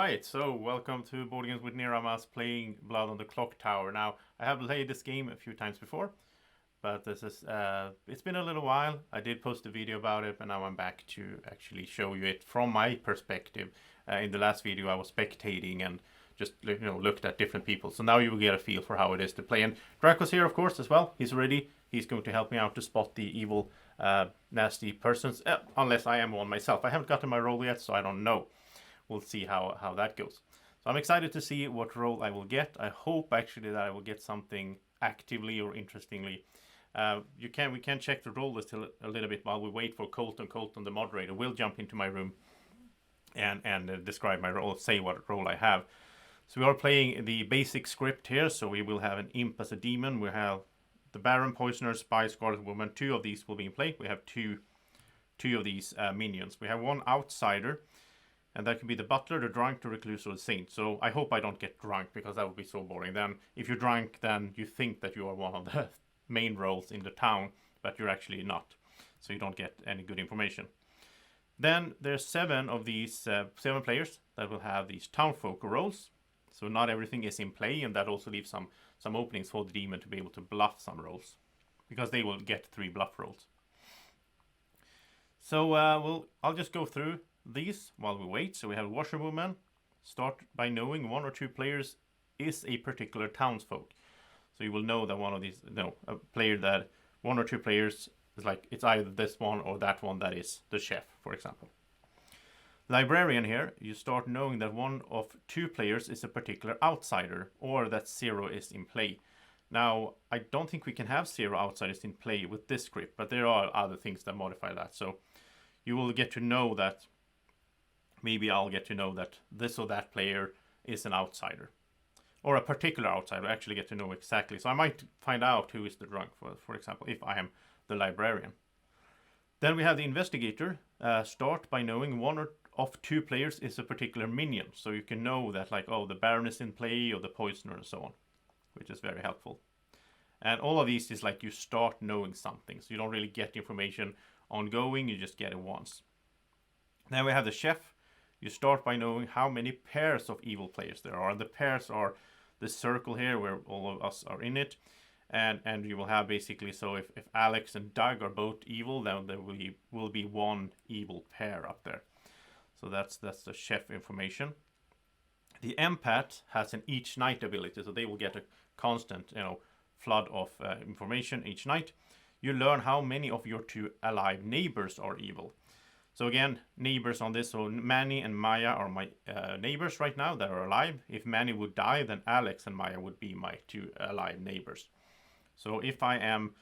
Alright, so welcome to Board Games with Niramas playing Blood on the Clocktower. Now, I have played this game a few times before, but this is it's been a little while. I did post a video about it, but now I'm back to actually show you it from my perspective. In the last video I was spectating and just looked at different people. So now you will get a feel for how it is to play. And Draco's here, of course, as well. He's ready. He's going to help me out to spot the evil, nasty persons, unless I am one myself. I haven't gotten my role yet, so I don't know. We'll see how that goes. So I'm excited to see what role I will get. I hope actually that I will get something actively or interestingly. We can check the role list a little bit while we wait for Colton. Colton, the moderator, will jump into my room and describe my role, say what role I have. So we are playing the basic script here. So we will have an imp as a demon. We have the Baron, Poisoner, Spy, Scarlet Woman. 2 of these will be in play. We have two of these minions. We have one outsider. And that could be the butler, the drunk, the recluse, or the saint. So I hope I don't get drunk, because that would be so boring. Then if you're drunk, then you think that you are one of the main roles in the town, but you're actually not. So you don't get any good information. Then there's 7 of these 7 players that will have these townfolk roles. So not everything is in play, and that also leaves some openings for the demon to be able to bluff some roles, because they will get 3 bluff rolls. So I'll just go through these while we wait. So we have Washerwoman. Start by knowing 1 or 2 players is a particular townsfolk. So you will know that one of these, a player that 1 or 2 players is like, it's either this one or that one that is the chef, for example. Librarian here, you start knowing that 1 of 2 players is a particular outsider, or that 0 is in play. Now, I don't think we can have 0 outsiders in play with this script, but there are other things that modify that. So you will get to know that. Maybe I'll get to know that this or that player is an outsider, or a particular outsider. I actually get to know exactly. So I might find out who is the drunk, for example, if I am the librarian. Then we have the investigator. Start by knowing 1 of 2 players is a particular minion. So you can know that, like, oh, the Baron is in play, or the Poisoner, and so on, which is very helpful. And all of these is like you start knowing something. So you don't really get information ongoing, you just get it once. Then we have the chef. You start by knowing how many pairs of evil players there are. And the pairs are the circle here where all of us are in it. And you will have basically, so if Alex and Doug are both evil, then there will be 1 evil pair up there. So that's the chef information. The empath has an each night ability, so they will get a constant flood of information each night. You learn how many of your 2 alive neighbors are evil. So again, neighbors on this. So Manny and Maya are my neighbors right now that are alive. If Manny would die, then Alex and Maya would be my 2 alive neighbors. So if I am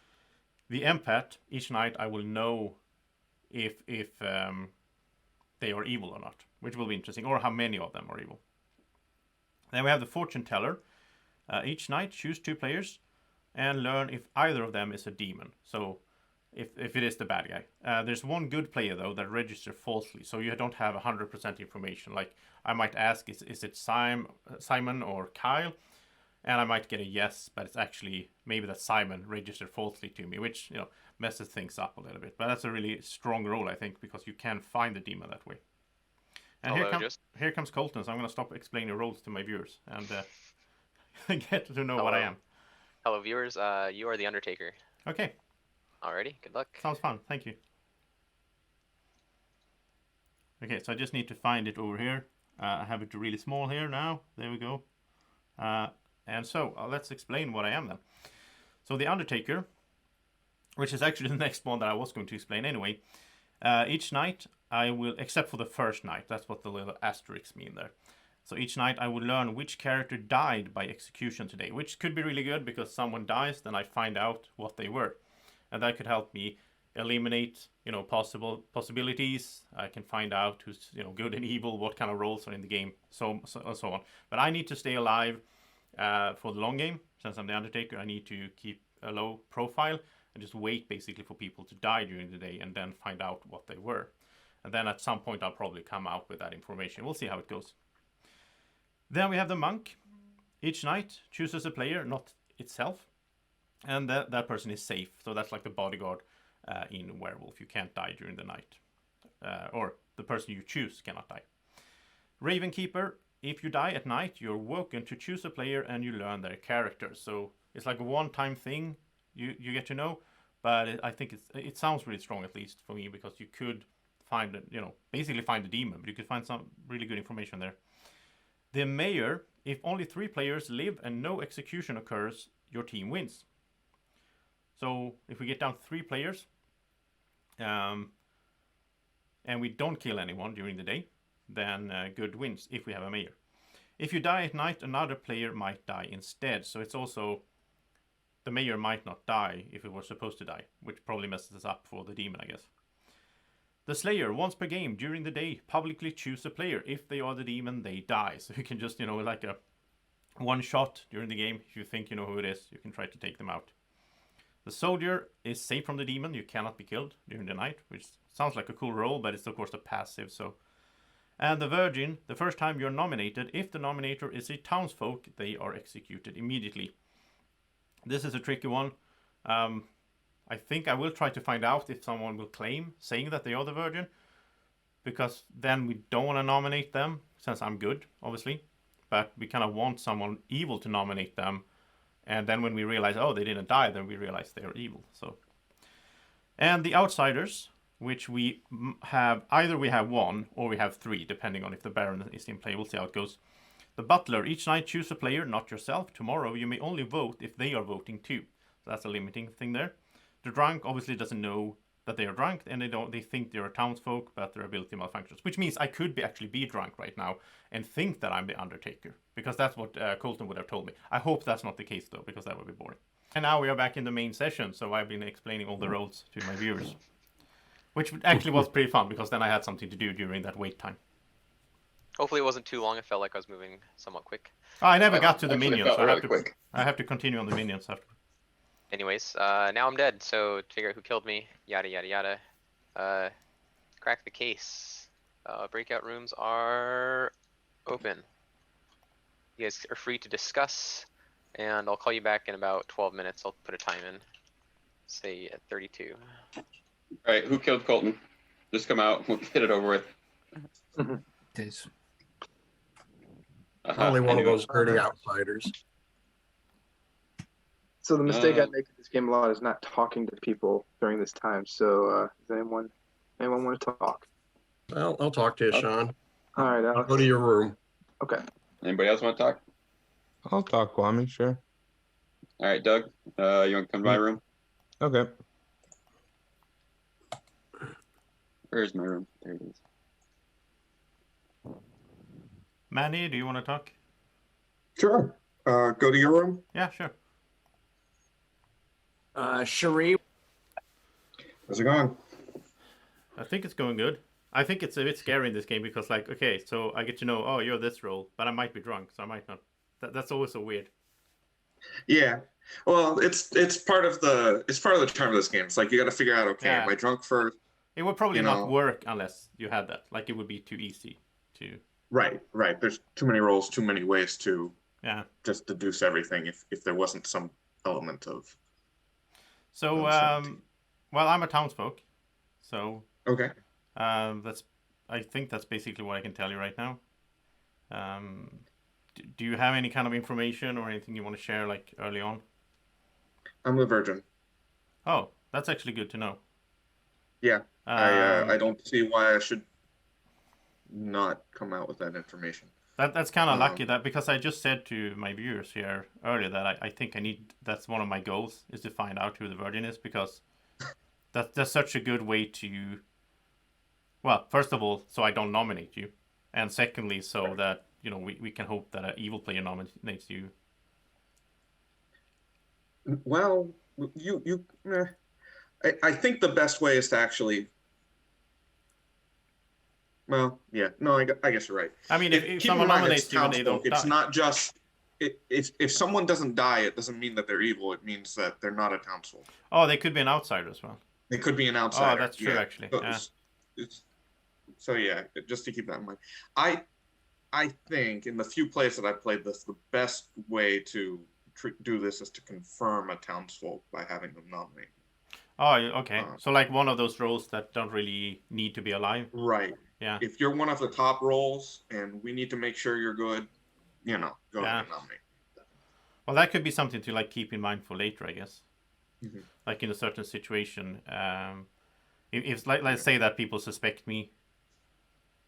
the empath, each night I will know if they are evil or not, which will be interesting, or how many of them are evil. Then we have the fortune teller. Each night choose 2 players and learn if either of them is a demon. So if it is the bad guy. There's 1 good player, though, that registers falsely. So you don't have 100% information. Like, I might ask, is it Simon or Kyle? And I might get a yes, but it's actually maybe that Simon registered falsely to me, which, messes things up a little bit. But that's a really strong role, I think, because you can find the demon that way. And here comes Colton, so I'm going to stop explaining roles to my viewers and get to know what I am. Hello, viewers. You are the Undertaker. Okay. Alrighty, good luck. Sounds fun, thank you. Okay, so I just need to find it over here. I have it really small here now. There we go. And so let's explain what I am then. So the Undertaker, which is actually the next one that I was going to explain anyway. Each night I will, except for the first night, that's what the little asterisks mean there. So each night I will learn which character died by execution today, which could be really good because someone dies, then I find out what they were. And that could help me eliminate, possibilities. I can find out who's, good and evil, what kind of roles are in the game, so on. But I need to stay alive for the long game. Since I'm the Undertaker, I need to keep a low profile and just wait basically for people to die during the day and then find out what they were. And then at some point I'll probably come out with that information. We'll see how it goes. Then we have the monk. Each night chooses a player, not itself. And that person is safe. So that's like the bodyguard in Werewolf. You can't die during the night. Or the person you choose cannot die. Ravenkeeper. if you die at night, you're woken to choose a player and you learn their character. So it's like a one-time thing you get to know, but I think it sounds really strong, at least for me, because you could find basically find a demon, but you could find some really good information there. The mayor, if only 3 players live and no execution occurs, your team wins. So if we get down to 3 players, and we don't kill anyone during the day, then good wins if we have a mayor. If you die at night, another player might die instead. So it's also, the mayor might not die if it was supposed to die, which probably messes us up for the demon, I guess. The Slayer, once per game during the day, publicly choose a player. If they are the demon, they die. So you can just, like a one shot during the game. If you think you know who it is, you can try to take them out. The Soldier is safe from the demon. You cannot be killed during the night, which sounds like a cool role, but it's of course a passive. So, and the Virgin, the first time you're nominated, if the nominator is a townsfolk, they are executed immediately. This is a tricky one. I think I will try to find out if someone will claim saying that they are the Virgin, because then we don't want to nominate them, since I'm good, obviously. But we kind of want someone evil to nominate them, and then when we realize, oh, they didn't die, then we realize they are evil. So, and the Outsiders, which we have, either we have 1 or we have 3, depending on if the Baron is in play. We'll see how it goes. The Butler, each night choose a player, not yourself. Tomorrow you may only vote if they are voting too. So that's a limiting thing there. The Drunk obviously doesn't know that they are drunk, and they think they're a townsfolk, but their ability malfunctions. Which means I could actually be drunk right now and think that I'm the Undertaker, because that's what Colton would have told me. I hope that's not the case though, because that would be boring. And now we are back in the main session, so I've been explaining all the roles to my viewers, which actually was pretty fun, because then I had something to do during that wait time. Hopefully it wasn't too long. It felt like I was moving somewhat quick. Oh, I never got to the minions, so quick. I have to continue on the minions after. Anyways, now I'm dead, so to figure out who killed me, yada yada yada. Crack the case. Breakout rooms are open. You guys are free to discuss, and I'll call you back in about 12 minutes. I'll put a time in, say at 32. All right, who killed Colton? Just come out. We'll get it over with. Days. Only one of Anyone? those dirty outsiders. So the mistake I make in this game a lot is not talking to people during this time. So does anyone want to talk? Well, I'll talk to you, Sean. All right, I'll Alex. go to your room. Okay. Anybody else want to talk? I'll talk, Kwame, sure. All right, Doug, you want to come to my room? Okay. Where is my room? There it is. Manny, do you want to talk? Sure. Go to your room. Yeah, sure. Cherie. How's it going? I think it's going good. I think it's a bit scary in this game because, like, okay, so I get to know, oh, you're this role, but I might be drunk, so I might not. That's always so weird. Yeah. Well, it's part of the charm of this game. It's like you got to figure out, okay, Yeah. am I drunk first? It would probably You not know. work unless you had that. Like, it would be too easy to. Right. There's too many roles, too many ways to Yeah. just deduce everything if there wasn't some element of. So, Uncertainty. well, I'm a townsfolk, so Okay. I think that's basically what I can tell you right now. Do you have any kind of information or anything you want to share, like, early on? I'm a virgin. Oh, that's actually good to know. Yeah. Um, I don't see why I should not come out with that information. That's kind of lucky that because I just said to my viewers here earlier that I think that's one of my goals is to find out who the virgin is, because that's such a good way to, well, first of all, so I don't nominate you, and secondly, so that we can hope that an evil player nominates you. Well, I think the best way is to actually. Well, yeah, no, I guess you're right. I mean, if Keep someone in mind, nominates it's you and they don't townsfolk. It's die. not just if someone doesn't die, it doesn't mean that they're evil. It means that they're not a townsfolk. Oh, they could be an outsider as well. They could be an outsider. Oh, that's true, yeah. actually. So, Yeah. so yeah, just to keep that in mind. I think in the few plays that I've played this, the best way to do this is to confirm a townsfolk by having them nominate. Oh, okay. So like one of those roles that don't really need to be alive. Right. Yeah. if you're one of the top roles and we need to make sure you're good, go ahead and nominate. Well, that could be something to like keep in mind for later, I guess. Mhm. Like in a certain situation, if like let's say that people suspect me,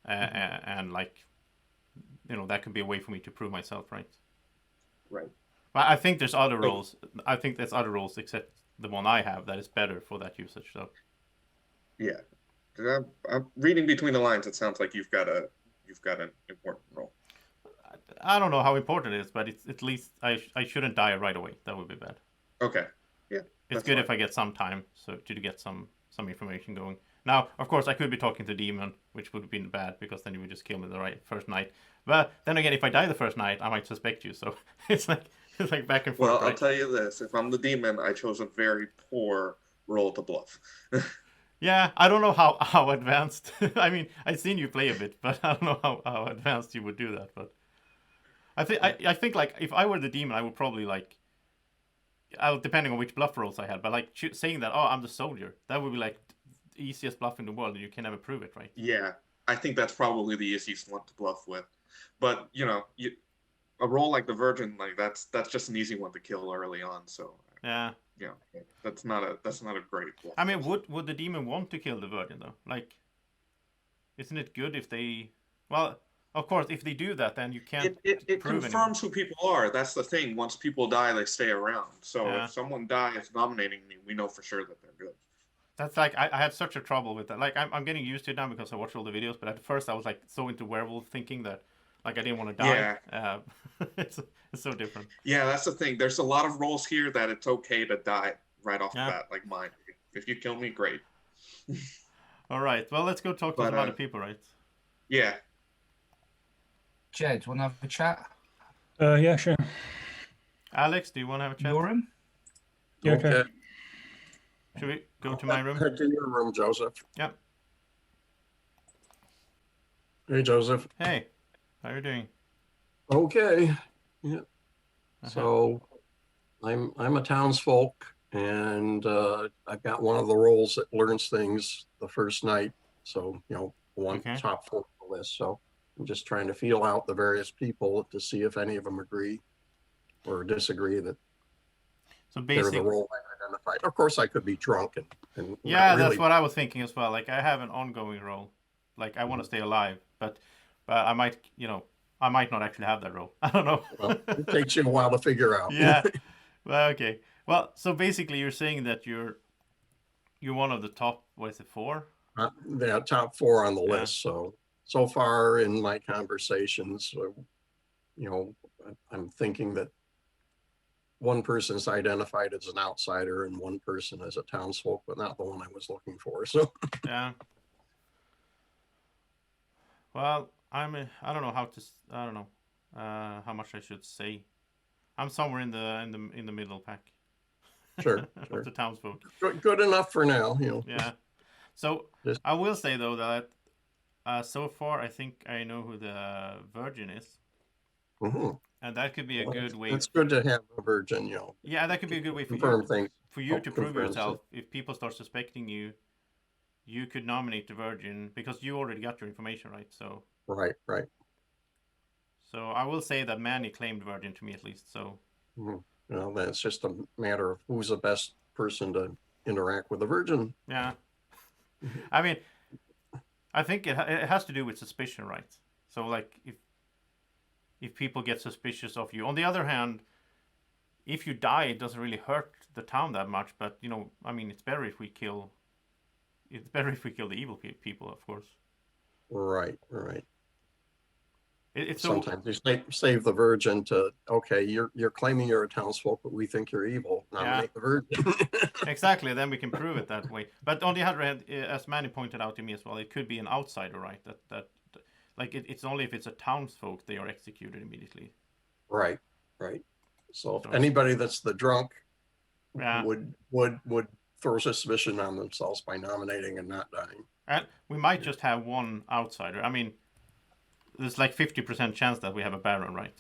and like, that could be a way for me to prove myself, right? Right. But I think there's other roles. I think there's other roles except the one I have that is better for that usage. So Yeah. 'Cause I'm reading between the lines. It sounds like you've got an important role. I don't know how important it is, but it's at least I shouldn't die right away. That would be bad. Okay. Yeah. It's good if I get some time to get some information going. Now, of course, I could be talking to Demon, which would have been bad because then you would just kill me the first night. But then again, if I die the first night, I might suspect you. So it's like back and forth. Well, right? I'll tell you this: if I'm the demon, I chose a very poor role to bluff. Yeah, I don't know how advanced. I mean, I've seen you play a bit, but I don't know how advanced you would do that. But I think like if I were the demon, I would probably like. Depending on which bluff rolls I had, but like saying that, I'm the soldier, that would be like the easiest bluff in the world, and you can never prove it, right? Yeah, I think that's probably the easiest one to bluff with. But a role like the Virgin, like that's just an easy one to kill early on. So Yeah. that's not a great bluff. I mean, would the demon want to kill the Virgin though? Like, isn't it good if they? Well, of course, if they do that, then you can't. It prove confirms who people are. That's the thing. Once people die, they stay around. So Yeah. if someone dies nominating me, we know for sure that they're good. That's like I had such a trouble with that. Like I'm getting used to it now because I watch all the videos. But at first I was like so into werewolf thinking that like I didn't want to die. Yeah. It's so different. Yeah, that's the thing. There's a lot of roles here that it's okay to die right off the Yeah. bat, like mine. If you kill me, great. All right. Well, let's go talk to But, some other people, right? Yeah. Jed, want to have a chat? Yeah, sure. Alex, do you want to have a chat? Your room? Yeah, okay. Should we go to my room? Head to your room, Joseph. Yep. Hey, Joseph. Hey, how are you doing? Okay. Yeah. Uh-huh. So I'm a townsfolk, and I've got one of the roles that learns things the first night. So one Okay. top 4 on the list. So I'm just trying to feel out the various people to see if any of them agree or disagree that So they're the basically, role I identified. Of course, I could be drunk and not yeah, really. that's what I was thinking as well. Like I have an ongoing role. Like I want to stay alive, but I might, I might not actually have that role. I don't know. Well, it takes you a while to figure out. Yeah. Well, okay. Well, so basically, you're saying that you're one of the top. What is it, 4? The top 4 on the Yeah. list. So far in my conversations, I'm thinking that one person is identified as an outsider and one person as a townsfolk, but not the one I was looking for. So Yeah. Well, I don't know how to. I don't know how much I should say. I'm somewhere in the middle pack. sure. Of the townsfolk. Good enough for now. Yeah. So Just- I will say though that so far I think I know who the Virgin is, Mhm. and that could be a Well, good way. It's good to have a virgin, Yeah, that could be a good way for confirm you things. to prove confirm yourself. If people start suspecting you, you could nominate the Virgin because you already got your information right. So Right. I will say that Manny claimed Virgin to me at least. So Then it's just a matter of who's the best person to interact with the virgin. yeah, I mean, I think it has to do with suspicion, right? So like if people get suspicious of you. On the other hand, if you die, it doesn't really hurt the town that much. But I mean, it's better if we kill. It's better if we kill the evil people, of course. Right. It's so Sometimes you save the virgin to, okay, you're claiming you're a townsfolk, but we think you're evil. Nominate the virgin. exactly. Then we can prove it that way. But on the other hand, as Manny pointed out to me as well, it could be an outsider, right? That like it's only if it's a townsfolk they are executed immediately. Right. So if So- anybody that's the drunk Yeah. would throw suspicion on themselves by nominating and not dying. And we might just have one outsider. I mean, there's like 50% chance that we have a Baron, right?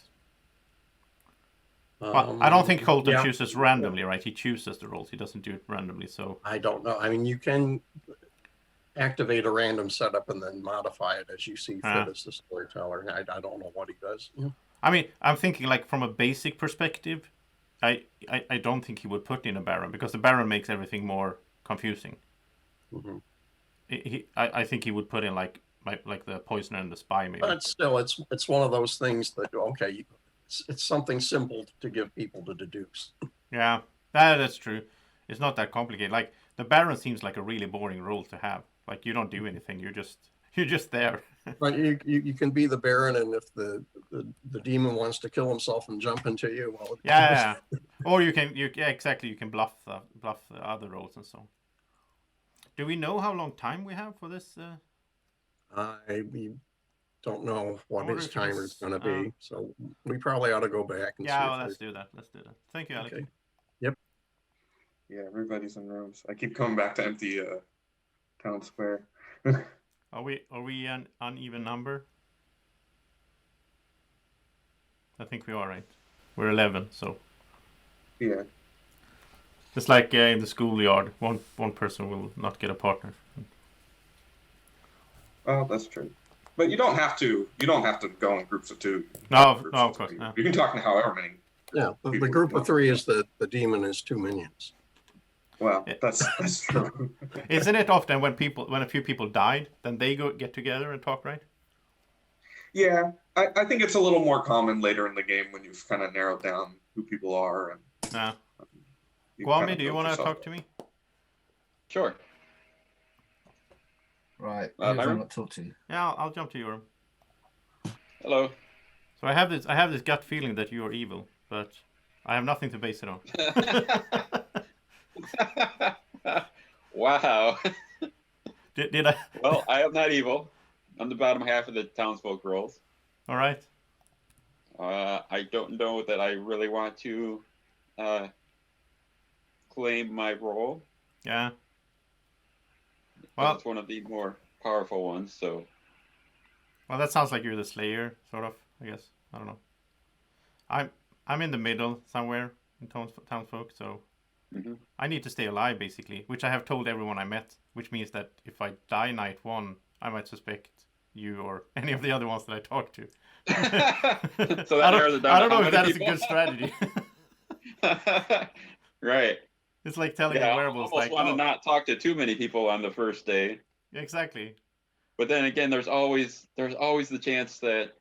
But I don't think Colton yeah. chooses randomly, right? He chooses the roles. He doesn't do it randomly. So I don't know. I mean, you can, activate a random setup and then modify it as you see fit Ah. as the storyteller. I don't know what he does. Yeah. I mean, I'm thinking like from a basic perspective, I don't think he would put in a Baron because the Baron makes everything more confusing. Mhm. I think he would put in like the poisoner and the spy maybe. But still, it's one of those things that okay, it's something simple to give people to deduce. Yeah, that's true. It's not that complicated. Like the Baron seems like a really boring role to have. Like you don't do anything. You're just there. But you can be the Baron, and if the demon wants to kill himself and jump into you, well, Yeah. Or you can exactly, you can bluff the other roles and so on. Do we know how long time we have for this? we don't know what wonder his if it timer is- is going to be, so we probably ought to go back and see. Yeah, if well, there's- let's do that. Let's do that. Thank you, Alec. Okay. Yeah, everybody's in rooms. I keep coming back to empty town square. Are we an uneven number? I think we are, right? We're 11, so Yeah. it's like in the schoolyard. One person will not get a partner. Well, that's true. But you don't have to. You don't have to go in groups of two. No, Groups of course. three. No. You can talk to however many. Yeah, the People group want of three is the demon is 2 minions. Well, Yeah. that's true. Isn't it often when a few people died, then they get together and talk, right? Yeah, I think it's a little more common later in the game when you've kind of narrowed down who people are. And Yeah. you Kwame, kinda do you build want to yourself talk up. to me? Sure. Right. Who have I Byron? not talked to? Yeah, I'll jump to your. Hello. So I have this gut feeling that you are evil, but I have nothing to base it on. Wow. Did I? Well, I am not evil. I'm the bottom half of the townsfolk rolls. All right. I don't know that I really want to claim my role. Yeah. Well, Well, it's one of the more powerful ones. So that sounds like you're the Slayer, sort of. I guess I don't know. I'm in the middle somewhere in townsfolk, so Mhm. I need to stay alive, basically, which I have told everyone I met. Which means that if I die night one, I might suspect you or any of the other ones that I talk to. So that narrows it down I to don't know how if that many is a people? good strategy. Right. It's like telling Yeah, the I werewolves, almost like, want to oh, not talk to too many people on the first day. exactly. But then again, there's always the chance that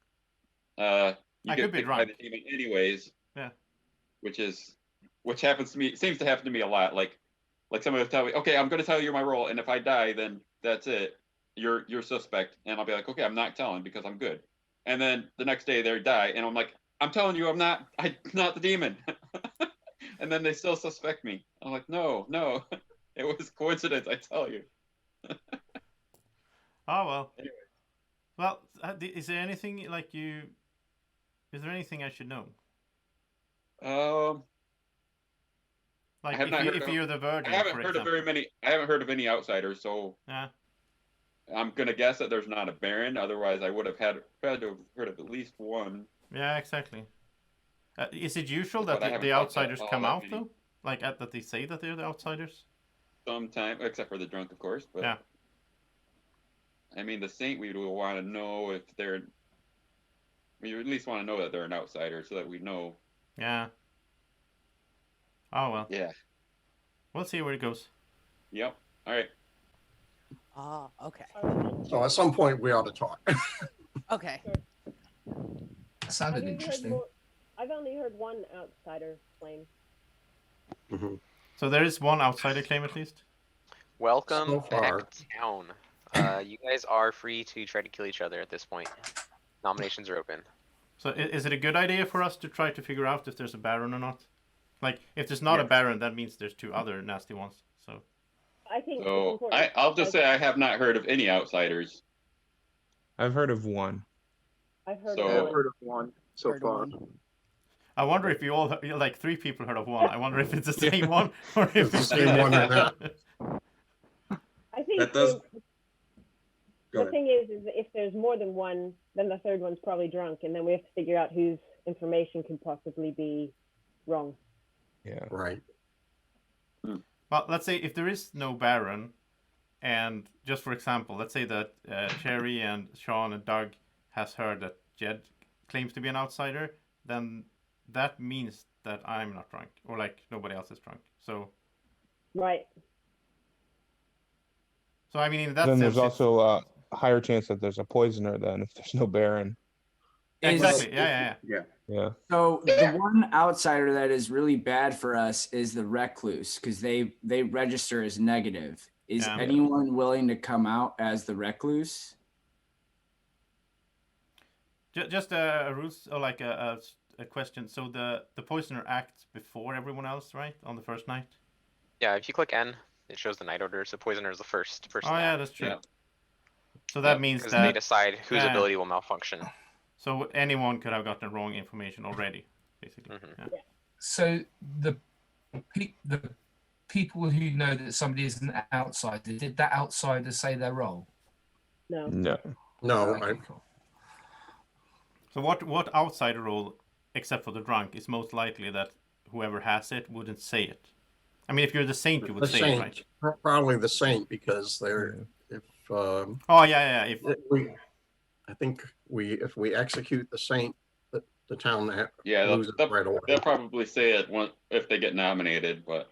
you I get could be picked by drunk. the demon anyways. Yeah. Which happens to me. Seems to happen to me a lot. Like somebody will tell me, okay, I'm going to tell you my role, and if I die, then that's it. You're suspect, and I'll be like, okay, I'm not telling because I'm good. And then the next day they die, and I'm like, I'm telling you, I'm not the demon. And then they still suspect me. I'm like, no, it was coincidence. I tell you. Oh well. Anyway. Well, is there anything like you? Is there anything I should know? Like have not heard if of- you're the virgin, I haven't for heard of example. I haven't heard of any outsiders, so Yeah. I'm gonna guess that there's not a Baron. Otherwise, I would have had to have heard of at least one. Yeah, exactly. Is it usual But that I haven't the talked to outsiders all come that out many. though? Like that they say that they're the outsiders? Sometime, except for the drunk, of course. But Yeah. I mean, the Saint, we will want to know if they're. We at least want to know that they're an outsider, so that we know. Yeah. Oh well. Yeah. We'll see where it goes. Yep. All right. Ah, okay. So at some point we ought to talk. Okay. That sounded I've only heard interesting. more- I've only heard one outsider claim. Mhm. So there is one outsider claim at least. Welcome So far. back to town. You guys are free to try to kill each other at this point. Nominations are open. So is it a good idea for us to try to figure out if there's a Baron or not? Like if there's not a Yes. Baron, that means there's two other nasty ones. So I think it's So important. I'll just say I have not heard of any outsiders. I've heard of one. I've heard so- of I've one. heard of one so Heard far. one. I wonder if you all like 3 people heard of one. I wonder if it's the same one or if It's the same one or not. I think That does- Go the ahead. thing is if there's more than one, then the third one's probably drunk, and then we have to figure out whose information could possibly be wrong. Yeah. Right. Well, let's say if there is no Baron, And just for example, let's say that Cherry and Sean and Doug has heard that Jed claims to be an outsider, then that means that I'm not drunk, or like nobody else is drunk. So Right. I mean, in that Then sense, there's also a higher chance that there's a poisoner then if there's no Baron. Exactly. Yeah. Yeah. So the one outsider that is really bad for us is the recluse because they register as negative. Is anyone willing to come out as the recluse? Just a rules or like a question. So the poisoner acts before everyone else, right? On the first night. Yeah, if you click N, it shows the night orders. The poisoner is the first person. Oh yeah, that's true. So that means that they decide whose ability will malfunction. So anyone could have gotten wrong information already, basically. Yeah. So the people who know that somebody is an outsider, did that outsider say their role? No. No. Okay, cool. So what outsider role, except for the drunk, is most likely that whoever has it wouldn't say it? I mean, if you're the saint, you would say it, right? Probably the saint, because they're oh yeah. If we execute the saint, the town they'll right away. They'll probably say it if they get nominated, but.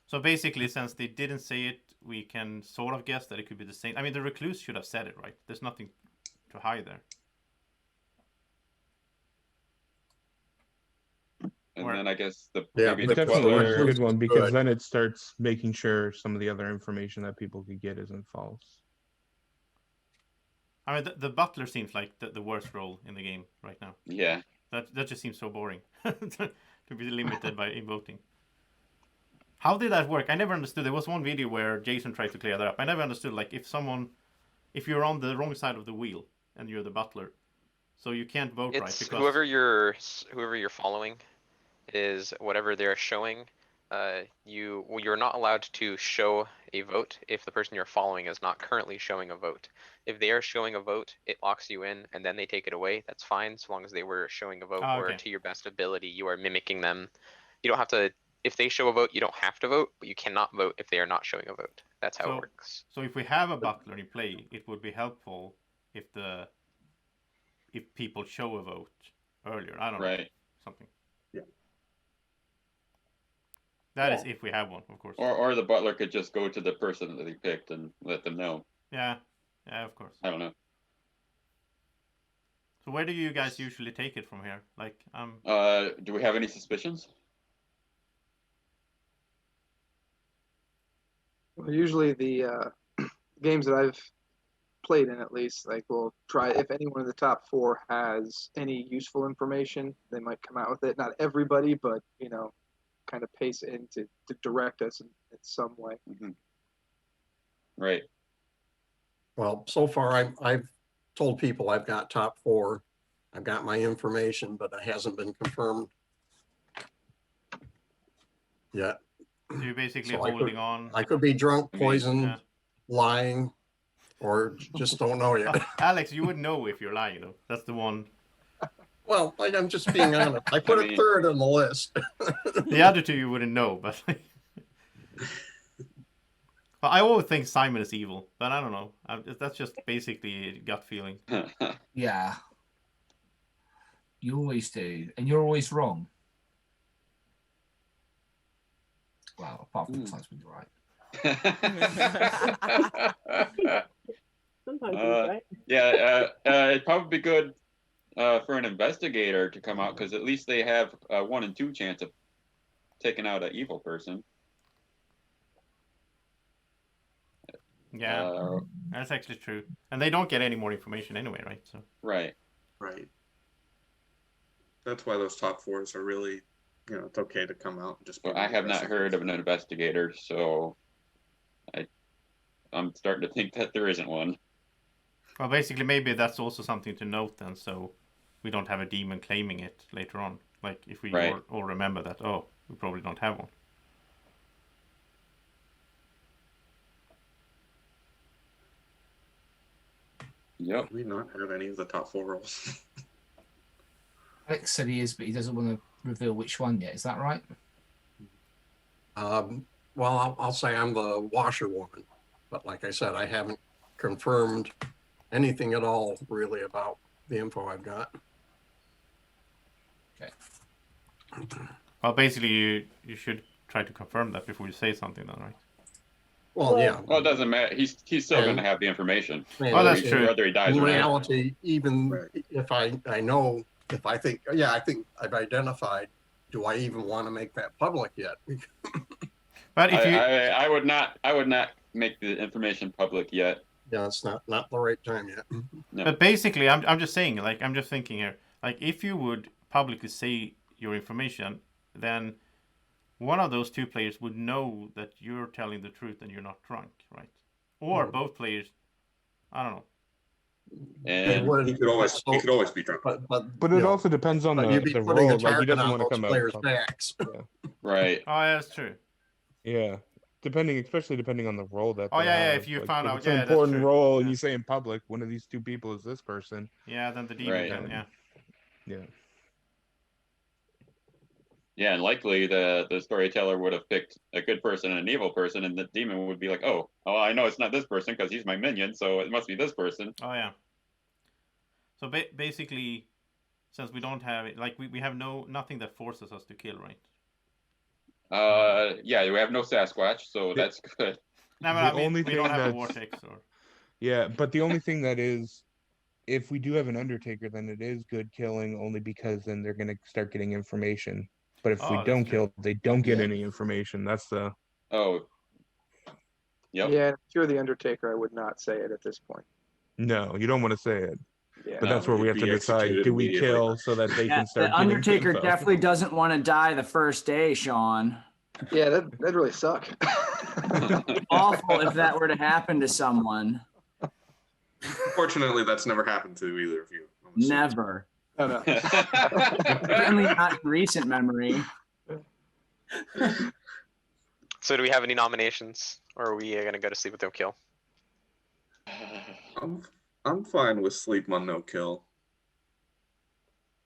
So basically, since they didn't say it, we can sort of guess that it could be the saint. I mean, the recluse should have said it, right? There's nothing to hide there. And then I guess maybe the definitely is a good one, because then it starts making sure some of the other information that people could get isn't false. I mean, the butler seems like the worst role in the game right now. Yeah. That just seems so boring to be limited by voting. How did that work? I never understood. There was one video where Jason tried to clear that up. I never understood, like, if you're on the wrong side of the wheel and you're the butler, so you can't vote right because whoever you're following is whatever they're showing. You're not allowed to show a vote if the person you're following is not currently showing a vote. If they are showing a vote, it locks you in, and then they take it away. That's fine, so long as they were showing a vote or to your best ability, you are mimicking them. You don't have to. If they show a vote, you don't have to vote, but you cannot vote if they are not showing a vote. That's how it works. So if we have a butler in play, it would be helpful if people show a vote earlier. I don't know. Something. Yeah. That is if we have one, of course. Or the butler could just go to the person that he picked and let them know. Yeah, of course. I don't know. So where do you guys usually take it from here? Like, do we have any suspicions? Well, usually the games that I've played in, at least, like, we'll try, if anyone in the top 4 has any useful information, they might come out with it. Not everybody, but kind of pace it in to direct us in some way. Right. Well, so far I've told people I've got top 4. I've got my information, but it hasn't been confirmed yet. So you're basically So holding on. I could be drunk, poisoned, lying, or just don't know yet. Alex, you would know if you're lying, though. That's the one. Well, I'm just being honest. I put it third on the list. The other two you wouldn't know, but I always think Simon is evil, but I don't know. That's just basically a gut feeling. Yeah. You always do, and you're always wrong. Well, apart from the times when you're right. Sometimes he's right. Yeah, it'd probably be good for an investigator to come out, because at least they have a 1 in 2 chance of taking out an evil person. Yeah, that's actually true. And they don't get any more information anyway, right? So. Right. That's why those top 4s are really, it's okay to come out and just. Well, I have not heard of an investigator, so I'm starting to think that there isn't one. Well, basically, maybe that's also something to note then, so we don't have a demon claiming it later on. Like, if we all remember that, we probably don't have one. Yep. We not have any of the top 4 roles. Alex said he is, but he doesn't want to reveal which one yet. Is that right? Well, I'll say I'm the washerwoman. But like I said, I haven't confirmed anything at all really about the info I've got. Okay. Well, basically, you should try to confirm that before you say something, then, right? Well, yeah. Well, it doesn't matter. He's still going to And- have the information. Oh, that's Whether true. Whether he dies In or not. reality, even Right. if I know, if I think, yeah, I think I've identified, do I even want to make that public yet? But if you, I would not make the information public yet. Yeah, it's not the right time yet. No. but basically, I'm just saying, like, I'm just thinking here, like, if you would publicly say your information, then one of those two players would know that you're telling the truth and you're not drunk, right? Or both players, I don't know. And He could always be drunk. But it also depends on but you'd be the putting a role. Like, he target doesn't on want to those come out. players' public. backs. Yeah. right. Oh, yeah, that's true. Yeah. Especially depending on the role that. Oh, they yeah, have. if you Like, found if out, it's yeah, an that's important true. role, and Yeah. you say in public, one of these two people is this person. Yeah, then the demon, Right. then, yeah. Yeah. Yeah, and likely the storyteller would have picked a good person and an evil person, and the demon would be like, oh, I know it's not this person because he's my minion, so it must be this person. Oh, yeah. So basically, since we don't have it, like, we have nothing that forces us to kill, right? Yeah, we have no Sasquatch, so that's good. No, but The I mean, only we thing don't have a that's- vortex or. Yeah, but the only thing that is, if we do have an Undertaker, then it is good killing, only because then they're going to start getting information. But if we Oh, don't that's true. kill, they don't get Yeah. any information. That's the. Oh. Yep. Yeah, if you're the Undertaker, I would not say it at this point. No, you don't want to say it. Yeah. But that's No, where we you'd have to be decide: executed do we immediately. kill so that they Yeah, can start the getting Undertaker info? definitely doesn't want to die the first day, Sean. Yeah, that'd really suck. Awful if that were to happen to someone. Fortunately, that's never happened to either of you. I'm assuming. Never. No, no. Certainly not in recent memory. So do we have any nominations, or are we gonna go to sleep with no kill? I'm fine with sleep on no kill.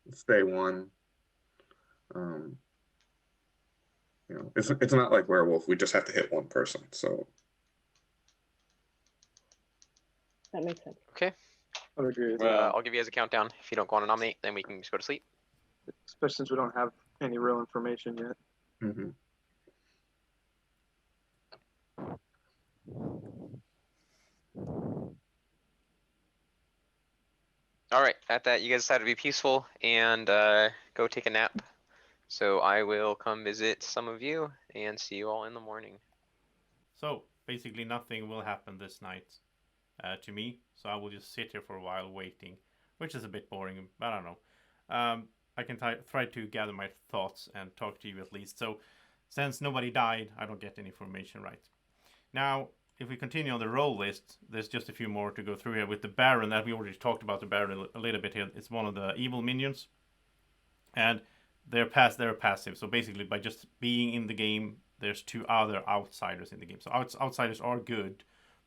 It's day one. You know, it's not like werewolf. We just have to hit one person. So That makes sense. Okay. I would agree with Well, I'll give you guys a countdown. If you don't want to nominate, then we can just go to sleep. that, especially since we don't have any real information yet. mhm. All right. At that, you guys decided to be peaceful and go take a nap. So I will come visit some of you and see you all in the morning. So basically, nothing will happen this night to me. So I will just sit here for a while waiting, which is a bit boring. But I don't know. I can try to gather my thoughts and talk to you at least. So since nobody died, I don't get any information right. Now, if we continue on the role list, there's just a few more to go through here with the Baron that we already talked about. The Baron a little bit here. It's one of the evil minions, and they're passive. So basically, by just being in the game, there's two other outsiders in the game. So outsiders are good,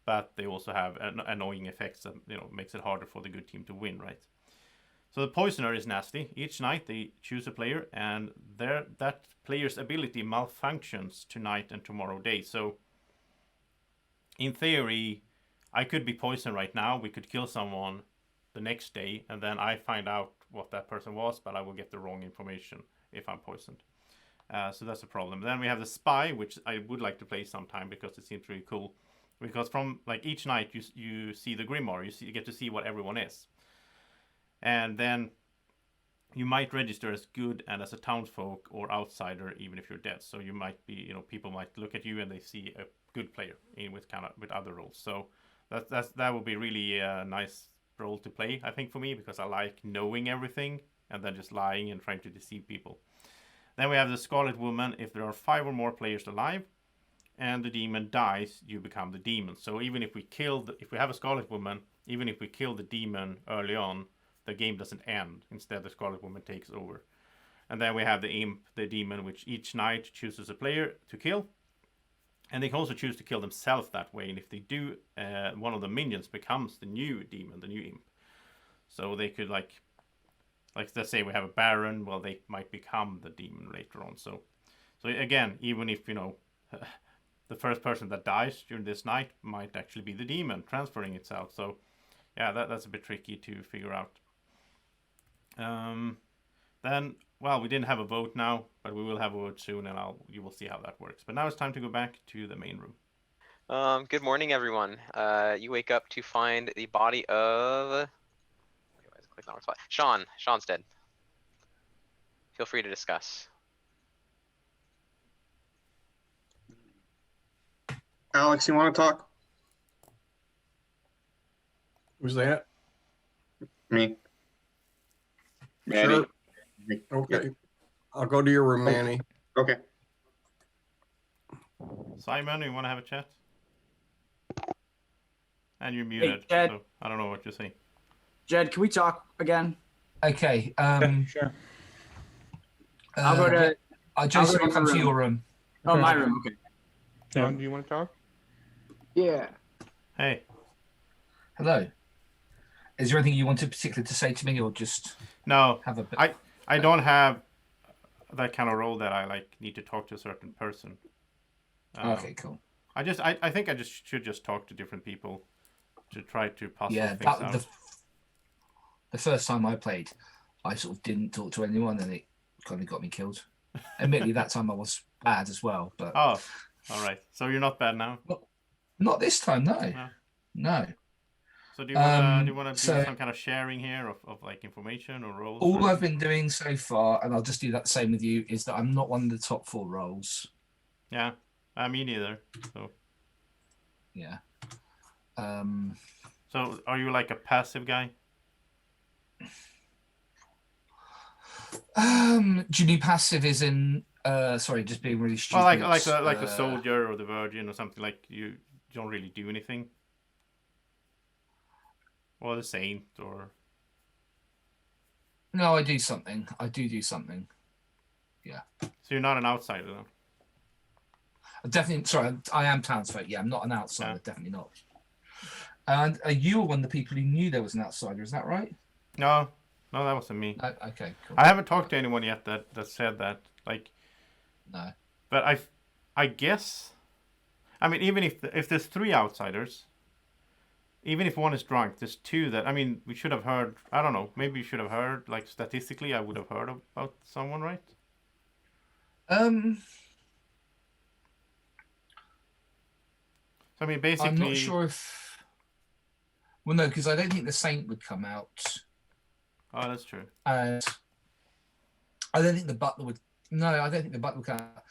but they also have annoying effects that makes it harder for the good team to win, right? So the Poisoner is nasty. Each night they choose a player, and that player's ability malfunctions tonight and tomorrow day. So in theory, I could be poisoned right now. We could kill someone the next day, and then I find out what that person was, but I will get the wrong information if I'm poisoned. So that's a problem. Then we have the Spy, which I would like to play sometime because it seems really cool. Because from like each night you see the Grimoire, you get to see what everyone is. And then you might register as good and as a townsfolk or outsider even if you're dead. So you might be, people might look at you and they see a good player with other roles. So that would be really a nice role to play, I think, for me, because I like knowing everything and then just lying and trying to deceive people. Then we have the Scarlet Woman. If there are 5 or more players alive and the demon dies, you become the demon. So even if we have a Scarlet Woman, even if we kill the demon early on, the game doesn't end. Instead, the Scarlet Woman takes over. And then we have the Imp, the demon, which each night chooses a player to kill. And they can also choose to kill themselves that way. And if they do, one of the minions becomes the new demon, the new Imp. So they could like let's say we have a Baron, well, they might become the demon later on. So again, even if the first person that dies during this night might actually be the demon transferring itself. So, yeah, that's a bit tricky to figure out. Then, well, we didn't have a vote now, but we will have a vote soon, and you will see how that works. But now it's time to go back to the main room. Good morning, everyone. You wake up to find the body of. Okay, why is it clicking on the spot? Sean. Sean's dead. Feel free to discuss. Alex, you want to talk? Who's that? Me. Manny. Sure. Okay. I'll go to your room, Manny. Okay. Simon, you want to have a chat? And you're muted, Jed. so I don't know what you're saying. Jed, can we talk again? Okay. Sure. I'll go to. Jason, I'll I'll go come to to your your room. Oh, my room. Okay. John, do you want to talk? Yeah. Hey. Hello. Is there anything you wanted particularly to say to me, or just No, have a bit? I don't have that kind of role that I like need to talk to a certain person. Okay, cool. I think I should just talk to different people to try to puzzle Yeah, things out. The first time I played, I sort of didn't talk to anyone, and it kind of got me killed. Admittedly, that time I was bad as well, but Oh, all right. So you're not bad now. not this time. No. So do you want to do so- some kind of sharing here of like information or roles? All or- I've been doing so far, and I'll just do that same with you, is that I'm not one of the top 4 roles. Yeah, me neither. So. Yeah. So are you like a passive guy? Do you mean passive as in sorry, just being really stupid? Well, like a soldier or the virgin or something, like you don't really do anything. Or the saint or. No, I do something. I do something. Yeah. So you're not an outsider then? Definitely. Sorry, I am townsfolk. Yeah, I'm not an outsider. Definitely not. And you were one of the people who knew there was an outsider. Is that right? No, that wasn't me. Okay, cool. I haven't talked to anyone yet that said that. Like. No. But I guess. I mean, even if there's 3 outsiders. Even if one is drunk, there's 2 that, I mean, we should have heard, I don't know, maybe you should have heard, like, statistically, I would have heard about someone, right? So, I mean, basically... I'm not sure if... Well, no, because I don't think the Saint would come out. Oh, that's true. And I don't think the Butler would... No, I don't think the Butler would come out.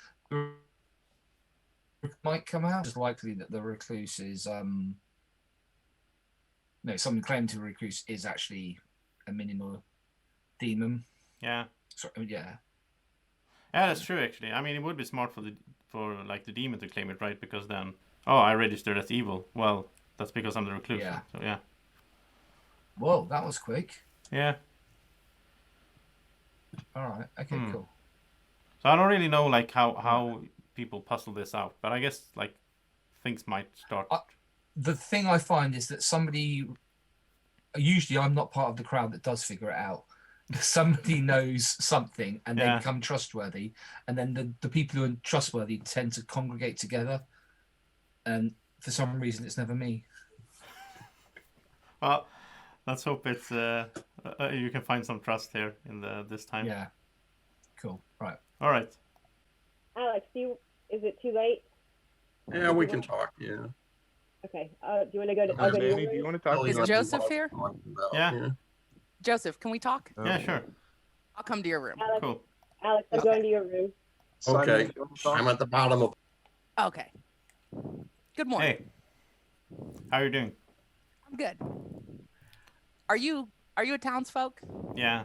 Might come out. It's likely that the Recluse is... No, someone claiming to recluse is actually a minimal demon. Yeah. Sorry, yeah. Yeah, that's true, actually. I mean, it would be smart for the demon to claim it, right? Because then, oh, I registered as evil. Well, that's because I'm the recluse. Yeah. So, yeah. Whoa, that was quick. Yeah. All right. Okay, cool. So I don't really know, like, how people puzzle this out. But I guess, like, things might start... The thing I find is that usually I'm not part of the crowd that does figure it out. Somebody knows something and they become trustworthy, and then the people who are trustworthy tend to congregate together, and for some reason it's never me. Well, let's hope it's you can find some trust here in this time. Yeah. Cool. Right. All right. Alex, is it too late? Yeah, we can talk. Yeah. Okay. Do you want to go to? I'll go to your Manny, do room? you want to talk? Is Joseph here? Yeah. Joseph, can we talk? Yeah, sure. I'll come to your room. Alex, Cool. Alex, I'm going to your room. Okay. I'm at the bottom of. Okay. Good morning. Hey. How are you doing? I'm good. Are you a townsfolk? Yeah.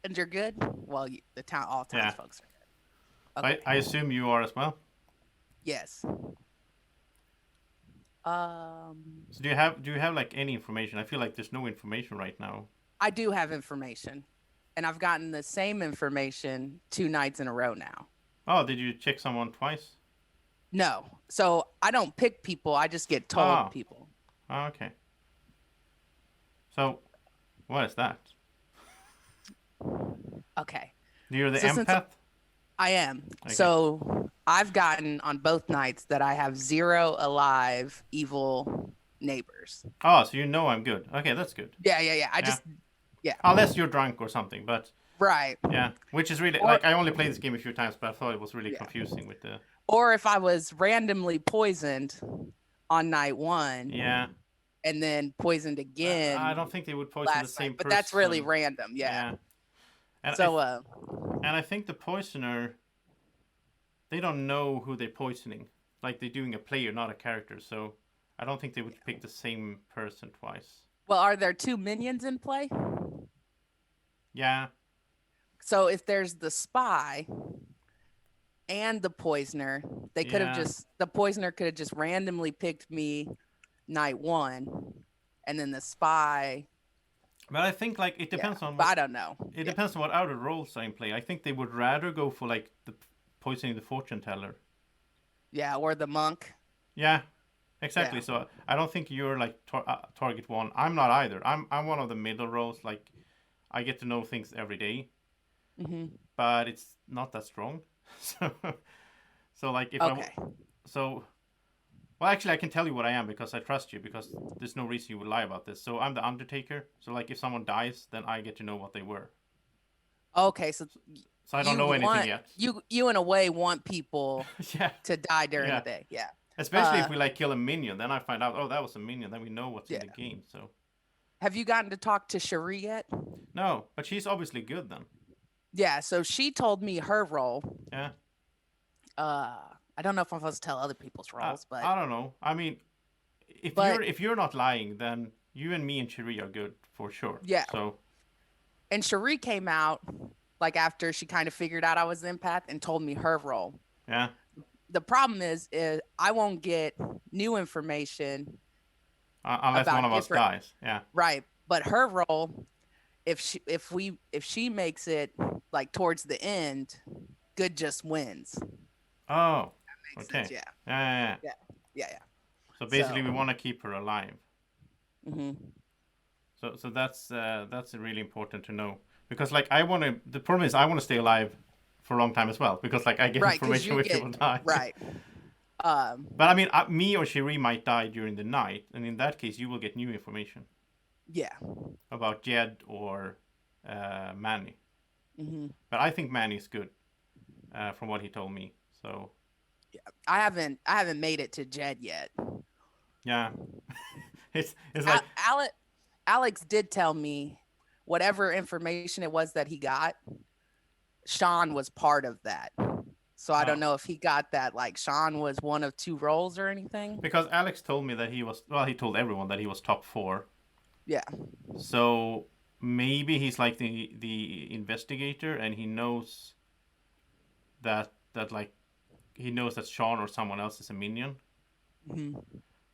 And you're good? Well, all townsfolk are good. Okay. I assume you are as well. Yes. So do you have like any information? I feel like there's no information right now. I do have information, and I've gotten the same information 2 nights in a row now. Oh, did you check someone twice? No. So I don't pick people. I just get told people. Oh, okay. So, what is that? Okay. You're the So since- empath? I am. Okay. So I've gotten on both nights that I have 0 alive evil neighbors. Oh, so you know I'm good. Okay, that's good. Yeah. Unless you're drunk or something, but Right. yeah, which is really Or- like I only played this game a few times, but I thought it was really confusing with the. Or if I was randomly poisoned on night 1. Yeah. And then poisoned again. I don't think they would poison the same night, person. but that's really random. Yeah. And So and I think the poisoner, they don't know who they're poisoning. Like they're doing a player, not a character. So I don't think they would pick the same person twice. well, are there 2 minions in play? Yeah. So if there's the spy and the poisoner, they could have the poisoner could have just randomly picked me night 1, and then the spy. But I think like it depends on. But I don't know. It depends on what other roles are in play. I think they would rather go for like the poisoning the fortune teller. Yeah, or the monk. Yeah, exactly. Yeah. So I don't think you're like target 1. I'm not either. I'm one of the middle roles. Like I get to know things every day, but it's not that strong. So like if well, actually, I can tell you what I am because I trust you, because there's no reason you would lie about this. So I'm the Undertaker. So like if someone dies, then I get to know what they were. Okay, so I don't know anything yet. You in a way want people to die during the day. Yeah. Especially if we like kill a minion, then I find out, oh, that was a minion. Then we know what's in the game. So. Have you gotten to talk to Cherie yet? No, but she's obviously good then. Yeah, so she told me her role. Yeah. I don't know if I'm supposed to tell other people's roles, but I don't know. I mean, if you're not lying, then you and me and Cherie are good for sure. Yeah. So. And Cherie came out like after she kind of figured out I was an empath and told me her role. Yeah. The problem is I won't get new information unless one of us dies. Yeah. Right, but her role, if she makes it like towards the end, good just wins. Oh. That makes Okay. sense, yeah. So basically, we want to keep her alive. Mm-hmm. So that's really important to know, because like the problem is I want to stay alive for a long time as well, because like I get information when people die. Right. But I mean, me or Cherie might die during the night, and in that case, you will get new information. Yeah. About Jed or Manny. Mm-hmm. But I think Manny's good, from what he told me. So. Yeah, I haven't made it to Jed yet. Yeah. it's like Alex did tell me whatever information it was that he got, Sean was part of that. So I don't know if he got that, like Sean was one of 2 roles or anything. Because Alex told me that he told everyone that he was top 4. Yeah. So maybe he's like the investigator, and he knows that like he knows that Sean or someone else is a minion. Mm-hmm.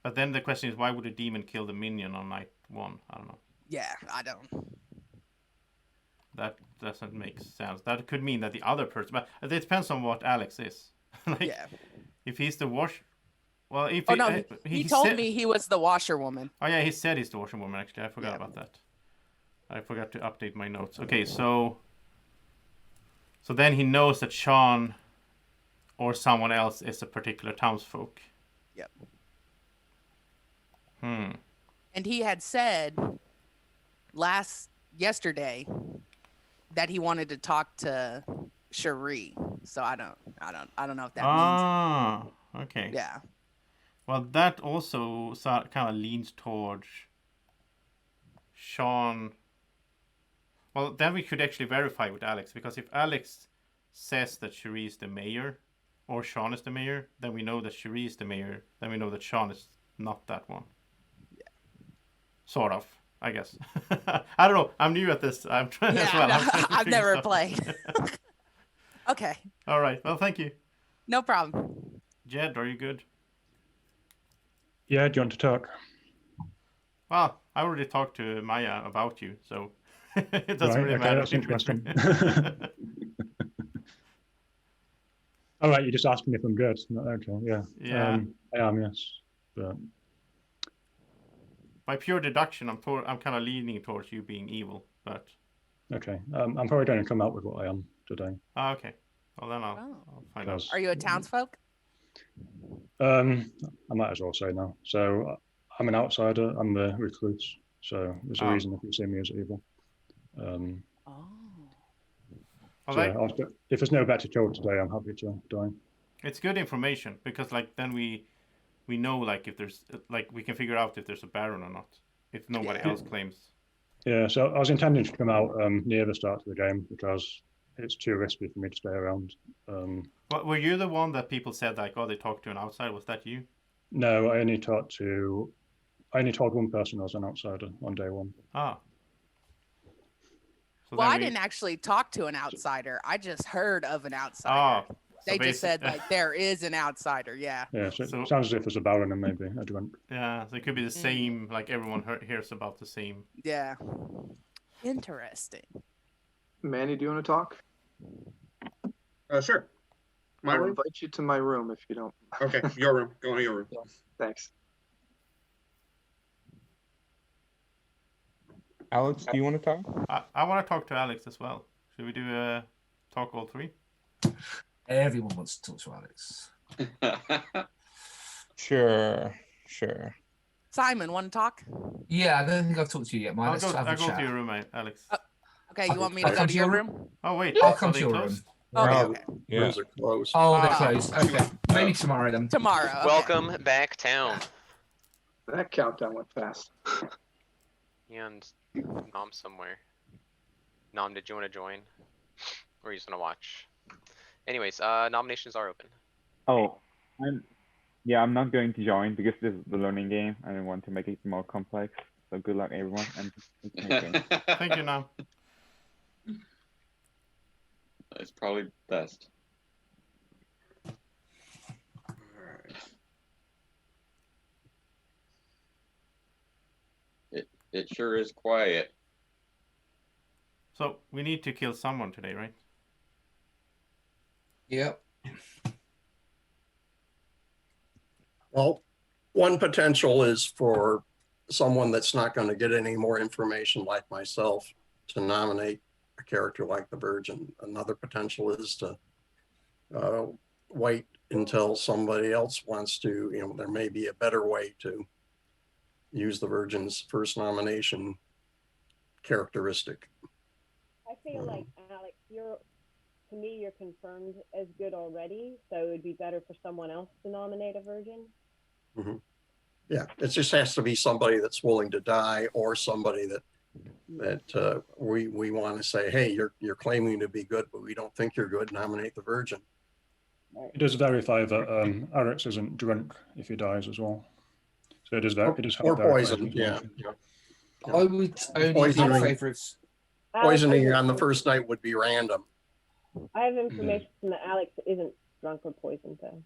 But then the question is, why would a demon kill the minion on night 1? I don't know. Yeah, I don't. That doesn't make sense. That could mean that the other person, but it depends on what Alex is. Like, if he's the well, if he told me he was the washerwoman. Oh yeah, he said he's the washerwoman. Actually, I forgot about that. I forgot to update my notes. Okay, so then he knows that Sean or someone else is a particular townsfolk. Yep. And he had said yesterday that he wanted to talk to Cherie. So I don't know if that means. Okay. Yeah. Well, that also kind of leans towards Sean. Well, then we could actually verify with Alex, because if Alex says that Cherie is the mayor, or Sean is the mayor, then we know that Cherie is the mayor. Then we know that Sean is not that one. Yeah. Sort of, I guess. I don't know. I'm new at this. I'm trying as well. I've never played. Okay. All right. Well, thank you. No problem. Jed, are you good? Yeah, do you want to talk? Well, I already talked to Maya about you, so it doesn't really matter. That's interesting. All right, you're just asking if I'm good. Okay, yeah. Yeah. I am, yes. But by pure deduction, I'm kind of leaning towards you being evil, but. Okay, I'm probably going to come out with what I am today. Okay. Well, then I'll find out. Are you a townsfolk? I might as well say no. So I'm an outsider. I'm the recluse. So there's a reason if you see me as evil. Well, So yeah, if there's no better kill today, I'm happy to die. It's good information because like then we know like if there's like we can figure out if there's a Baron or not if nobody else claims. Yeah, so I was intending to come out near the start of the game because it's too risky for me to stay around. But were you the one that people said like, oh, they talked to an outsider? Was that you? No, I only told one person I was an outsider on day one. Ah. So Well, I didn't actually talk to an outsider. I just heard of an outsider. Oh, they just said like there is an outsider. Yeah. Yeah, so it sounds as if there's a Baron and maybe a drunk. Yeah, so it could be the same. Like everyone hears about the same. Yeah. Interesting. Manny, do you want to talk? Sure. My I'll room. invite you to my room if you don't. Okay, your room. Go into your room. Yeah, thanks. Alex, do you want to talk? I want to talk to Alex as well. Should we do a talk all three? Everyone wants to talk to Alex. Sure. Simon, want to talk? Yeah, I don't think I've talked to you yet, Mike. Let's have a I'll go chat. to your room, Alex. Okay, you want me to go to your room? Oh wait, I'll come to your room. Okay. Rooms are closed. Oh, they're closed. Okay, maybe tomorrow then. Tomorrow. Okay. Welcome back town. That countdown went fast. And Nom somewhere. Nom, did you want to join? Or are you just gonna watch? Anyways, nominations are open. Oh, I'm not going to join because this is the learning game. I don't want to make it more complex. So good luck, everyone. And thank you, Nom. That's probably best. It sure is quiet. So we need to kill someone today, right? Yep. Well, one potential is for someone that's not going to get any more information like myself to nominate a character like the Virgin. Another potential is to wait until somebody else wants to, there may be a better way to use the Virgin's first nomination characteristic. I feel like, Alex, to me, you're confirmed as good already, so it would be better for someone else to nominate a Virgin. Mm-hmm. Yeah, it just has to be somebody that's willing to die, or somebody that we want to say, hey, you're claiming to be good, but we don't think you're good. Nominate the Virgin. It does verify that Alex isn't drunk if he dies as well. So it is or poisoned. Yeah. I would only be in favour of poisoning on the first night would be random. I have information that Alex isn't drunk or poisoned though,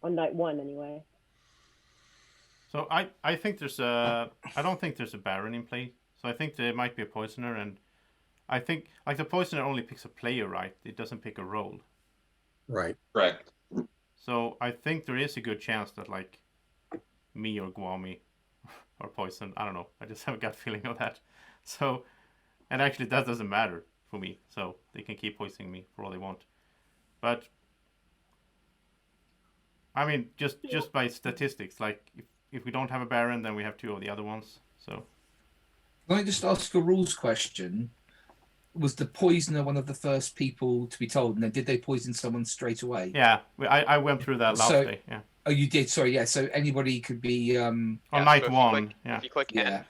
on night one anyway. So I think I don't think there's a Baron in play. So I think there might be a poisoner, and I think like the poisoner only picks a player, right? It doesn't pick a role. Right. Correct. So I think there is a good chance that like me or Guami are poisoned. I don't know. I just have a gut feeling of that. So, and actually that doesn't matter for me. So they can keep poisoning me for all they want. But I mean, just by statistics, like if we don't have a Baron, then we have two of the other ones. So. Can I just ask a rules question? Was the poisoner one of the first people to be told? And then did they poison someone straight away? Yeah, I went through that last day. Yeah. Oh, you did. Sorry. Yeah. So anybody could be. On night so one. If you click N,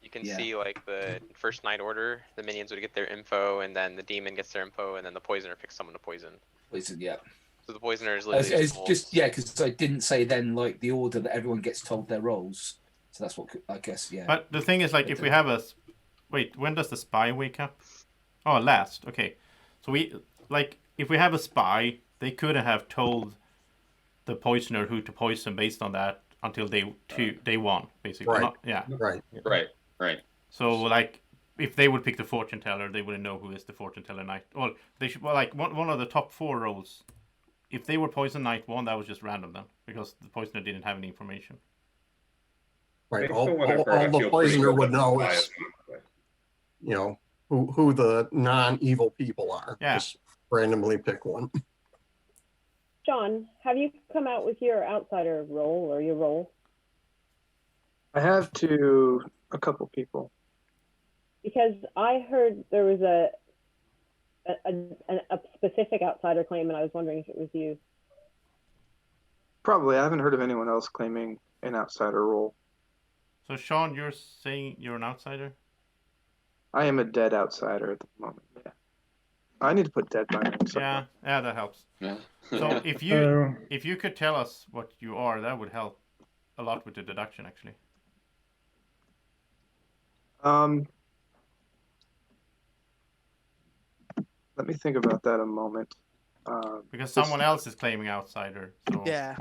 you can see like the first night order. The minions would get their info, and then the demon gets their info, and then the poisoner picks someone to poison. Poison. Yeah. So the poisoner is literally It's just because I didn't say then like the order that everyone gets told their roles. So that's what I guess. Yeah. But the thing is, like, if we have when does the spy wake up? Oh, last. Okay. So if we have a spy, they couldn't have told the poisoner who to poison based on that until day one, basically. Right. Yeah. Right. So, like, if they would pick the fortune teller, they wouldn't know who is the fortune teller night. Well, they should. Well, like one of the top 4 roles. If they were poisoned night 1, that was just random then, because the poisoner didn't have any information. Right. All the poisoner would know is, who the non-evil people are. Yeah. randomly pick one. Sean, have you come out with your outsider role or your role? I have to a couple people. Because I heard there was a specific outsider claim, and I was wondering if it was you. Probably. I haven't heard of anyone else claiming an outsider role. So Sean, you're saying you're an outsider? I am a dead outsider at the moment. Yeah. I need to put dead by my name somewhere. Yeah, that helps. Yeah. So if you could tell us what you are, that would help a lot with the deduction, actually. Let me think about that a moment. Because someone else is claiming outsider. So. Yeah.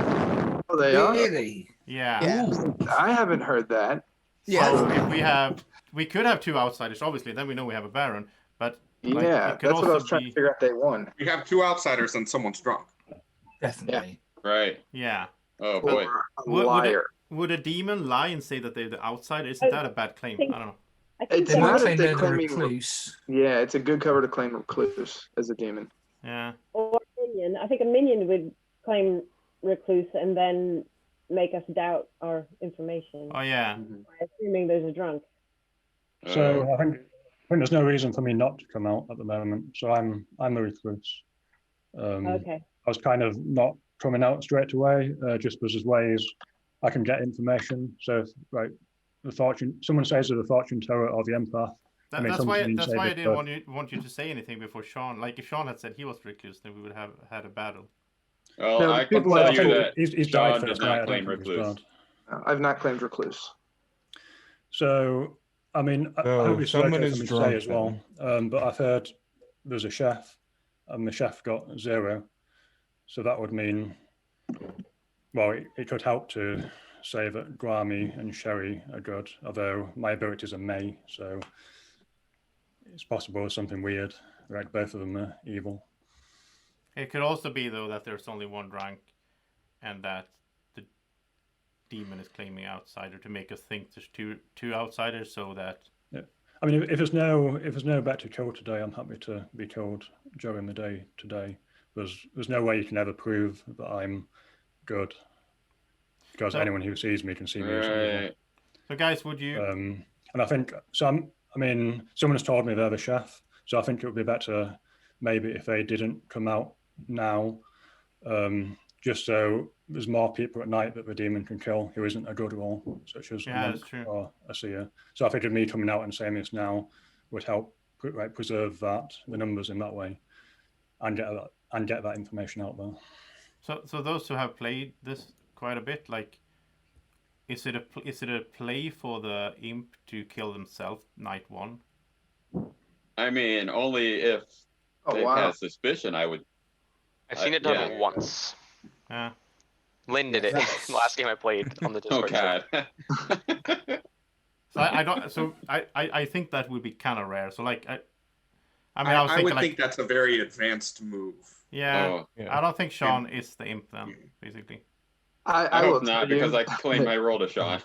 Oh, they are? Really? Yeah. I haven't heard that. Yeah. So if we could have two outsiders, obviously, then we know we have a Baron. But like, yeah, it could that's what I was also trying to figure out day one. We have two outsiders and someone's drunk. Definitely. Right. Yeah. Oh boy. Liar. Would a demon lie and say that they're the outsider? Isn't that a bad claim? I don't know. It's They might not claim if they're they're the claiming recluse. Yeah, it's a good cover to claim recluse as a demon. Yeah. Or a minion. I think a minion would claim recluse and then make us doubt our information. Oh yeah. By assuming there's a drunk. So I think there's no reason for me not to come out at the moment. So I'm the recluse. Okay. I was kind of not coming out straight away, just because there's ways I can get information. So if, like someone says they're the fortune teller or the empath. That's why I didn't want you to say anything before Sean. Like if Sean had said he was recluse, then we would have had a battle. Well, No, I can people tell like- you that He's Sean died did first not night, I claim don't think he's recluse. bad. I've not claimed recluse. So, I mean, I So, hope it's someone okay is for me to drunk say as well. But I've heard there's a chef, and the chef got 0. So that would mean, well, it could help to say that Grammy and Sherry are good, although my abilities are May, so it's possible it's something weird, like both of them are evil. It could also be though that there's only one drunk, and that the demon is claiming outsider to make us think there's two outsiders, so that. Yeah, I mean, if there's no bet to kill today, I'm happy to be killed during the day today. There's no way you can ever prove that I'm good, because anyone who sees me can see me as evil. So guys, would you? And I think so. I mean, someone has told me they're the chef, so I think it would be better maybe if they didn't come out now, just so there's more people at night that the demon can kill who isn't a good role, such as a monk or a seer. So I figured me coming out and saying this now would help preserve the numbers in that way, and get that information out there. So those who have played this quite a bit, like, is it a play for the imp to kill himself night 1? I mean, only if they have suspicion, I would. I've seen it done once. Yeah. Lynn did it the last game I played on the Discord. Oh God. So I don't. So I think that would be kind of rare. So like I would think that's a very advanced move. Yeah. I don't think Sean is the imp then, basically. I hope not, because I claim my role to Sean.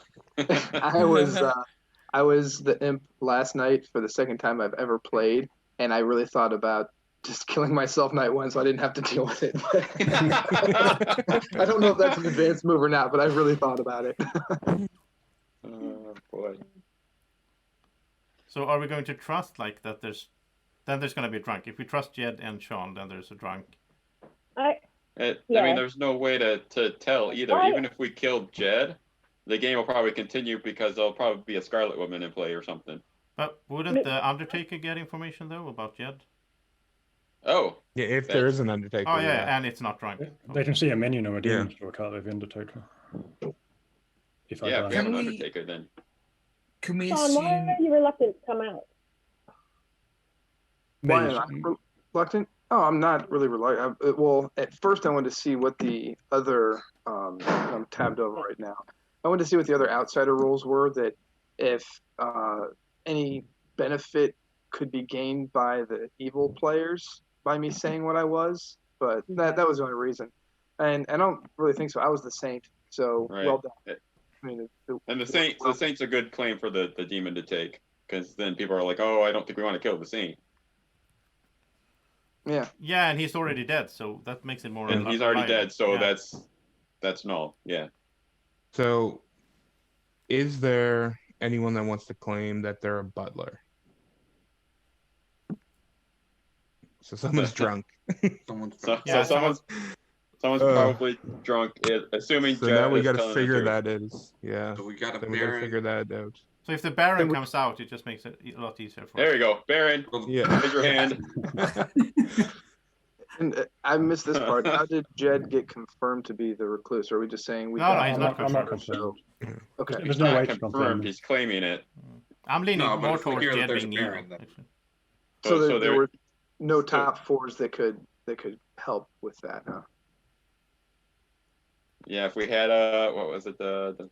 I was the imp last night for the second time I've ever played, and I really thought about just killing myself night 1 so I didn't have to deal with it. I don't know if that's an advanced move or not, but I really thought about it. Oh boy. So are we going to trust like that? There's going to be a drunk. If we trust Jed and Sean, then there's a drunk. I mean, there's no way to tell either. Even if we killed Jed, the game will probably continue because there'll probably be a Scarlet Woman in play or something. But wouldn't the Undertaker get information though about Jed? Oh. Yeah, if there is an Undertaker. Oh yeah, and it's not drunk. They can see a minion or a demon to work out the Undertaker. If we have an Undertaker, then. Can we Sean, why are you reluctant to come out? Why am I reluctant? Oh, I'm not really reluctant. Well, at first I wanted to see what the other, I'm tabbed over right now. I wanted to see what the other outsider rules were, that if any benefit could be gained by the evil players by me saying what I was, but that was the only reason. And I don't really think so. I was the saint, so well done. I mean, and the saint's a good claim for the demon to take, because then people are like, oh, I don't think we want to kill the saint. Yeah. Yeah, and he's already dead, so that makes it more. And he's already reliable. dead, so Yeah. that's null. Yeah. So, is there anyone that wants to claim that they're a butler? So someone's drunk. Someone's So, Yeah, someone's probably drunk. Assuming So Jed now we is got to telling the figure truth. that is. Yeah. So we got a Then we got to Baron. figure that out. So if the Baron comes out, it just makes it a lot easier for There us. you go, Baron. Yeah. Raise your hand. And I missed this part. How did Jed get confirmed to be the recluse? Or are we just saying we No, got no, he's not I'm not confirmed. confirmed. Okay. There's He's no way not to confirm. confirmed. He's claiming it. I'm leaning No, but more if we towards hear that Jed there's being a Baron, evil. then- Actually. So there there- were no top fours that could help with that, huh? Yeah, if we had what was it, the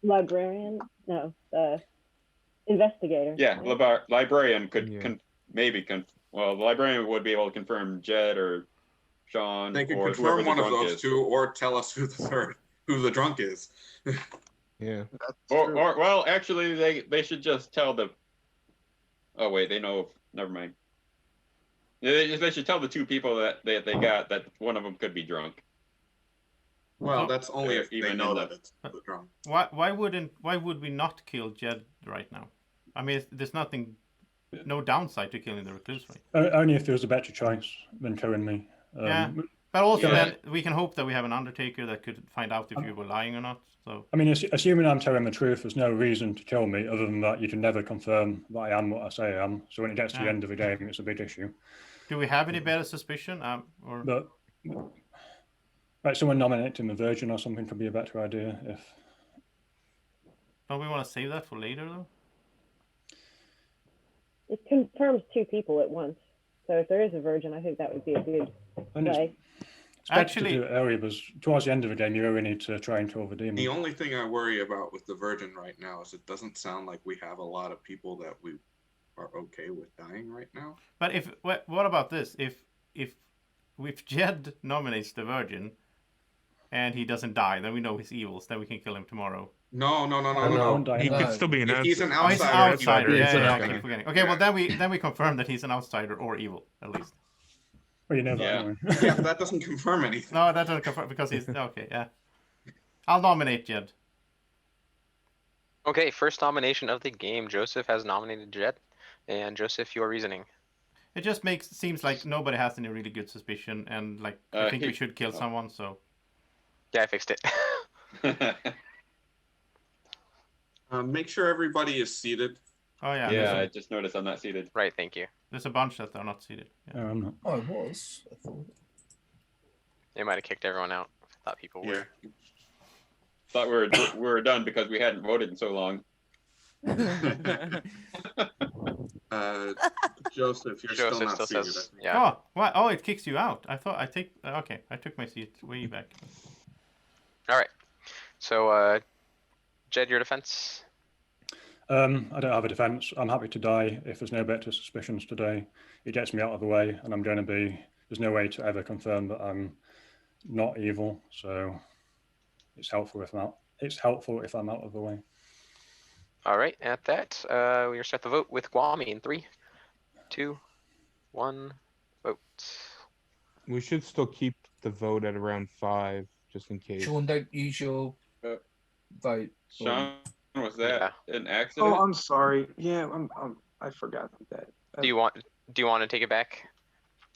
Librarian? No, the investigator. yeah, right? librarian could Yeah. well, the librarian would be able to confirm Jed or Sean They could or confirm whoever the one of drunk those is. two, or tell us who the drunk is. Yeah. That's Or true. well, actually, they should just tell the. Oh wait, they know. Never mind. They should tell the two people that they got that one of them could be drunk. Well, that's only if they Even know in that the- it's the drunk. Why would we not kill Jed right now? I mean, there's no downside to killing the recluse, right? Only if there was a better choice than killing me. Yeah. But also, Yeah. then we can hope that we have an Undertaker that could find out if you were lying or not. So I mean, assuming I'm telling the truth, there's no reason to kill me other than that you can never confirm that I am what I say I am. So when it gets to the Yeah. end of the game, it's a big issue. do we have any better suspicion? Or But like someone nominating the Virgin or something could be a better idea. If don't we want to save that for later though? It confirms two people at once. So if there is a virgin, I think that would be a good and it's, play. it's better Actually- to do it early, because towards the end of the game, you really need to try and kill the demon. The only thing I worry about with the Virgin right now is it doesn't sound like we have a lot of people that we are okay with dying right now. But what about this? If Jed nominates the Virgin, and he doesn't die, then we know he's evil. So then we can kill him tomorrow. No. He No. could still be an If he's an Oh, he's an outsider. outsider. he's Yeah, an I keep forgetting. Okay, well then we confirm that he's an outsider or evil at least. Well, you know that Yeah. anyway. Yeah, but that doesn't confirm anything. No, that doesn't confirm because he's okay. Yeah, I'll nominate Jed. Okay, first nomination of the game. Joseph has nominated Jed. And Joseph, your reasoning. It just seems like nobody has any really good suspicion, and like I think we should kill someone. So Yeah, I fixed it. Make sure everybody is seated. oh yeah, Yeah, I just noticed I'm not seated. Right, thank you. there's a bunch that are not seated. Yeah. No, I'm not. Oh, it was. I thought. They might have kicked everyone out. I thought people were. Yeah. Thought we were done because we hadn't voted in so long. Joseph, you're Joseph still not still seated. says, I think. yeah. Oh, what? Oh, it kicks you out. I thought I took my seat way back. All right. So, Jed, your defense. I don't have a defense. I'm happy to die if there's no better suspicions today. It gets me out of the way, and I'm going to be. There's no way to ever confirm that I'm not evil. So it's helpful if not. It's helpful if I'm out of the way. All right. At that, we're gonna start the vote with Guami in 3, 2, 1, vote. We should still keep the vote at around 5, just in case. Sean, don't use your vote. Sean, was that an accident? Oh, I'm sorry. Yeah, I forgot that. Do you want to take it back?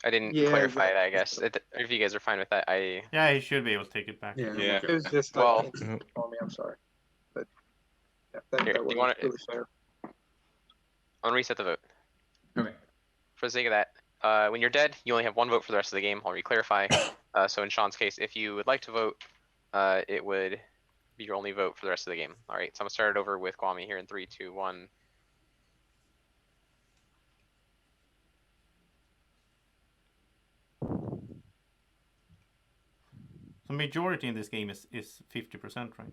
I didn't Yeah, clarify that. I guess if you guys are fine with that, Yeah, he should be able to take it back. Yeah. Yeah. It was just Well- like, for me. I'm sorry, but yeah, that Here, do was you wanna- really fair. I'll reset the vote. Okay. For the sake of that, when you're dead, you only have 1 vote for the rest of the game. I'll re-clarify. So in Sean's case, if you would like to vote, it would be your only vote for the rest of the game. All right, so I'm gonna start it over with Kwame here in 3, 2, 1. So majority in this game is 50%, right?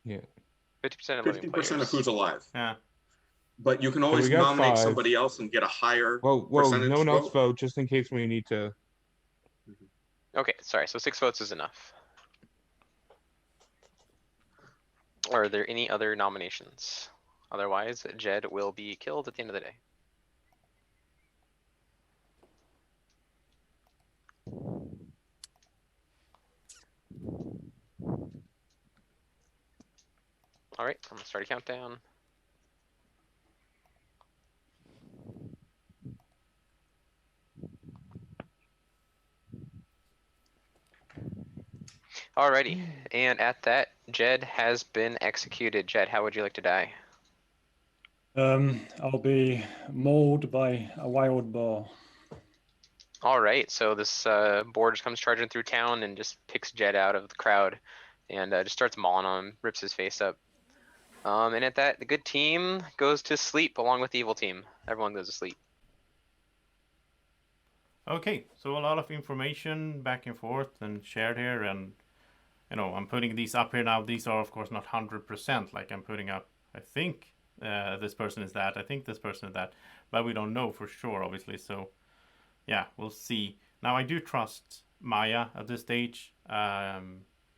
Yeah. 50% of living 50% players. of who's alive. Yeah. But you can we always got nominate 5. somebody else and get a higher Whoa, percentage no one else vote. vote, just in case we need to. Okay, sorry. So 6 votes is enough. Are there any other nominations? Otherwise, Jed will be killed at the end of the day. All right, I'm gonna start a countdown. Alrighty, and at that, Jed has been executed. Jed, how would you like to die? I'll be mauled by a wild boar. Alright, so this boar just comes charging through town and just picks Jed out of the crowd and just starts mauling him, rips his face up. And at that, the good team goes to sleep along with the evil team. Everyone goes to sleep. Okay, so a lot of information back and forth and shared here, and you know, I'm putting these up here now. These are of course not 100%. Like I'm putting up, I think this person is that, I think this person is that, but we don't know for sure, obviously. So yeah, we'll see. Now I do trust Maya at this stage.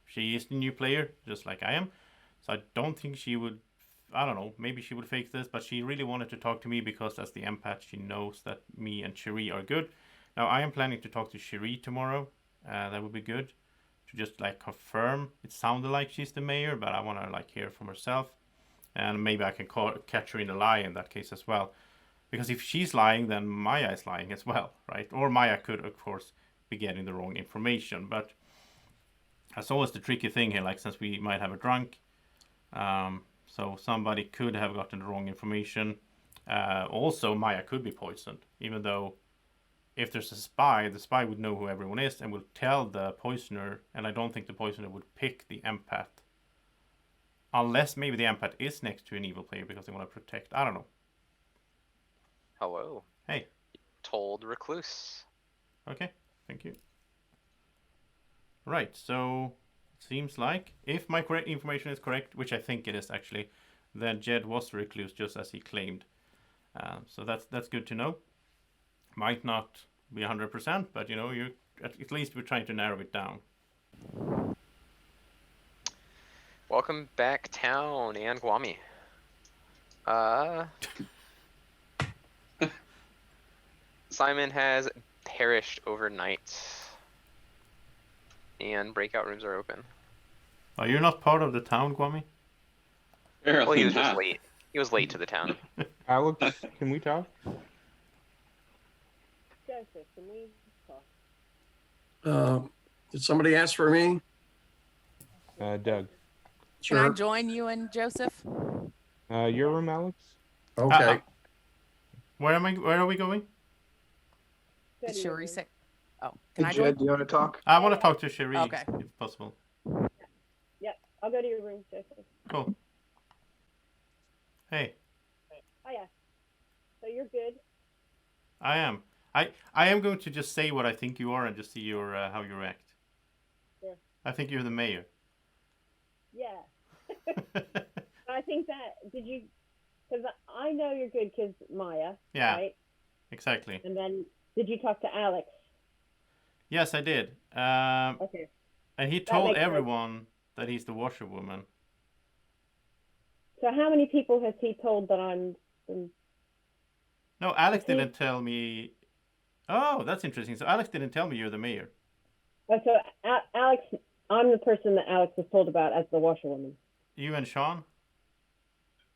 She is the new player, just like I am. So I don't think she would, I don't know, maybe she would fake this, but she really wanted to talk to me because as the empath, she knows that me and Cherie are good. Now I am planning to talk to Cherie tomorrow. That would be good to just like confirm. It sounded like she's the mayor, but I want to like hear from herself. And maybe I can catch her in a lie in that case as well. Because if she's lying, then Maya is lying as well, right? Or Maya could, of course, be getting the wrong information. But that's always the tricky thing here, like since we might have a drunk. So somebody could have gotten the wrong information. Also, Maya could be poisoned, even though if there's a spy, the spy would know who everyone is and will tell the poisoner, and I don't think the poisoner would pick the empath. Unless maybe the empath is next to an evil player because they want to protect. I don't know. Hello. Hey. Told recluse. Okay, thank you. Right, so it seems like if my correct information is correct, which I think it is actually, then Jed was recluse just as he claimed. So that's good to know. Might not be 100%, but you know, you at least we're trying to narrow it down. Welcome back, town and Guami. Simon has perished overnight, and breakout rooms are open. Are you not part of the town, Guami? Well, he was just not. late. He was late to the town. Alex, can we talk? Joseph, can we talk? Did somebody ask for me? Doug. Can I Sure. join you and Joseph? Your room, Alex? Okay. Where are we going? Did Cherie say? Oh, can Hey, I join? Jed, do you want to talk? I want to talk to Cherie, Okay. if possible. Yep, I'll go to your room, Joseph. Cool. Hey, Oh yeah. So you're good. I am. I am going to just say what I think you are and just see your how you react. Sure. I think you're the mayor. Yeah. I think that because I know you're good because Maya. Yeah. Right. Exactly. And then did you talk to Alex? Yes, I did. Okay. And he That told makes sense. everyone that he's the washerwoman. So how many people has he told that I'm? No, Alex he- didn't tell me. Oh, that's interesting. So Alex didn't tell me you're the mayor. Oh, so Alex, I'm the person that Alex was told about as the washerwoman. You and Sean?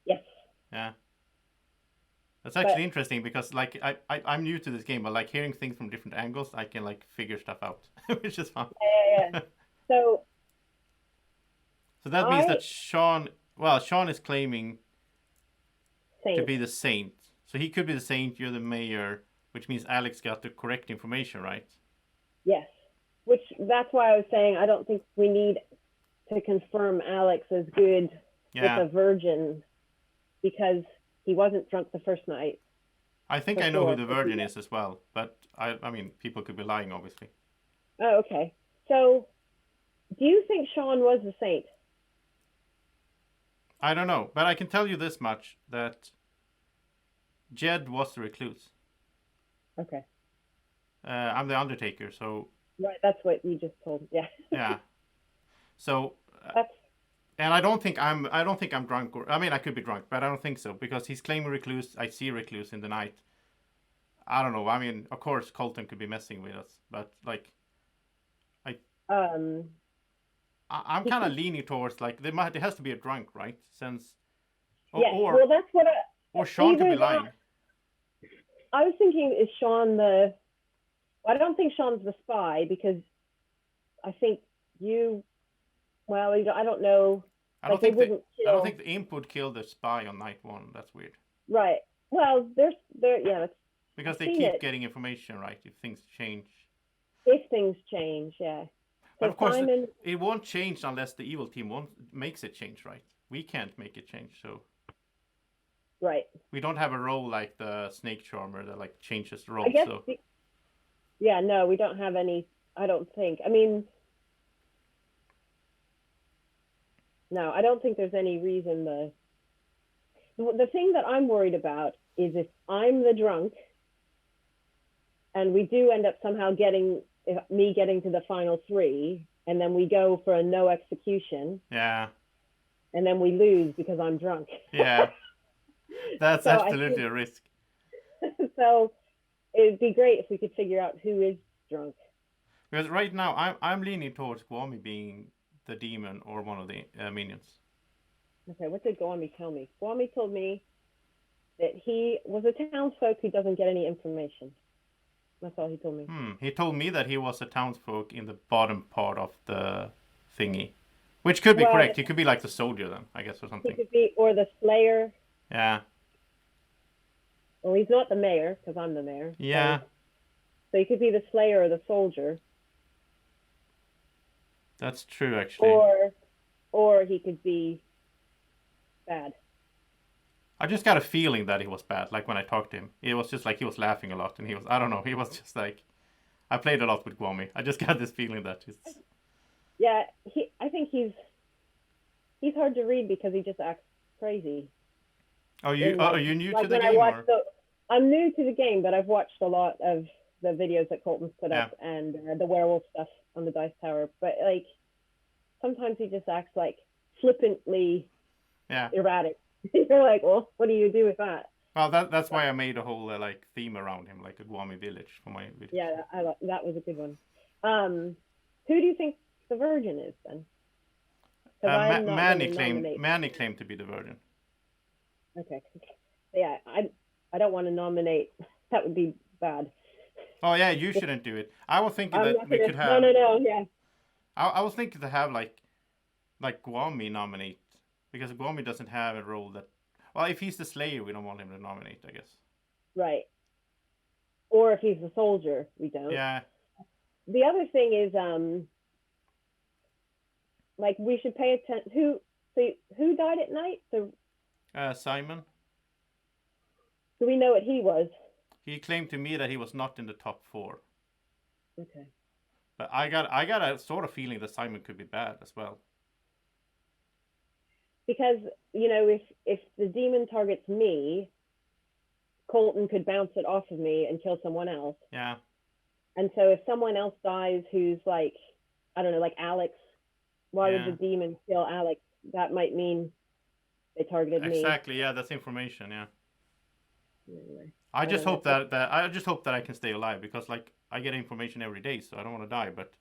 Yes. Yeah. That's actually interesting because like I'm new to this game, but like hearing things from different angles, I can like figure stuff out, which is fun. Yeah. So that means that Sean is claiming Saint. to be the saint. So he could be the saint, you're the mayor, which means Alex got the correct information, right? Yes. Which that's why I was saying I don't think we need to confirm Alex as good Yeah. with a virgin because he wasn't drunk the first night. I think For I know who sure. the virgin is as well, but I mean, people could be lying, obviously. Oh, okay. So do you think Sean was the saint? I don't know, but I can tell you this much, that Jed was the recluse. Okay. I'm the Undertaker, so Right, that's what you just told. Yeah. yeah. So That's and I don't think I'm drunk, or I mean I could be drunk, but I don't think so because he's claiming recluse. I see recluse in the night. I don't know. I mean, of course, Colton could be messing with us, but like, I'm kind of leaning towards like there has to be a drunk, right? Since Yes, well, that's what or Sean could be either that- lying. I was thinking, is Sean the? I don't think Sean's the spy because I think you. Well, I don't know. I Like, don't think they wouldn't I don't kill- think the imp would kill the spy on night 1. That's weird. Right. Well, there's yeah. That's, Because I've they seen keep it. getting information, right? If things change. If things change, yeah. But So of course, Simon, it won't change unless the evil team makes it change, right? We can't make it change, so right. we don't have a role like the Snake Charmer that like changes the role. I guess. So Yeah. No, we don't have any. I don't think. I mean, no, I don't think there's any reason the thing that I'm worried about is if I'm the drunk and we do end up somehow getting to the final 3 and then we go for a no execution yeah, and then we lose because I'm drunk. yeah, that's So I absolutely think- a risk. So it'd be great if we could figure out who is drunk. Because right now I'm leaning towards Kwame being the demon or one of the minions. Okay, what did Gwami tell me? Gwami told me that he was a townsfolk who doesn't get any information. That's all he told me. He told me that he was a townsfolk in the bottom part of the thingy, which could be Well, correct. He could be like the soldier then, I guess, or He something. could be, or the Slayer. Yeah, Well, he's not the mayor because I'm the mayor. yeah, So he could be the Slayer or the soldier, that's true actually. or he could be bad. I just got a feeling that he was bad. Like when I talked to him, it was just like he was laughing a lot, and I don't know, he was just like, I played a lot with Gwami. I just got this feeling that it's. Yeah, I think he's hard to read because he just acts crazy. Are you new like to the when game? I watched I'm new to the game, but I've watched a lot of the videos that Colton's put up Yeah. and the werewolf stuff on the Dice Tower. But like, sometimes he just acts like flippantly Yeah. erratic. You're like, well, what do you do with that? Well, that's why I made a whole like theme around him, like a Gwami village for my video. Yeah, that was a good one. Who do you think the virgin is then? 'Cause I'm not Manny gonna nominate. claimed to be the virgin. Okay. Yeah, I don't want to nominate. That would be bad. Oh yeah, you shouldn't do it. I was thinking I'm that not we gonna- could have. No, yeah. I was thinking to have like Gwami nominate, because Gwami doesn't have a role that. Well, if he's the Slayer, we don't want him to nominate, I guess. Right. Or if he's the soldier, we don't. Yeah. The other thing is, like we should pay attention. Who died at night? So Simon. do we know what he was? He claimed to me that he was not in the top 4. Okay. But I got a sort of feeling that Simon could be bad as well. Because if the demon targets me, Colton could bounce it off of me and kill someone else. Yeah. And so if someone else dies who's like, I don't know, like Alex, why Yeah. would the demon kill Alex? That might mean they targeted me. Exactly. Yeah, that's information. Yeah. Anyway, I just don't hope that I just hope that I can stay alive, because like I get information every day, so I don't want to die. But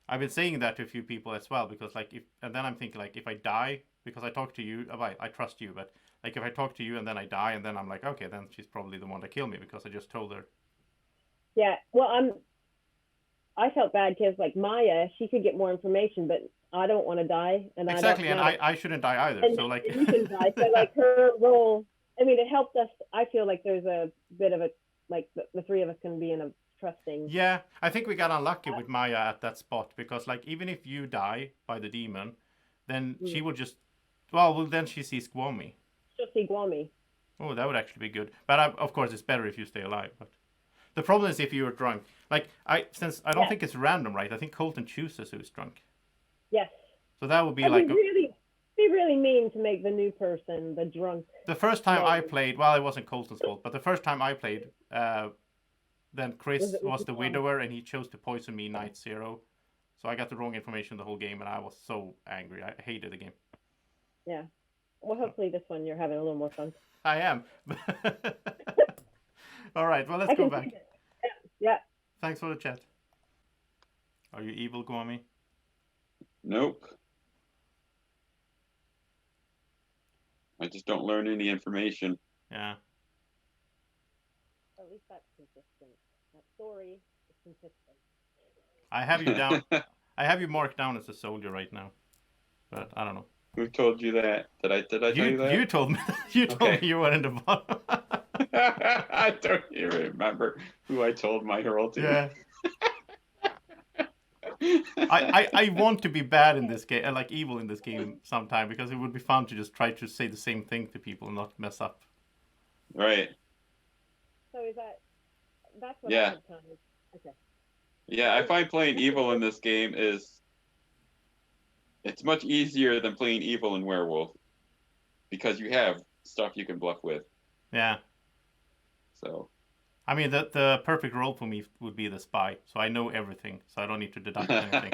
I've been saying that to a few people as well, because like and then I'm thinking like if I die, because I talk to you, I trust you, but like if I talk to you and then I die, and then I'm like, okay, then she's probably the one to kill me because I just told her. Yeah, well, I felt bad because like Maya, she could get more information, but I don't want to die, and Exactly, I don't and I shouldn't die either. and So like you can die. So like her role, I mean, it helped us. I feel like there's a bit of a like the three of us can be in a trusting. Yeah, I think we got unlucky with Maya at that spot, because like even if you die by the demon, then she would just then she sees Gwami. She'll see Gwami. Oh, that would actually be good. But of course, it's better if you stay alive. But the problem is if you are drunk. Like since I don't think it's random, right? I think Colton chooses who's drunk. Yes. So that would be That'd like be really mean to make the new person the drunk. the first time I played. Well, it wasn't Colton's fault, but the first time I played, then Chris was the widower, and he chose to poison me night 0. So I got the wrong information the whole game, and I was so angry. I hated the game. Yeah. Well, hopefully this one you're having a little more fun. I am. All right. Well, let's go back. Yeah. Thanks for the chat. Are you evil, Gwami? Nope. I just don't learn any information. Yeah. At least that's consistent. That story is consistent. I have you down. I have you marked down as a soldier right now, but I don't know. Who told you that? Did I tell you that? You told me. You told me you were in the bottom. I don't even remember who I told my role to. Yeah. I want to be bad in this game, like evil in this game sometime, because it would be fun to just try to say the same thing to people and not mess up. Right. So that's what Yeah. I had time. Okay. Yeah, I find playing evil in this game it's much easier than playing evil in Werewolf, because you have stuff you can bluff with. Yeah. So. I mean, the perfect role for me would be the spy, so I know everything, so I don't need to deduct anything.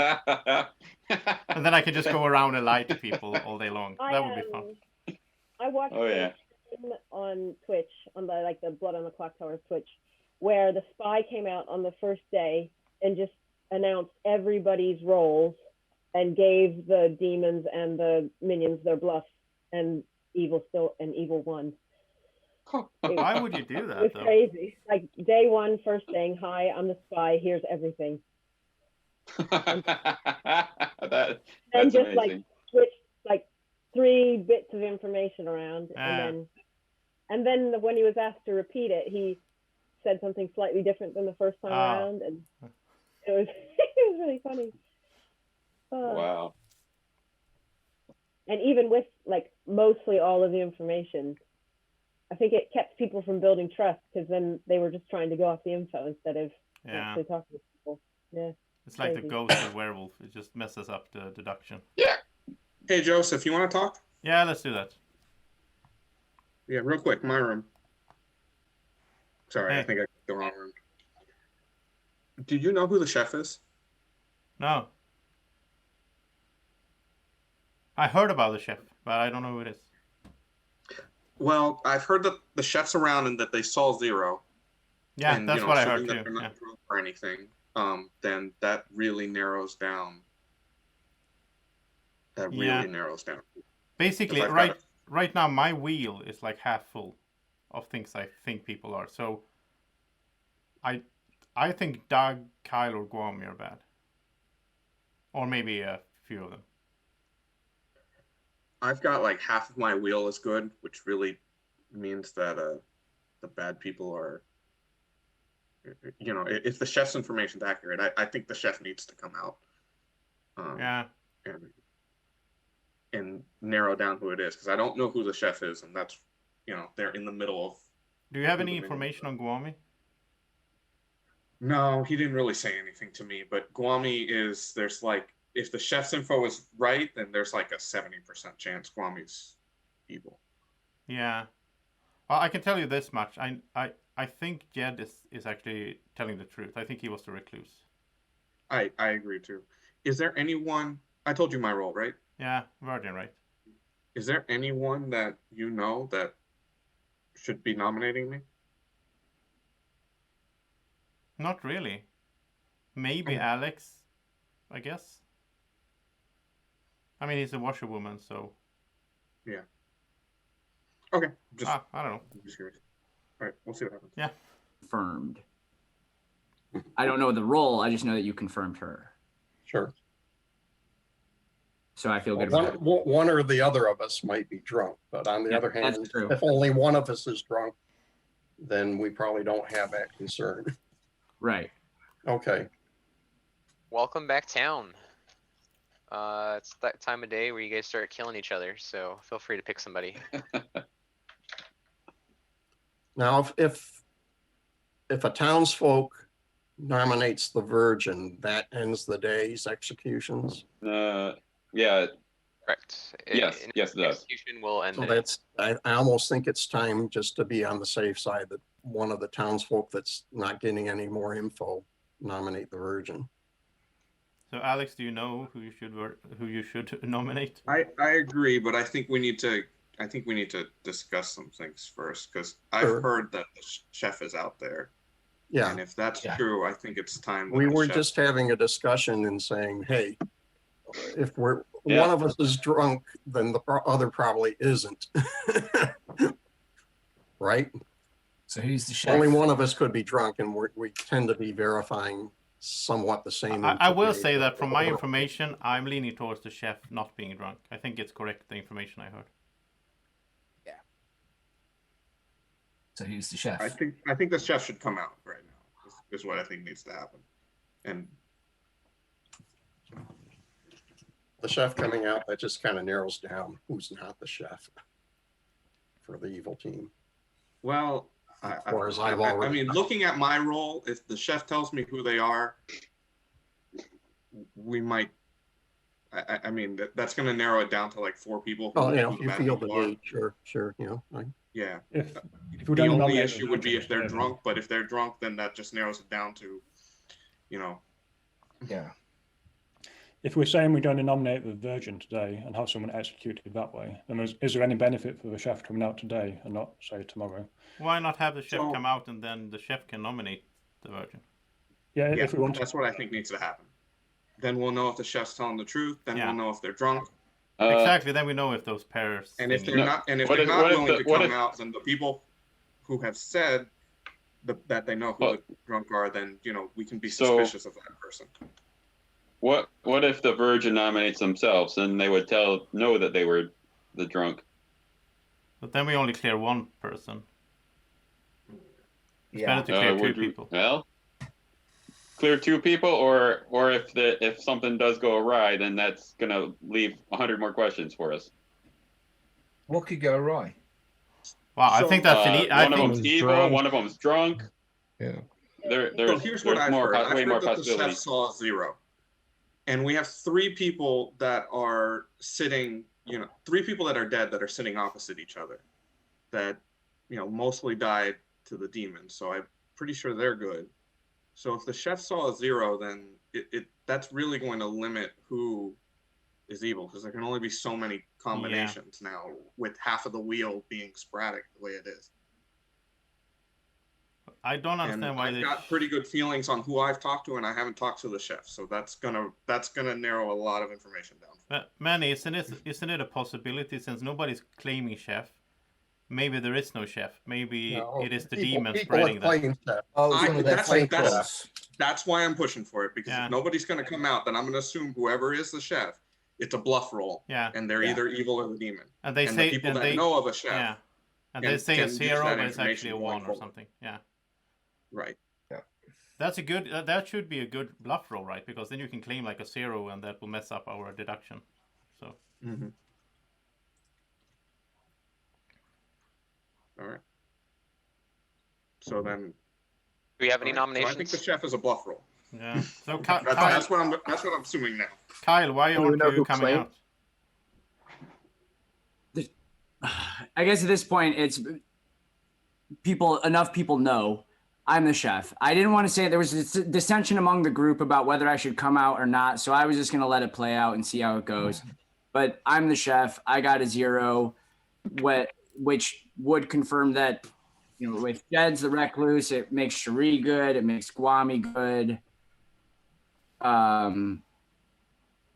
And then I can just go around and lie to people all day long. That would be fun. I watched a stream on Twitch, on the Blood on the Clocktower Twitch, where the spy came out on the first day and just announced everybody's roles and gave the demons and the minions their bluffs, and evil won. Why would you do that? It's crazy. Like day one, first thing, hi, I'm the spy. Here's everything. That's and just amazing. like switch like 3 bits of information around, and then when he was asked to repeat it, he said something slightly different than the first time around, and it was it was really funny. Wow. And even with like mostly all of the information, I think it kept people from building trust, because then they were just trying to go off the info instead of actually talking to people. Yeah. It's like the ghost of werewolf. It just messes up the deduction. Yeah. Hey, Joseph, you want to talk? Yeah, let's do that. Yeah, real quick, my room. Sorry, Hey. I think I clicked the wrong room. Do you know who the chef is? No. I heard about the chef, but I don't know who it is. Well, I've heard that the chef's around and that they saw Zero. Yeah, and, that's what I assuming heard that too. they're not Yeah. drunk or anything, then that really narrows down. That really narrows down. Basically, I've got right now my wheel is like half full of things I think people are. So I think Doug, Kyle, or Guami are bad, or maybe a few of them. I've got like half of my wheel is good, which really means that the bad people are, if the chef's information is accurate, I think the chef needs to come out. And narrow down who it is, because I don't know who the chef is, and that's, they're in the middle of. Do you have any information on Guami? No, he didn't really say anything to me, but Guami there's like, if the chef's info is right, then there's like a 70% chance Guami's evil. Yeah. Well, I can tell you this much. I think Jed is actually telling the truth. I think he was the recluse. I agree too. Is there anyone, I told you my role, right? Yeah, Virgin, right? Is there anyone that you know that should be nominating me? Not really. Maybe Alex, I guess. I mean, he's a washerwoman, so. Yeah. Okay. I don't know. I'm just curious. All right, we'll see what happens. Yeah. Confirmed. I don't know the role. I just know that you confirmed her. Sure. So I feel good about it. One or the other of us might be drunk, but on the other hand, true. if only one of us is drunk, then we probably don't have that concern. Right. Okay. Welcome back town. It's that time of day where you guys start killing each other, so feel free to pick somebody. Now, if a townsfolk nominates the Virgin, that ends the day's executions. Yeah. Correct. Yes, it does. Execution will end. So I almost think it's time just to be on the safe side that one of the townsfolk that's not getting any more info nominate the Virgin. So Alex, do you know who you should nominate? I agree, but I think we need to discuss some things first, because I've heard that the chef is out there. Yeah. And if that's true, I think it's time. We that the were chef... just having a discussion and saying, hey, if we're Yeah. one of us is drunk, then the other probably isn't. Right? So who's the chef? Only one of us could be drunk, and we tend to be verifying somewhat the same. I will say information. that from my information, I'm leaning towards the chef not being drunk. I think it's correct, the information I heard. So who's the chef? I think the chef should come out right now. Is what I think needs to happen. And The chef coming out, that just kind of narrows down who's not the chef for the evil team. well, Or as I've I already. mean, looking at my role, if the chef tells me who they are, we might. I mean, that's going to narrow it down to like 4 people. Oh, who you know, the you bad feel the people are. need, sure, you know. Yeah. If The we don't only nominate issue the would be Virgin if they're today, drunk, but if they're drunk, then that just narrows it down to, you know. Yeah. if we're saying we're going to nominate the Virgin today and have someone executed that way, then is there any benefit for the chef coming out today and not, say, tomorrow? Why not have the chef come out and then the chef can nominate the Virgin? Yeah, Yeah, if we want that's what I think needs to happen. Then we'll know if the chef's telling the truth. Then we'll know if they're drunk. Exactly. Then we know if those pairs. And if they're thingy- not, and if What they're if- not what if willing the- to what come if- out, then the people who have said that they know who the drunk are, then you know we can be So- suspicious of that person. What if the Virgin nominates themselves and they would know that they were the drunk? But then we only clear one person. It's Yeah. better to clear 2 would we- people. Well, clear 2 people, or if something does go awry, then that's gonna leave 100 more questions for us. What could go awry? Wow, I think that's one of them's evil, drunk. one of them's drunk. Yeah. There's So here's what I've more, heard. I've way heard more that the chef possibilities. saw 0, and we have 3 people that are sitting. 3 people that are dead that are sitting opposite each other, that mostly died to the demon. So I'm pretty sure they're good. So if the chef saw 0, then that's really going to limit who is evil, because there can only be so many combinations now, with half of the wheel being sporadic the way it is. I don't understand And why I've they. got pretty good feelings on who I've talked to, and I haven't talked to the chef, so that's gonna narrow a lot of information down. But Manny, isn't it a possibility, since nobody's claiming chef? Maybe there is no chef. Maybe it is the demon spreading that. That's why I'm pushing for it, because if nobody's going to come out, then I'm going to assume whoever is the chef, it's a bluff roll. Yeah. And they're either evil or the demon. And they the say people that they know of a chef. Yeah. And they can- say can a use 0, that but it's information actually a going 1 or forward. something. Yeah. Right. Yeah. That's a good. That should be a good bluff roll, right? Because then you can claim like a 0, and that will mess up our deduction. So. Mm-hmm. All right. So then. Do we have any all right, so nominations? I think the chef is a bluff roll. Yeah. So That's what I'm assuming now. Kyle, why Do we aren't know you who coming claimed? out? I guess at this point, it's enough people know I'm the chef. I didn't want to say there was dissension among the group about whether I should come out or not. So I was just going to let it play out and see how it goes. But I'm the chef. I got a 0, which would confirm that, with Jed's the recluse, it makes Cherie good. It makes Guami good.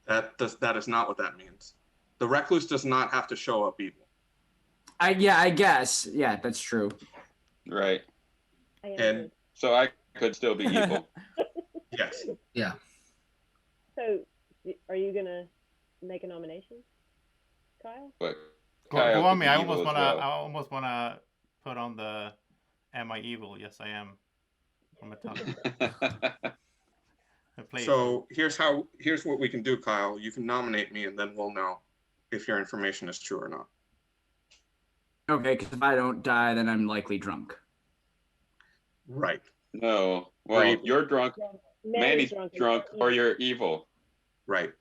That is not what that means. The recluse does not have to show up evil. I guess. Yeah, that's true. Right. And so I could still be evil. Yes. Yeah. So, are you gonna make a nomination, Kyle? But Go Kyle on could me. be I evil almost as wanna. well. I almost wanna put on the "Am I evil? Yes, I am." From Metallica. So here's what we can do, Kyle. You can nominate me, and then we'll know if your information is true or not. Okay, because if I don't die, then I'm likely drunk. Right. No. Well, you're drunk. Manny's Manny's drunk, or you're evil. Right.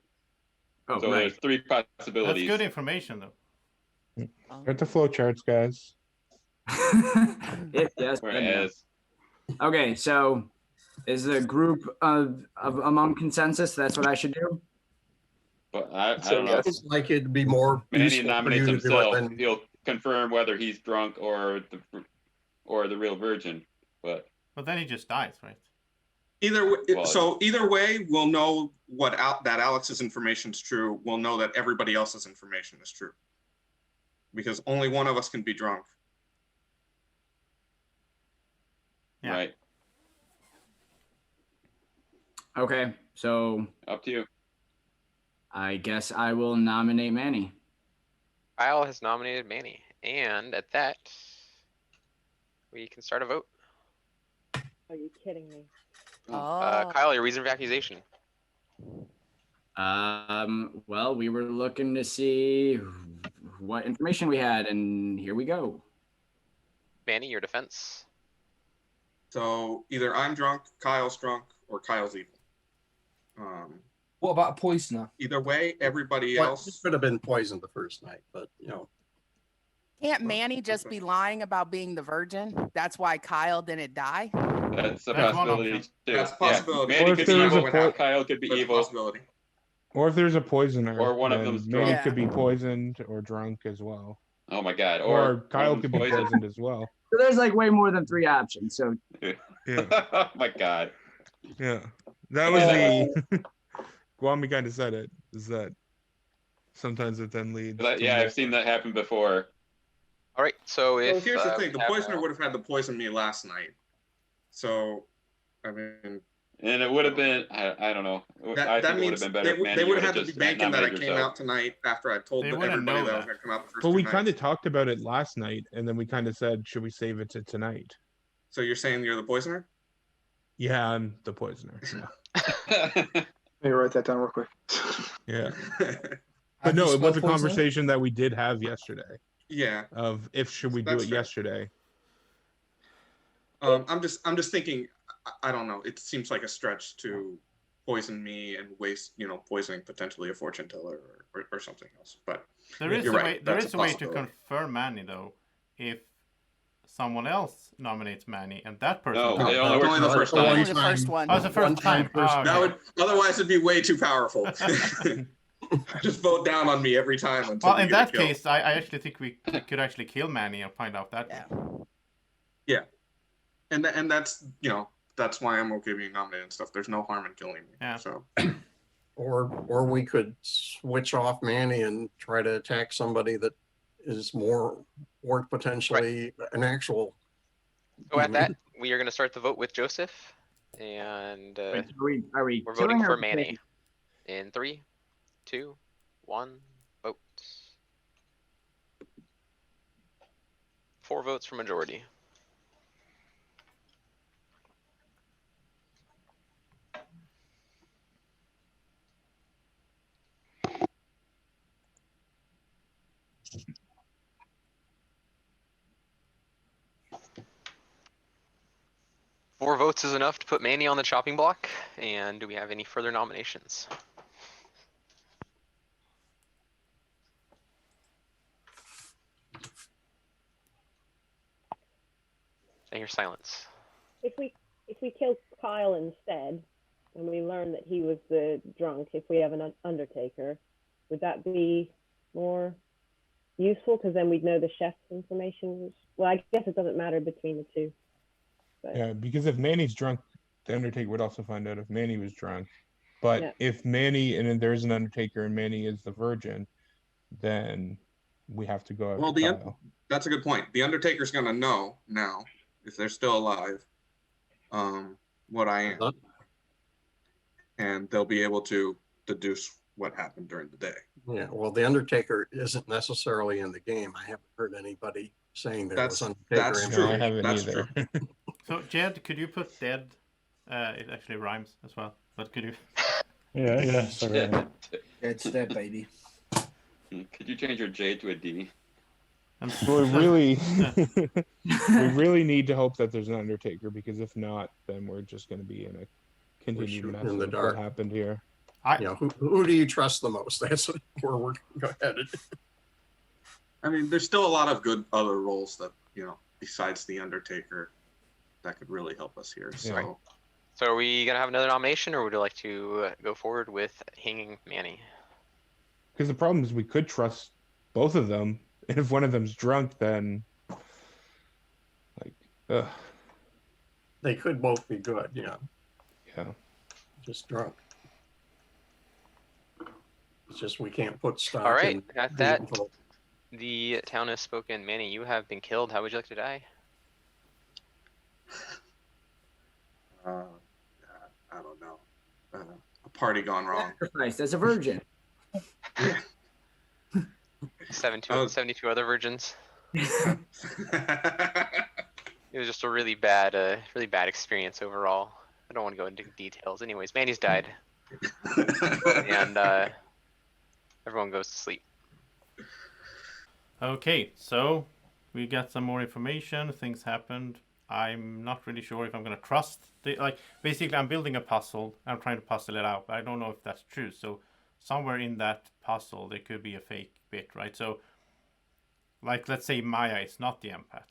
Oh, so there's 3 possibilities. That's good information, though. Start the flow charts, guys. Yes. Whereas, Okay, so is the group of among consensus? That's what I should do. but I don't know. It's like it'd be more Manny useful for nominates you to do it himself. than He'll confirm whether he's drunk or the real virgin. But then he just dies, right? Either way, we'll know that Alex's information is true. We'll know that everybody else's information is true, because only one of us can be drunk. Yeah. Right. Okay, so Up to you. I guess I will nominate Manny. Kyle has nominated Manny, and at that, we can start a vote. Are you kidding me? Kyle, your reason of accusation. Well, we were looking to see what information we had, and here we go. Manny, your defense. So either I'm drunk, Kyle's drunk, or Kyle's evil. What about a poisoner? Either way, everybody Well, else. it could have been poisoned the first night, but you know. Can't Manny just be lying about being the virgin? That's why Kyle didn't die. That's a That's one possibility option. too. That's a possibility. Yeah. Or Manny if could be there was evil. a Kyle could be That's a evil. possibility. Or if there's a poisoner, Or one of then them's Manny drunk. could be poisoned or drunk as well. Oh my God. Or Kyle one of could be them's poisoned as well. So there's like way more than 3 options. So Yeah. Oh my God. Yeah. That was the Guami kind of said it, is that sometimes it then leads to Yeah, more. I've seen that happen before. All right, so So if here's the we thing: the have, poisoner would have had to poison me last night. So, I mean, And it would have been, I don't know. I that think it would means have been better if Manny they would would have have had to just be banking that I nominated came yourself. out tonight after I told They wouldn't everybody know that I was that. going to come out the first But two we nights. kind of talked about it last night, and then we kind of said, should we save it to tonight? So you're saying you're the poisoner? Yeah, I'm the poisoner. Yeah. Let me write that down real quick. Yeah. Have But no, you it was a smelled poison? conversation that we did have yesterday Yeah. of if should we do That's it fair. yesterday. I'm just thinking. I don't know. It seems like a stretch to poison me and waste, poisoning potentially a fortune teller or something else. But There is you're a right. way. There That's is a way to possibility. confirm Manny though, if someone else nominates Manny and that person. No, comes it out. only works only the first time. Only the first one. Oh, it's the first One-time time. person. Oh, That okay. would otherwise it'd be way too powerful. Just vote down on me every time until Well, you in get a that kill. case, I actually think we could actually kill Manny and find out that. Yeah. Yeah, and that's that's why I'm okay being nominated and stuff. There's no harm in killing me. Yeah. So Or we could switch off Manny and try to attack somebody that is more, or potentially an actual. So at that, we are going to start the vote with Joseph, and are we we're killing voting or for taking? Manny. In 3, 2, 1, vote. 4 votes for majority. Four votes is enough to put Manny on the chopping block. And do we have any further nominations? I hear silence. If we kill Kyle instead, and we learn that he was the drunk, if we have an undertaker, would that be more useful? Because then we'd know the chef's information. Well, I guess it doesn't matter between the two. But Yeah, because if Manny's drunk, the Undertaker would also find out if Manny was drunk. But Yeah. if Manny and then there's an Undertaker and Manny is the virgin, then we have to go after well, Kyle. that's a good point. The Undertaker's gonna know now if they're still alive, what I am, and they'll be able to deduce what happened during the day. Yeah, well, the Undertaker isn't necessarily in the game. I haven't heard anybody saying there was Undertaker. That's in true. No, I the game. haven't That's either. true. So Jed, could you put dead? It actually rhymes as well, but could you? Yeah, sorry. It's that baby. Could you change your J to a D? So we really, we really need to hope that there's an Undertaker, because if not, then we're just going to be in a continued shooting mess in the of dark. what happened here. You know, who do you trust the most? That's where we're headed. I mean, there's still a lot of good other roles that besides the Undertaker that could really help us here. So. Yeah. So are we gonna have another nomination, or would you like to go forward with hanging Manny? Because the problem is we could trust both of them, and if one of them's drunk, then They could both be good, yeah. Yeah. Just drunk. It's just we can't put stock All right, in got the that. info. The town has spoken. Manny, you have been killed. How would you like to die? I don't know. A party gone wrong. Sacrificed as a virgin. 72 other virgins. It was just a really bad experience overall. I don't want to go into details. Anyways, Manny's died, and everyone goes to sleep. Okay, so we got some more information. Things happened. I'm not really sure if I'm gonna trust basically I'm building a puzzle. I'm trying to puzzle it out, but I don't know if that's true. So somewhere in that puzzle there could be a fake bit, right? So like let's say Maya is not the empath.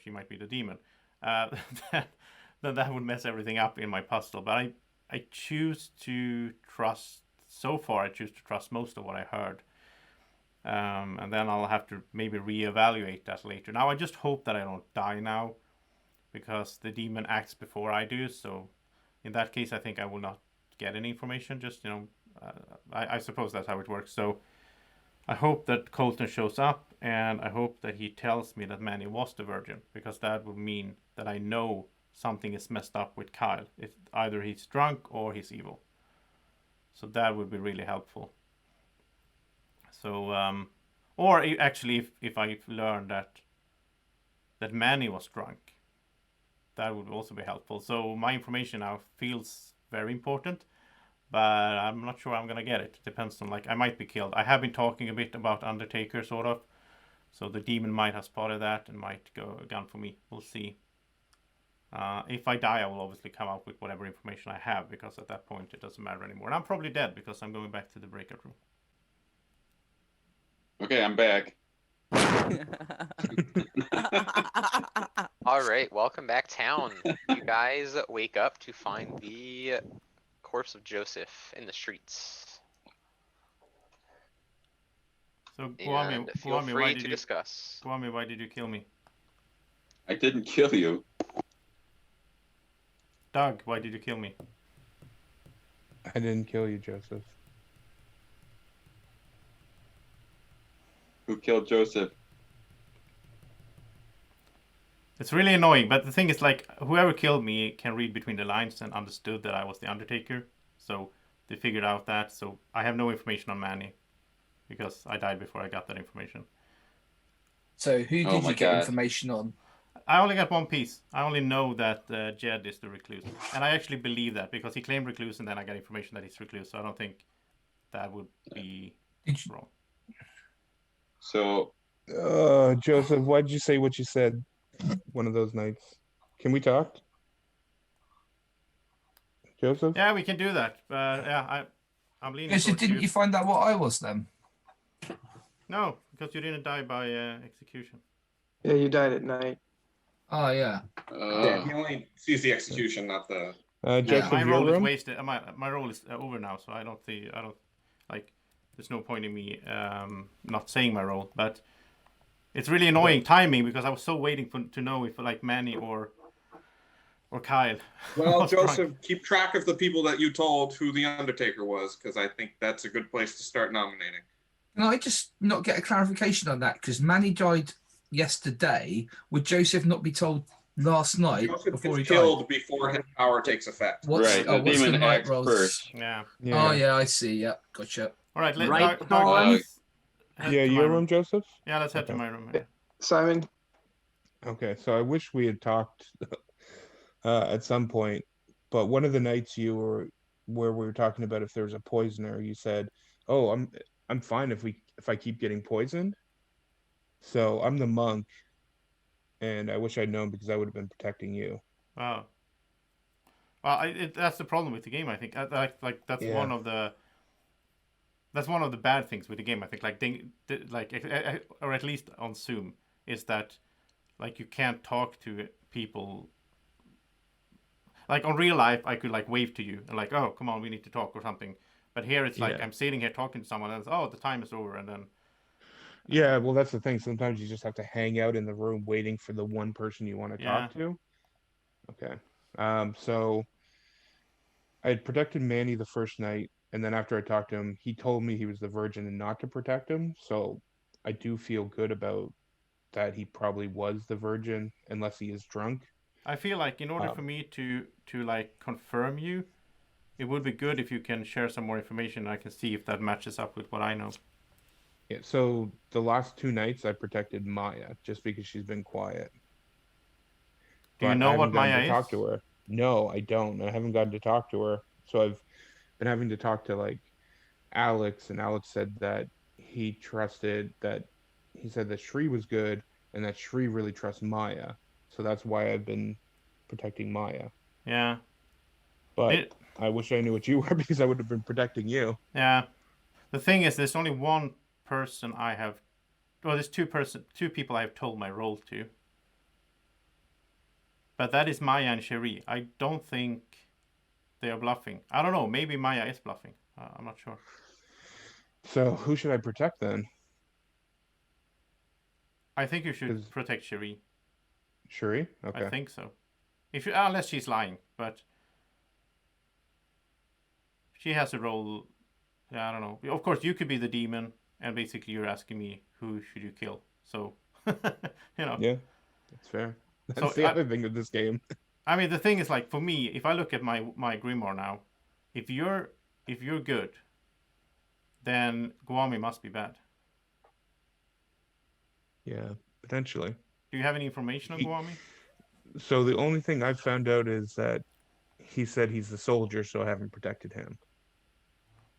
She might be the demon. Then that would mess everything up in my puzzle. But I choose to trust. So far, I choose to trust most of what I heard. And then I'll have to maybe reevaluate that later. Now I just hope that I don't die now, because the demon acts before I do. So in that case, I think I will not get any information. Just I suppose that's how it works. So I hope that Colton shows up, and I hope that he tells me that Manny was the virgin, because that would mean that I know something is messed up with Kyle. It's either he's drunk or he's evil. So that would be really helpful. So, or actually, if I learned that Manny was drunk, that would also be helpful. So my information now feels very important, but I'm not sure I'm gonna get it. Depends on, I might be killed. I have been talking a bit about Undertaker, sort of. So the demon might have spotted that and might go a gun for me. We'll see. If I die, I will obviously come up with whatever information I have, because at that point it doesn't matter anymore. And I'm probably dead because I'm going back to the breakout room. Okay, I'm back. All right, welcome back, town. You guys wake up to find the corpse of Joseph in the streets. So, And feel Kwame, free to discuss. Kwame, why did you kill me? I didn't kill you. Doug, why did you kill me? I didn't kill you, Joseph. Who killed Joseph? It's really annoying, but the thing is, whoever killed me can read between the lines and understood that I was the Undertaker. So they figured out that. So I have no information on Manny, because I died before I got that information. So who did you get information on? I only got one piece. I only know that Jed is the recluse. And I actually believe that, because he claimed recluse and then I got information that he's recluse. So I don't think that would be wrong. So... Joseph, why did you say what you said one of those nights? Can we talk? Joseph? Yeah, we can do that. But yeah, I'm leaning Yes, towards didn't you find out what I was then? No, because you didn't die by execution. Yeah, you died at night. Oh, yeah. Yeah, he only sees the execution, not the... Joseph, my role room? is wasted. My role is over now, so I don't there's no point in me not saying my role. But it's really annoying timing, because I was so waiting to know if Manny or Kyle. Well, Joseph, keep track of the people that you told who the Undertaker was, because I think that's a good place to start nominating. Can I just not get a clarification on that? Because Manny died yesterday. Would Joseph not be told last night before he killed died? before his power takes effect? What's the demon night acts rolls? first. Yeah. Oh, yeah, I see. Yeah, gotcha. All right, Right, Doug, Colin? Yeah, your room, Joseph? Yeah, let's head to my room. Yeah. Simon? Okay, so I wish we had talked at some point, but one of the nights where we were talking about if there's a poisoner, you said, "Oh, I'm fine if I keep getting poisoned." So I'm the monk, and I wish I'd known, because I would have been protecting you. Wow. Well, that's the problem with the game. I think that's one of the bad things with the game. I think or at least on Zoom, is that you can't talk to people. On real life, I could wave to you and oh, come on, we need to talk or something. But here it's I'm sitting here talking to someone and the time is over, and then. Yeah, well, that's the thing. Sometimes you just have to hang out in the room waiting for the one person you want to talk to. Okay. So I had protected Manny the first night, and then after I talked to him, he told me he was the virgin and not to protect him. So I do feel good about that. He probably was the virgin, unless he is drunk. I feel like in order for me to like confirm you, it would be good if you can share some more information. I can see if that matches up with what I know. Yeah. So the last 2 nights I protected Maya just because she's been quiet. Do you But I know haven't what gotten Maya to is? talk to her. No, I don't. I haven't gotten to talk to her. So I've been having to talk to like Alex, and Alex said that he said that Shri was good and that Shri really trusts Maya. So that's why I've been protecting Maya. Yeah. But I wish I knew what you were because I would have been protecting you. Yeah. The thing is, there's only one person I have. Well, there's two people I have told my role to. But that is Maya and Cherie. I don't think they are bluffing. I don't know. Maybe Maya is bluffing. I'm not sure. So who should I protect then? I think you should protect Cherie. Cherie? Okay. I think so. If you, unless she's lying, but she has a role. Yeah, I don't know. Of course, you could be the demon, and basically you're asking me who should you kill. So, you know. Yeah, that's fair. That's the other thing with this game. I mean, the thing is, like, for me, if I look at my Grimoire now, if you're good, then Guami must be bad. Yeah, potentially. Do you have any information on Guami? So the only thing I've found out is that he said he's the soldier, so I haven't protected him.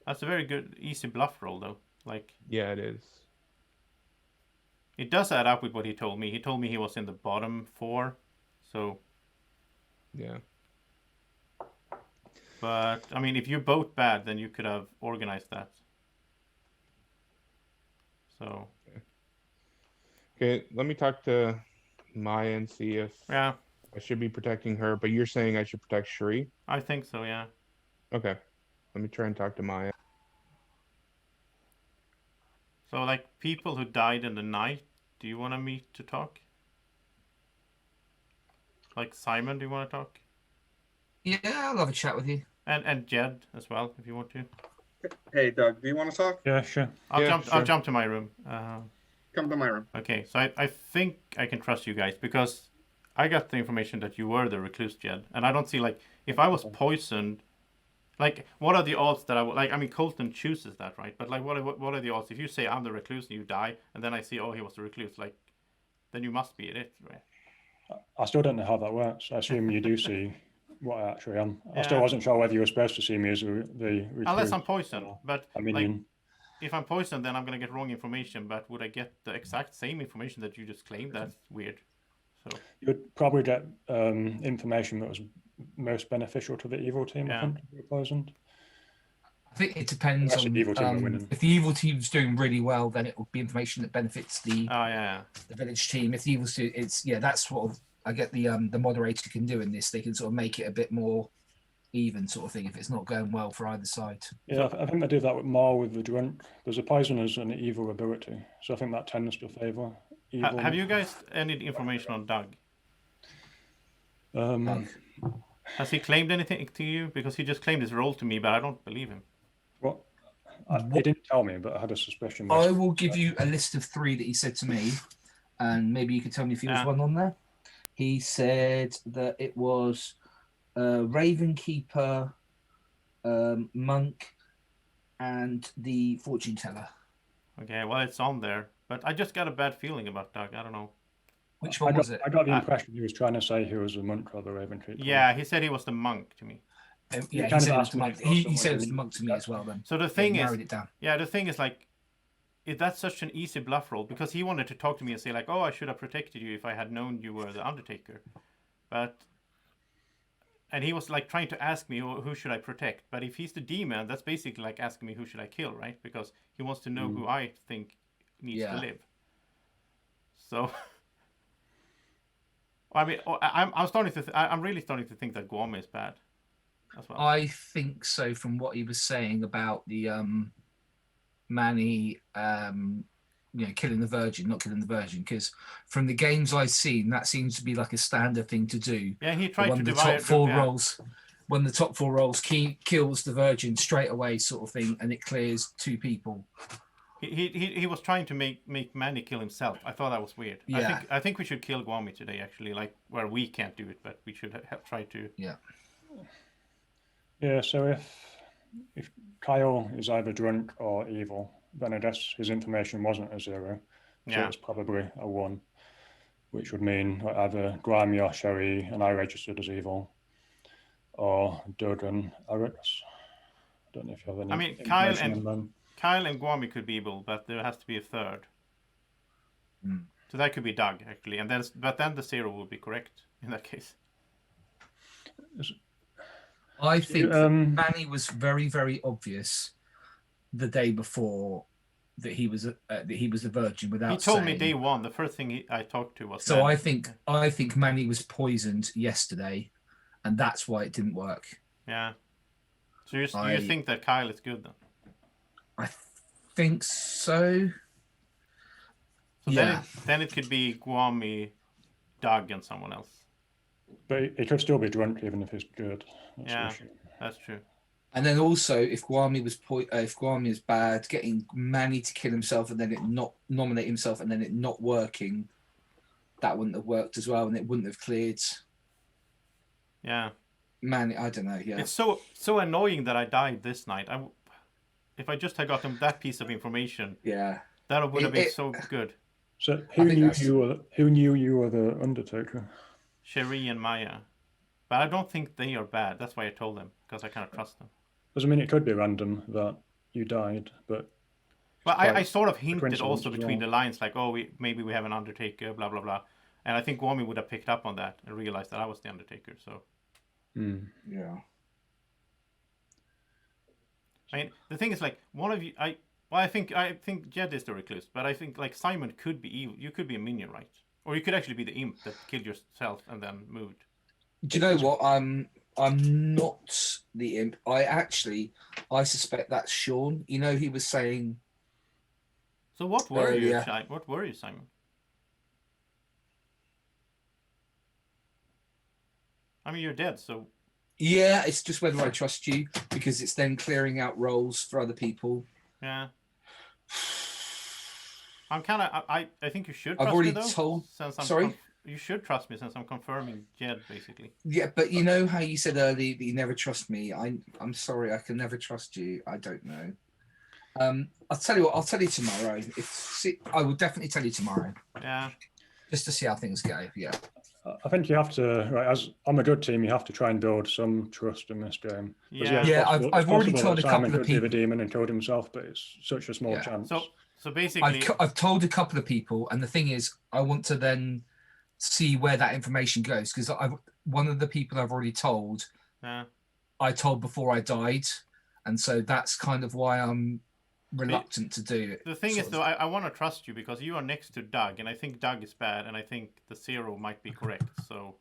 That's a very good, easy bluff roll, though. Like, yeah, it is. It does add up with what he told me. He told me he was in the bottom 4, so. Yeah. But I mean, if you're both bad, then you could have organized that. So. Okay, let me talk to Maya and see if I should be protecting her. But you're saying I should protect Cherie? I think so, yeah. Okay, let me try and talk to Maya. So, like, people who died in the night, do you want to meet to talk? Like, Simon, do you want to talk? Yeah, I'll have a chat with you. And Jed as well, if you want to. Hey, Doug, do you want to talk? Yeah, sure. I'll jump to my room. Come to my room. Okay, so I think I can trust you guys because I got the information that you were the recluse, Jed, and I don't see, like, if I was poisoned, like, what are the odds that I would, like, I mean, Colton chooses that, right? But, like, what are the odds? If you say I'm the recluse and you die, and then I see, oh, he was the recluse, like, then you must be it, right? I still don't know how that works. I assume you do see what I actually am. Yeah. I still wasn't sure whether you were supposed to see me as the recluse. Unless I'm poisoned, but, I mean, like, if I'm poisoned, then I'm going to get wrong information, but would I get the exact same information that you just claimed? That's weird. So you would probably get information that was most beneficial to the evil team, I think, if you were poisoned. I think it depends Unless on the evil team are winning. if the evil team's doing really well, then it will be information that benefits the the village team. If the evil team, that's what I get the moderator can do in this. They can sort of make it a bit more even, sort of thing, if it's not going well for either side. Yeah, I think they do that more with the drunk. There's a poisoner's an evil ability, so I think that tends to favour evil. Have you guys any information on Doug? Has he claimed anything to you? Because he just claimed his role to me, but I don't believe him. What? He didn't tell me, but I had a suspicion. I will give you a list of 3 that he said to me, and maybe you can tell me if he was one on there. He said that it was Raven Keeper, Monk, and the Fortune Teller. Okay, well, it's on there, but I just got a bad feeling about Doug. I don't know. Which one was it? I got the impression he was trying to say he was a monk or the Raven Keeper. Yeah, he said he was the monk to me. Yeah, he said it was the monk. He said it was the monk to me as well. Then. So the thing is, narrowed it down. Yeah, the thing is, like, that's such an easy bluff roll because he wanted to talk to me and say, like, oh, I should have protected you if I had known you were the Undertaker, and he was like trying to ask me who should I protect. But if he's the demon, that's basically like asking me who should I kill, right? Because he wants to know who I think needs to live. So. I mean, I'm really starting to think that Guam is bad as well. I think so from what he was saying about the Manny, killing the virgin, not killing the virgin, because from the games I've seen, that seems to be like a standard thing to do. Yeah, he tried to the divide top 4 roles. when the top 4 rolls kills the Virgin straight away, sort of thing, and it clears 2 people. He was trying to make Manny kill himself. I thought that was weird. Yeah. I think we should kill Guami today, actually. Like, well, we can't do it, but we should try to. Yeah. Yeah. So if Kyle is either drunk or evil, then I guess his information wasn't a 0. So Yeah. it's probably a 1, which would mean that either Grimy or Sherry and I registered as evil, or Doug and Alex. I don't know if you have any. I mean, information on them. Kyle and Guami could be evil, but there has to be a third. So that could be Doug, actually, and but then the 0 will be correct in that case. I think that Manny was very, very obvious the day before that he was a virgin without. He told me saying. day 1. The first thing I talked to was. So Manny. I think Manny was poisoned yesterday, and that's why it didn't work. Yeah. So you think that Kyle is good then? I think so. So Yeah. then it could be Guami, Doug, and someone else. But it could still be drunk even if it's good. That's the Yeah, issue. that's true. And then also, if Guami is bad, getting Manny to kill himself and then it not nominate himself and then it not working, that wouldn't have worked as well, and it wouldn't have cleared. Yeah. Manny, I don't know. Yeah. It's so annoying that I died this night. If I just had gotten that piece of information, yeah, that would have been so good. So who knew you were the Undertaker? Sherry and Maya, but I don't think they are bad. That's why I told them, because I kind of trust them. Doesn't mean it could be random that you died, but. Well, I sort of hinted coincidence also as between well. the lines, like, oh, maybe we have an Undertaker, blah blah blah, and I think Guami would have picked up on that and realized that I was the Undertaker. So. Yeah. I mean, the thing is, like, one of you, I think Jed is the recluse, but I think like Simon could be evil. You could be a minion, right? Or you could actually be the imp that killed yourself and then moved. Do you know what? I'm not the imp. I suspect that's Sean. You know, he was saying. So what were you? Yeah. What were you, Simon? I mean, you're dead, so. Yeah, it's just whether I trust you, because it's then clearing out roles for other people. Yeah. I'm kind of. I think you should. I've Trust already me, though, told. Since I'm Sorry. You should trust me since I'm confirming Jed, basically. Yeah, but you know how you said earlier that you never trust me. I'm sorry, I can never trust you. I don't know. I'll tell you what. I'll tell you tomorrow. I will definitely tell you tomorrow. Yeah. Just to see how things go. Yeah. I think you have to, right, as on a good team, you have to try and build some trust in this game. Yeah. I've already told a couple of Simon could be the people. demon and killed himself, but it's such a small chance. So basically, I've told a couple of people, and the thing is, I want to then see where that information goes, because one of the people I've already told, I told before I died, and so that's kind of why I'm reluctant to do it. The thing is, though, I want to trust you because you are next to Doug, and I think Doug is bad, and I think the 0 might be correct. So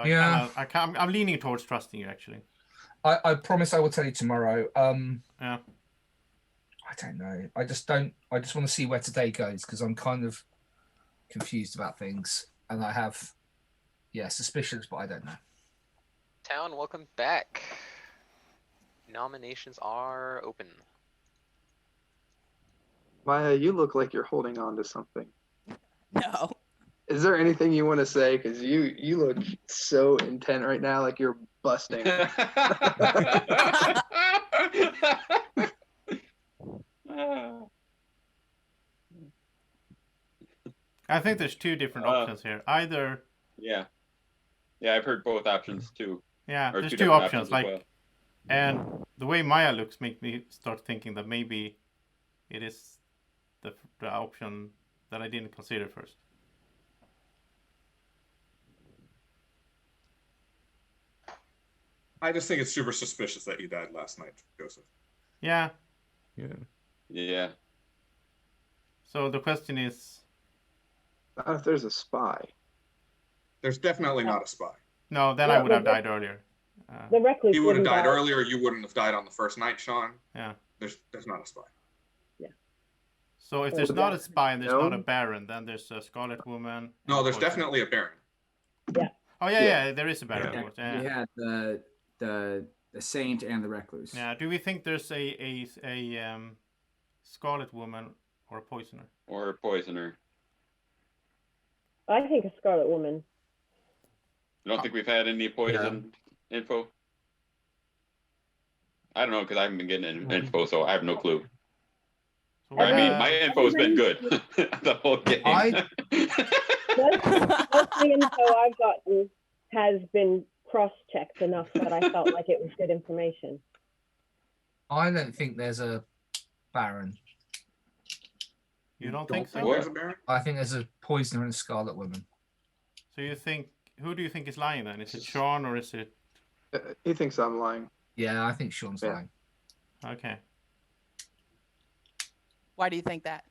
Yeah. I'm leaning towards trusting you, actually. I promise I will tell you tomorrow. Yeah. I don't know. I just want to see where today goes, because I'm kind of confused about things, and I have, suspicions, but I don't know. Town, welcome back. Nominations are open. Maya, you look like you're holding on to something. No. Is there anything you want to say? Because you look so intent right now, like you're busting. I think there's 2 different options here. Either. Yeah, I've heard both options too. Yeah, Or there's 2 2 different options. as Like, well. and the way Maya looks make me start thinking that maybe it is the option that I didn't consider first. I just think it's super suspicious that you died last night, Joseph. Yeah. Yeah. So the question is. Not if there's a spy. There's definitely not a spy. No, then I would have died earlier. The recluse He would have wouldn't died die. earlier. You wouldn't have died on the first night, Sean. Yeah. There's not a spy. So if there's not a spy and there's not a Baron, then there's a Scarlet Woman. No, and there's Poison. definitely a Baron. Yeah. Oh yeah, there is a battle Yeah, report. Yeah. we had the Saint and the Recluse. Yeah. Do we think there's a Scarlet Woman or a Poisoner? Or a Poisoner. I think a Scarlet Woman. You don't think we've had any poison info? I don't know because I haven't been getting any info, so I have no clue. I mean, my info's been good the whole game. Most of the info I've gotten has been cross-checked enough that I felt like it was good information. I don't think there's a Baron. You don't think so? What? I think there's a Poisoner and a Scarlet Woman. So you think, who do you think is lying then? Is it Sean or is it? He thinks I'm lying. Yeah, I think Sean's lying. Okay. Why do you think that?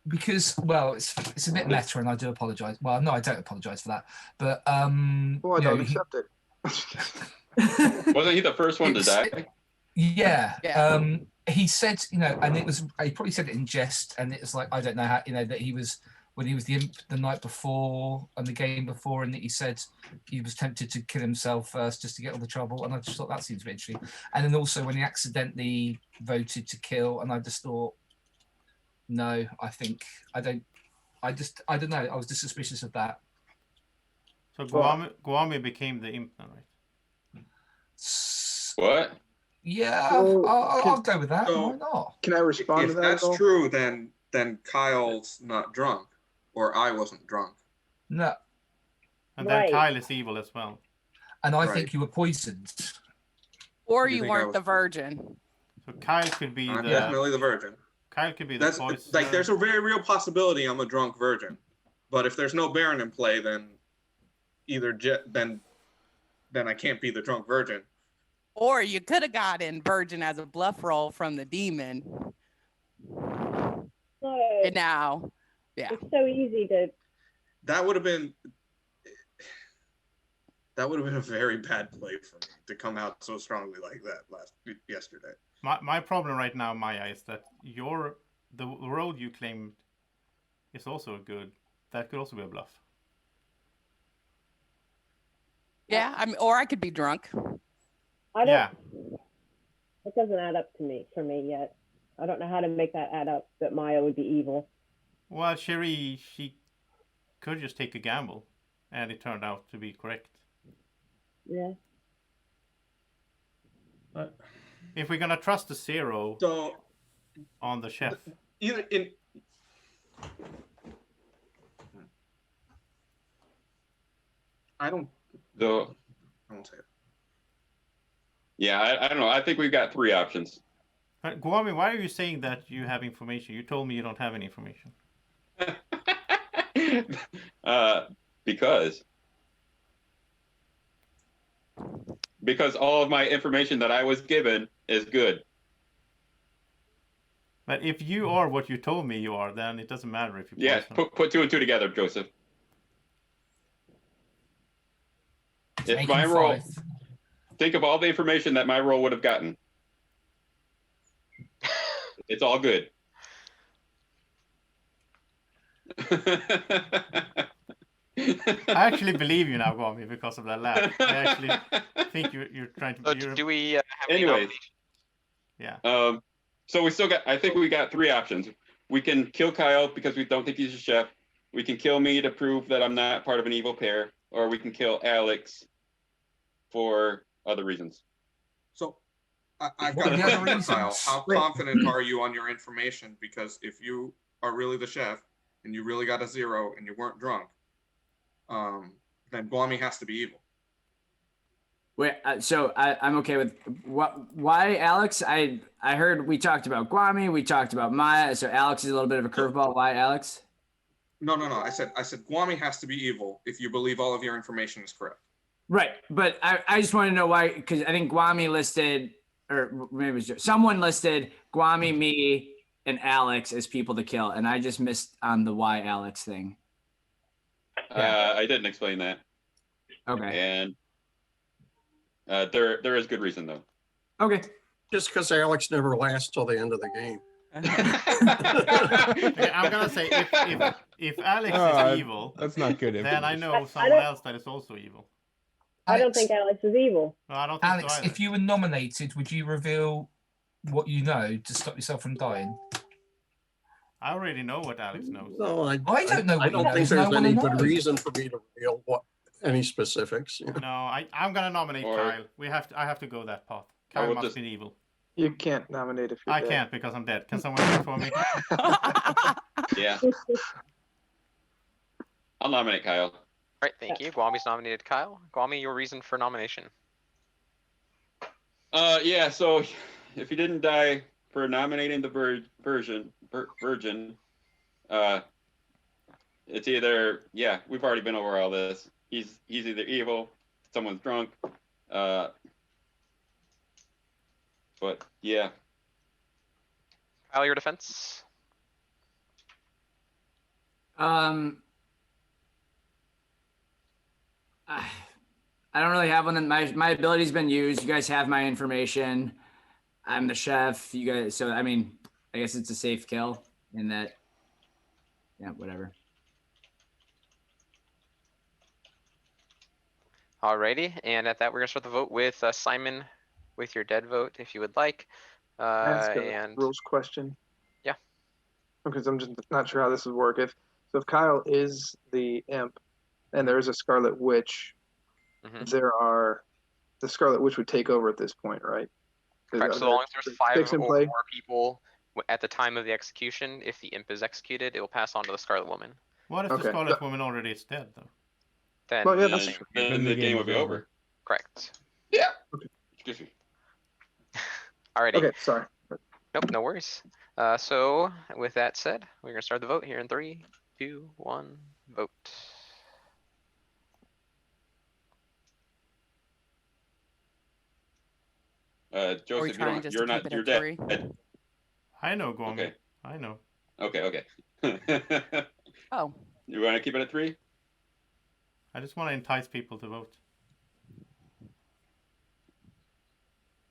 Because well, it's a bit meta, and I do apologise. Well, no, I don't apologise for that. But Well, I you know, don't accept it. Wasn't he the first one to die? Yeah. Yeah. He said, you know, and it was, he probably said it in jest, and it's like, I don't know how, you know, that he was, when he was the imp the night before and the game before, and that he said he was tempted to kill himself first just to get all the trouble. And I just thought that seems a bit interesting. And then also when he accidentally voted to kill, and I just thought, no, I don't know. I was just suspicious of that. So Guami became the imp now, right? What? Yeah, So, I'll go with that. So- Why not? Can I respond If to that? that's at all? true, then Kyle's not drunk, or I wasn't drunk. No. And then Right. Kyle is evil as well. And I Right. think you were poisoned. Or You you think I weren't was- the virgin. So Kyle could be I'm the definitely the virgin. Kyle could be the That's poisoner. like there's a very real possibility I'm a drunk virgin, but if there's no Baron in play, then then I can't be the drunk virgin. Or you could have gotten virgin as a bluff roll from the demon. No, And now, yeah. it's so easy to. That would have been a very bad play for me to come out so strongly like that yesterday. My problem right now, Maya, is that the role you claimed is also a good. That could also be a bluff. Yeah, I mean, or I could be drunk. I don't. Yeah. It doesn't add up to me for me yet. I don't know how to make that add up. That Maya would be evil. Well, Sherry, she could just take a gamble, and it turned out to be correct. Yeah. If we're gonna trust the zero So on the chef, either in I won't say it. Yeah, I don't know. I think we've got three options. Guami, why are you saying that you have information? You told me you don't have any information. Because all of my information that I was given is good. But if you are what you told me you are, then it doesn't matter if you. Yeah, put two and two together, Joseph. If Make my him role, five. think of all the information that my role would have gotten. It's all good. I actually believe you now, Guami, because of that laugh. I actually think you're trying to. So You're, do we have any Anyways. nominations? yeah. So we still got. I think we got three options. We can kill Kyle because we don't think he's a chef. We can kill me to prove that I'm not part of an evil pair, or we can kill Alex for other reasons. So I've What got are a the question, other for Kyle. reasons? How confident are you on your information? Because if you are really the chef and you really got a zero and you weren't drunk, then Guami has to be evil. Wait, so I'm okay with why Alex? I heard we talked about Guami, we talked about Maya. So Alex is a little bit of a curveball. Why Alex? No. I said Guami has to be evil if you believe all of your information is correct. Right, but I just want to know why, because I think Guami listed, or maybe it was someone listed Guami, me, and Alex as people to kill, and I just missed on the why Alex thing. I didn't explain that, Okay. and there is good reason though. Okay. Just because Alex never lasts till the end of the game. Okay, I'm gonna say if Alex is evil, that's not good then I information. know someone else that is also evil. I don't think Alex is evil. No, I don't think Alex, so either. if you were nominated, would you reveal what you know to stop yourself from dying? I already know what Alex knows. No, I don't know I what don't you know. think and I there's wanna any good know. reason for me to reveal any specifics. Yeah. No, I'm gonna nominate Or- Kyle. I have to go that path. Kyle we'll must just- be evil. You can't nominate if you're I dead. can't because I'm dead. Can someone do it for me? Yeah. I'll nominate Kyle. All right, thank you. Guami's nominated Kyle. Guami, your reason for nomination. Yeah. So if he didn't die for nominating the virgin, it's either we've already been over all this. He's either evil, someone's drunk, but yeah. Kyle, your defense. I don't really have one. My ability's been used. You guys have my information. I'm the chef. You guys, so I mean, I guess it's a safe kill in that. Yeah, whatever. Alrighty, and at that we're gonna start the vote with Simon, with your dead vote if you would like. Ask a And rules question. Yeah. Because I'm just not sure how this would work. If Kyle is the imp, and there is a Scarlet Witch, the Scarlet Witch would take over at this point, right? correct. So long as there's 5 six in or play? more people at the time of the execution, if the imp is executed, it will pass on to the Scarlet Woman. What if the Scarlet Woman already is dead though? Then, Well, yeah, then the game would be over. Correct. Yeah. Excuse me. Alrighty. Okay, sorry. Nope, no worries. So with that said, we're gonna start the vote here in 3, 2, 1, vote. Joseph, you're not. You're dead. I know, Guami. Okay. I know. Okay. Oh. You want to keep it at 3? I just want to entice people to vote.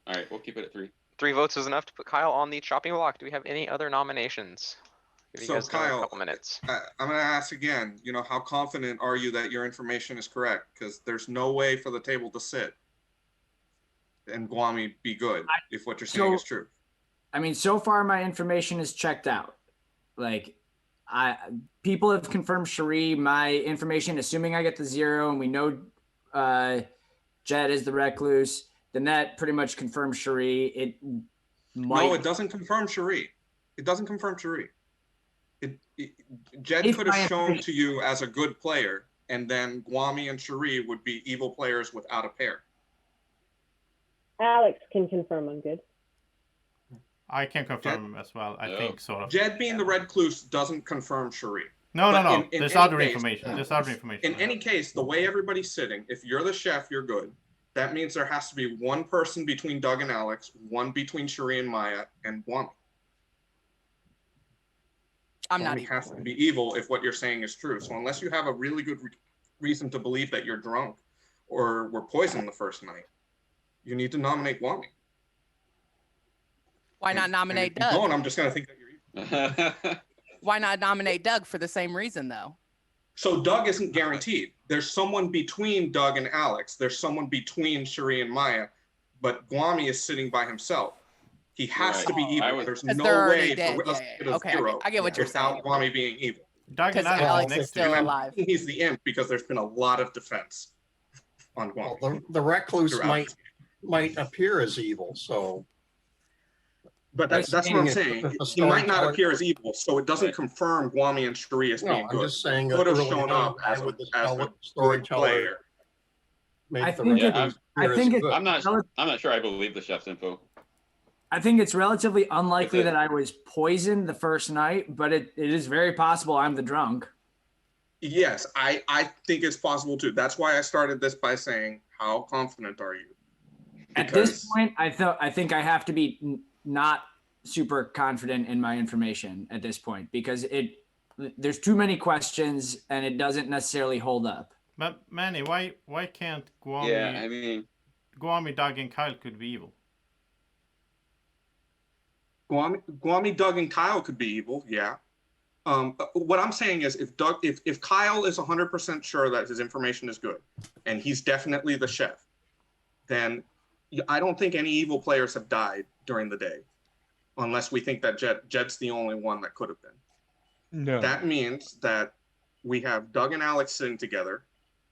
All right, we'll keep it at 3. 3 votes is enough to put Kyle on the chopping block. Do we have any other nominations? Give you So guys Kyle, a couple minutes. I'm going to ask again, how confident are you that your information is correct? Because there's no way for the table to sit and Guami be good if what you're saying is true. I mean, so far my information is checked out. Like, people have confirmed Cherie. My information, assuming I get the 0 and we know Jed is the recluse, then that pretty much confirms Cherie. It doesn't confirm Cherie. It doesn't confirm Cherie. Jed could have shown to you as a good player, and then Guami and Cherie would be evil players without a pair. Alex can confirm I'm good. I can confirm as well. I think sort of. Jed being the recluse doesn't confirm Cherie. No. In There's any other case- information. There's other information. In any case, the way everybody's sitting, if you're the chef, you're good. That means there has to be one person between Doug and Alex, one between Cherie and Maya, and Guami. I'm not Guami evil. has to be evil if what you're saying is true. So unless you have a really good reason to believe that you're drunk or were poisoned the first night, you need to nominate Guami. Why not nominate And if you Doug? don't, I'm just going to think that you're evil. Why not nominate Doug for the same reason though? So Doug isn't guaranteed. There's someone between Doug and Alex. There's someone between Cherie and Maya, but Guami is sitting by himself. He has to be evil. There's 'Cause no they're already way dead. for us Yeah. to get a Okay, 0 I get what you're without saying. Guami being evil. Doug and Because Alex is still alive. He's the imp because there's been a lot of defense on Guami. Well, the recluse throughout. might appear as evil, so. But that's what I'm saying. He might not appear as evil, so it doesn't confirm Guami and Cherie as No, being I'm good. just saying Could have early shown on, up as a good storyteller player. made the think recluse appear as good. I'm not sure I believe the chef's info. I think it's relatively unlikely Okay. that I was poisoned the first night, but it is very possible I'm the drunk. Yes, I think it's possible too. That's why I started this by saying, how confident are you? At this point, I think I have to be not super confident in my information at this point because there's too many questions and it doesn't necessarily hold up. But Manny, why can't Guami? Yeah, I mean, Guami, Doug, and Kyle could be evil. Guami, Doug, and Kyle could be evil. Yeah. What I'm saying is, if Kyle is 100% sure that his information is good, and he's definitely the chef, then I don't think any evil players have died during the day, unless we think that Jed's the only one that could have been. No. That means that we have Doug and Alex sitting together.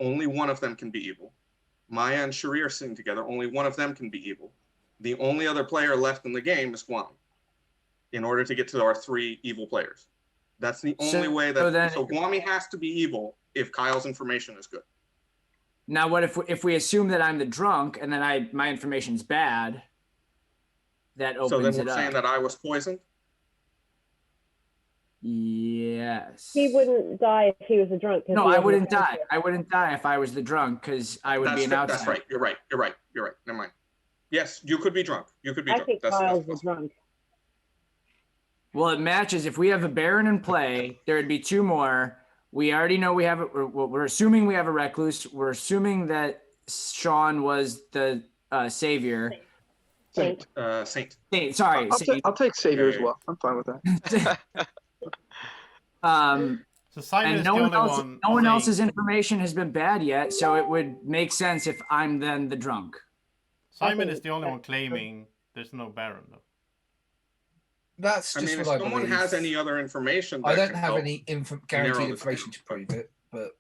Only one of them can be evil. Maya and Sharir sitting together. Only one of them can be evil. The only other player left in the game is Guami, in order to get to our 3 evil players. That's the only way that. So Guami has to be evil if Kyle's information is good. Now, what if we assume that I'm the drunk and then my information's bad? That opens it up. So then we're saying that I was poisoned? Yes. He wouldn't die if he was a drunk. No, I wouldn't die. I wouldn't die if I was the drunk because I would be an outsider. That's right. You're right. Never mind. Yes, you could be drunk. I think Kyle's the drunk. Well, it matches. If we have a Baron in play, there would be 2 more. We already know we have it. We're assuming we have a Recluse. We're assuming that Sean was the savior. Saint. Sorry. I'll take savior as well. I'm fine with that. So Simon is no the one only else, one. no one else's information has been bad yet, so it would make sense if I'm then the drunk. Simon is the only one claiming there's no Baron, though. That's just if what I someone believe. has any other information, I that don't can have help any guaranteed narrow this information to prove it, but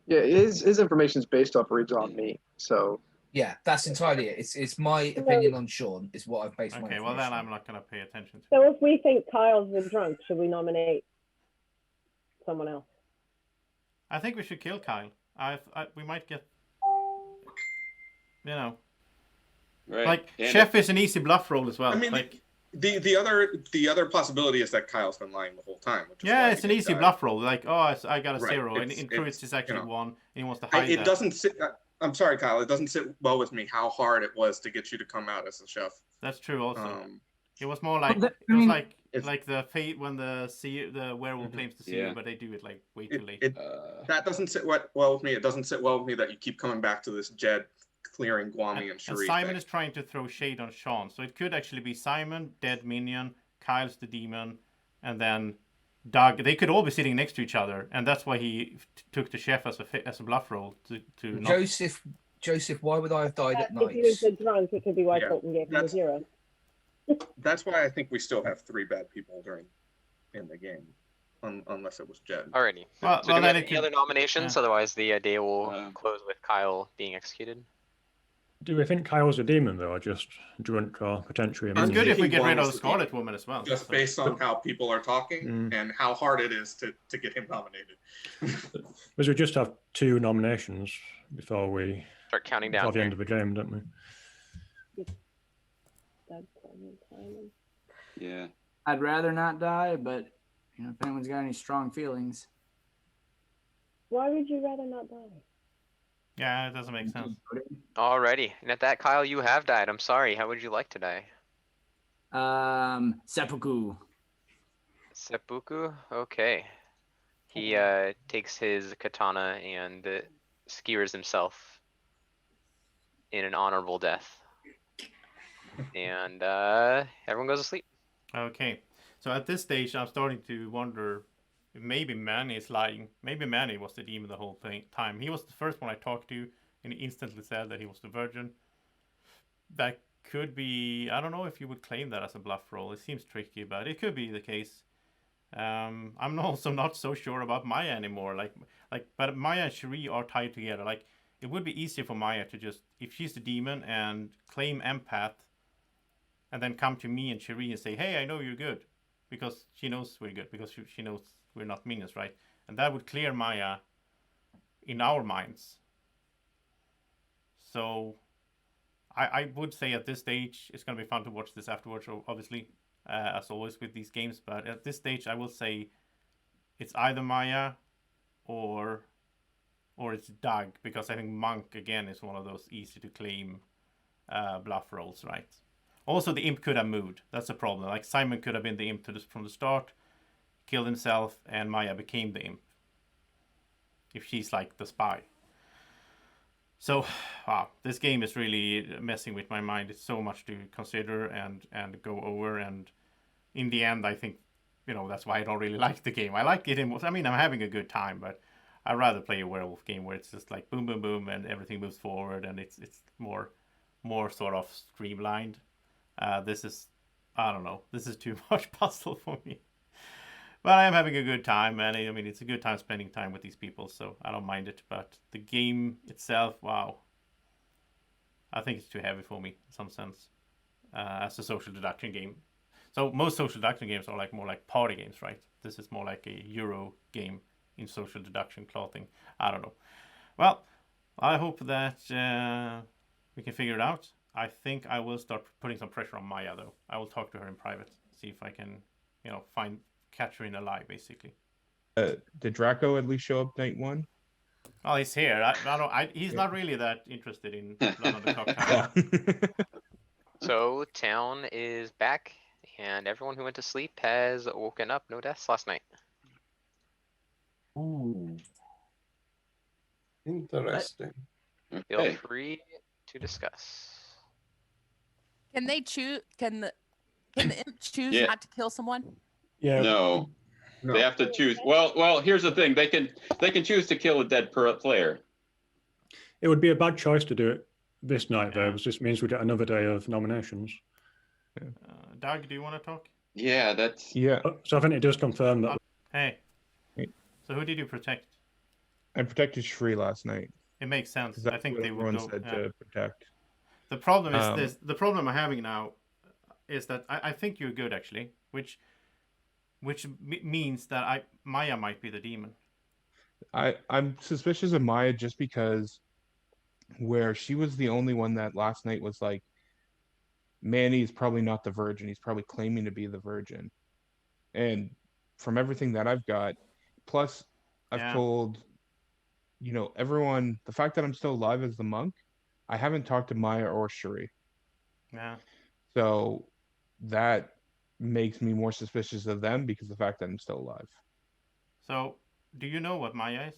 Yeah, his information is based off reads on me. So yeah, that's entirely it. It's my opinion on Sean is what I've based my Okay, information well then on. I'm not going to pay attention to. So if we think Kyle's the drunk, should we nominate someone else? I think we should kill Kyle. We might get, Right. like And Chef is an easy bluff roll as well. I mean, like the other possibility is that Kyle's been lying the whole time. Which is yeah, why it's he an didn't easy die. bluff roll. Like I got a Right. 0, and in truth it's actually you know, 1. And he wants to hide It that. doesn't sit. I'm sorry, Kyle. It doesn't sit well with me how hard it was to get you to come out as a chef. That's true. Also, Um, it was more like Well, it was it's- like the fate when the werewolf claims to see you, but they do it like way too late. That doesn't sit well with me. It doesn't sit well with me that you keep coming back to this Jed clearing Guami and Sharif. And Simon thing. is trying to throw shade on Sean, so it could actually be Simon, dead minion, Kyle's the demon, and then Doug. They could all be sitting next to each other, and that's why he took the chef as a bluff roll to not. Joseph, why would I have died at If night? he was the drunk, it could be why Yeah, Colton gave him a 0. That's why I think we still have 3 bad people in the game, unless it was Jed. Alrighty. Well, So do we then have it any could- other nominations? yeah. Otherwise, the day will close with Kyle being executed. Do we think Kyle's a demon though, or just drunk or potentially a It's minion? good if we get One rid of was the the Scarlet demon. Woman as well. Just so- based on how people are talking and how hard it is to get him nominated. Because we just have 2 nominations before we Start counting before down the here. end of the game, don't we? Yeah. I'd rather not die, but if anyone's got any strong feelings. Why would you rather not die? Yeah, it doesn't make sense. Alrighty. And at that, Kyle, you have died. I'm sorry. How would you like to die? Seppuku. Seppuku? Okay. He takes his katana and skewers himself in an honorable death. And everyone goes to sleep. Okay, so at this stage, I'm starting to wonder if maybe Manny is lying. Maybe Manny was the demon the whole time. He was the first one I talked to, and he instantly said that he was the virgin. That could be. I don't know if you would claim that as a bluff roll. It seems tricky, but it could be the case. I'm also not so sure about Maya anymore. But Maya and Cherie are tied together. Like, it would be easier for Maya to just, if she's the demon, and claim empath, and then come to me and Cherie and say, "Hey, I know you're good," because she knows we're good, because she knows we're not minions, right? And that would clear Maya in our minds. So I would say at this stage, it's going to be fun to watch this afterwards, obviously, as always with these games. But at this stage, I will say it's either Maya or it's Doug, because I think Monk, again, is one of those easy to claim bluff rolls, right? Also, the imp could have moved. That's a problem. Like, Simon could have been the imp from the start, killed himself, and Maya became the imp. If she's like the spy. So, wow, this game is really messing with my mind. It's so much to consider and go over, and in the end, I think, that's why I don't really like the game. I like it I mean, I'm having a good time, but I'd rather play a werewolf game where it's just like boom, boom, boom, and everything moves forward, and it's more sort of streamlined. This is, I don't know, this is too much puzzle for me. But I am having a good time, and I mean, it's a good time spending time with these people, so I don't mind it. But the game itself, wow, I think it's too heavy for me in some sense, as a social deduction game. So most social deduction games are more like party games, right? This is more like a Euro game in social deduction clothing. I don't know. Well, I hope that we can figure it out. I think I will start putting some pressure on Maya, though. I will talk to her in private, see if I can, catch her in a lie, basically. Did Draco at least show up night one? Oh, he's here. He's not really that interested in Blood on the Clocktower. So town is back, and everyone who went to sleep has woken up. No deaths last night. Ooh. Interesting. Feel free to discuss. Can they choose? Can the imp choose Yeah. not to kill someone? Yeah. No. They have to choose. Well, here's the thing. They can choose to kill a dead player. It would be a bad choice to do it this night, though, because this means we get another day of nominations. Doug, do you want to talk? Yeah, that's... Yeah. So I think it does confirm that. Hey. So who did you protect? I protected Shri last night. It makes sense. That's I think what they would everyone go. said to protect. The problem is this. The problem I'm having now is that I think you're good, actually, which means that Maya might be the demon. I'm suspicious of Maya just because where she was the only one that last night was like, Manny's probably not the virgin. He's probably claiming to be the virgin. And from everything that I've got, plus I've told, everyone, the fact that I'm still alive as the monk, I haven't talked to Maya or Shuri. Yeah. So that makes me more suspicious of them because of the fact that I'm still alive. So, do you know what Maya is?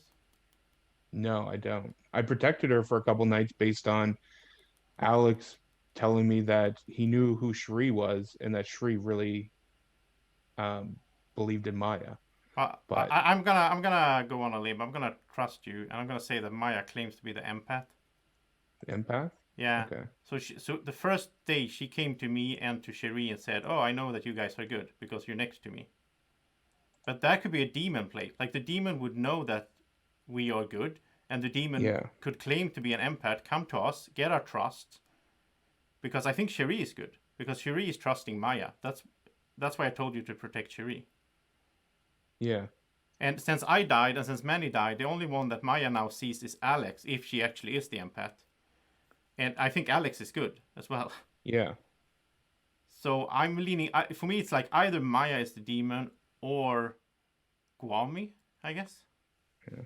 No, I don't. I protected her for a couple nights based on Alex telling me that he knew who Shri was and that Shri really believed in Maya. But I'm gonna go on a limb. I'm gonna trust you, and I'm gonna say that Maya claims to be the empath. The empath? Yeah. Okay. So the first day she came to me and to Cherie and said, "Oh, I know that you guys are good because you're next to me." But that could be a demon play. Like the demon would know that we are good, and the demon could claim to be an empath, come to us, get our trust. Because I think Cherie is good. Because Cherie is trusting Maya. That's why I told you to protect Cherie. Yeah. And since I died and since Manny died, the only one that Maya now sees is Alex, if she actually is the empath. And I think Alex is good as well. Yeah. So I'm leaning... for me, it's like either Maya is the demon or Guami, I guess. Yeah.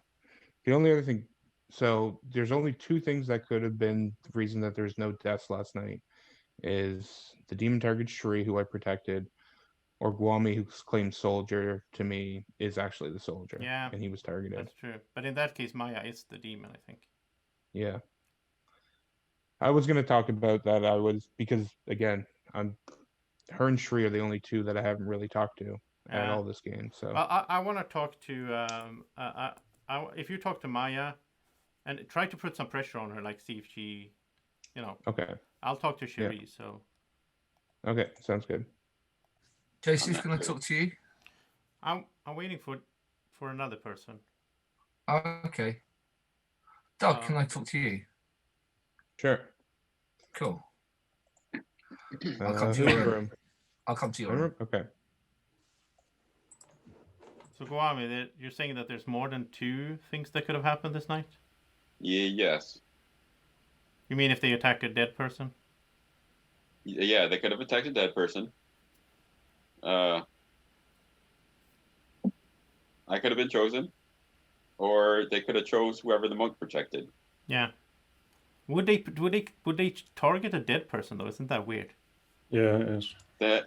The only other thing... So there's only two things that could have been the reason that there's no deaths last night. Is the demon target Shri, who I protected, or Guami, who claimed soldier to me, is actually the soldier. Yeah. And he was targeted. That's true. But in that case, Maya is the demon, I think. Yeah. I was going to talk about that. Because, again, her and Shri are the only two that I haven't really talked to at all this game. So I want to talk to... if you talk to Maya and try to put some pressure on her, like see if she... Okay. I'll talk to Cherie, so... Okay, sounds good. Joseph, can I talk to you? I'm waiting for another person. Oh, okay. Doug, can I talk to you? Sure. Cool. I'll come to your room. I'll come to your room. Okay. So Guami, you're saying that there's more than two things that could have happened this night? Yes. You mean if they attack a dead person? Yeah, they could have attacked a dead person. I could have been chosen, or they could have chose whoever the monk protected. Yeah. Would they target a dead person though? Isn't that weird? Yeah, it is. That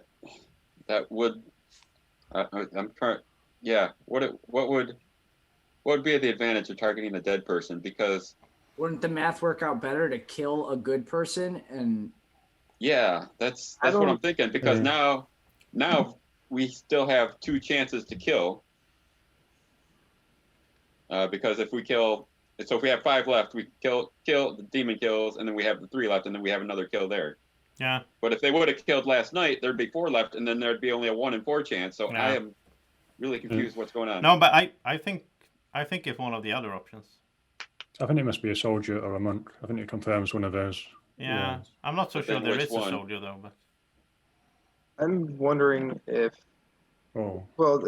would. I'm trying. Yeah. What would be the advantage of targeting a dead person? Because wouldn't the math work out better to kill a good person? And yeah, that's what I'm thinking. Because now we still have 2 chances to kill. Because if we kill, so if we have 5 left, we kill, the demon kills, and then we have the 3 left, and then we have another kill there. Yeah. But if they would have killed last night, there'd be 4 left, and then there'd be only a 1 in 4 chance. So Yeah. I am really confused what's going on. No, but I think it's one of the other options. I think it must be a soldier or a monk. I think it confirms one of those. Yeah, I'm not so But sure then there which is one? a soldier though. But I'm wondering if, Oh, well,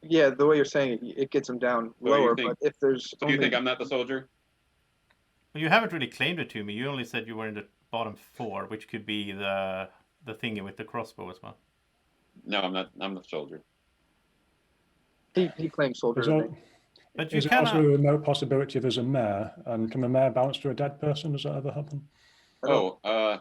yeah, the way you're saying it, it gets them down So you lower. think- But if there's So do you think I'm not the soldier? you haven't really claimed it to me. You only said you were in the bottom 4, which could be the thingy with the crossbow as well. No, I'm not. I'm the soldier. he claims soldier. there's to al- me. But you is there also cannot. a remote possibility there's a mare? And can the mare bounce to a dead person? Does that ever happen? I don't- Oh,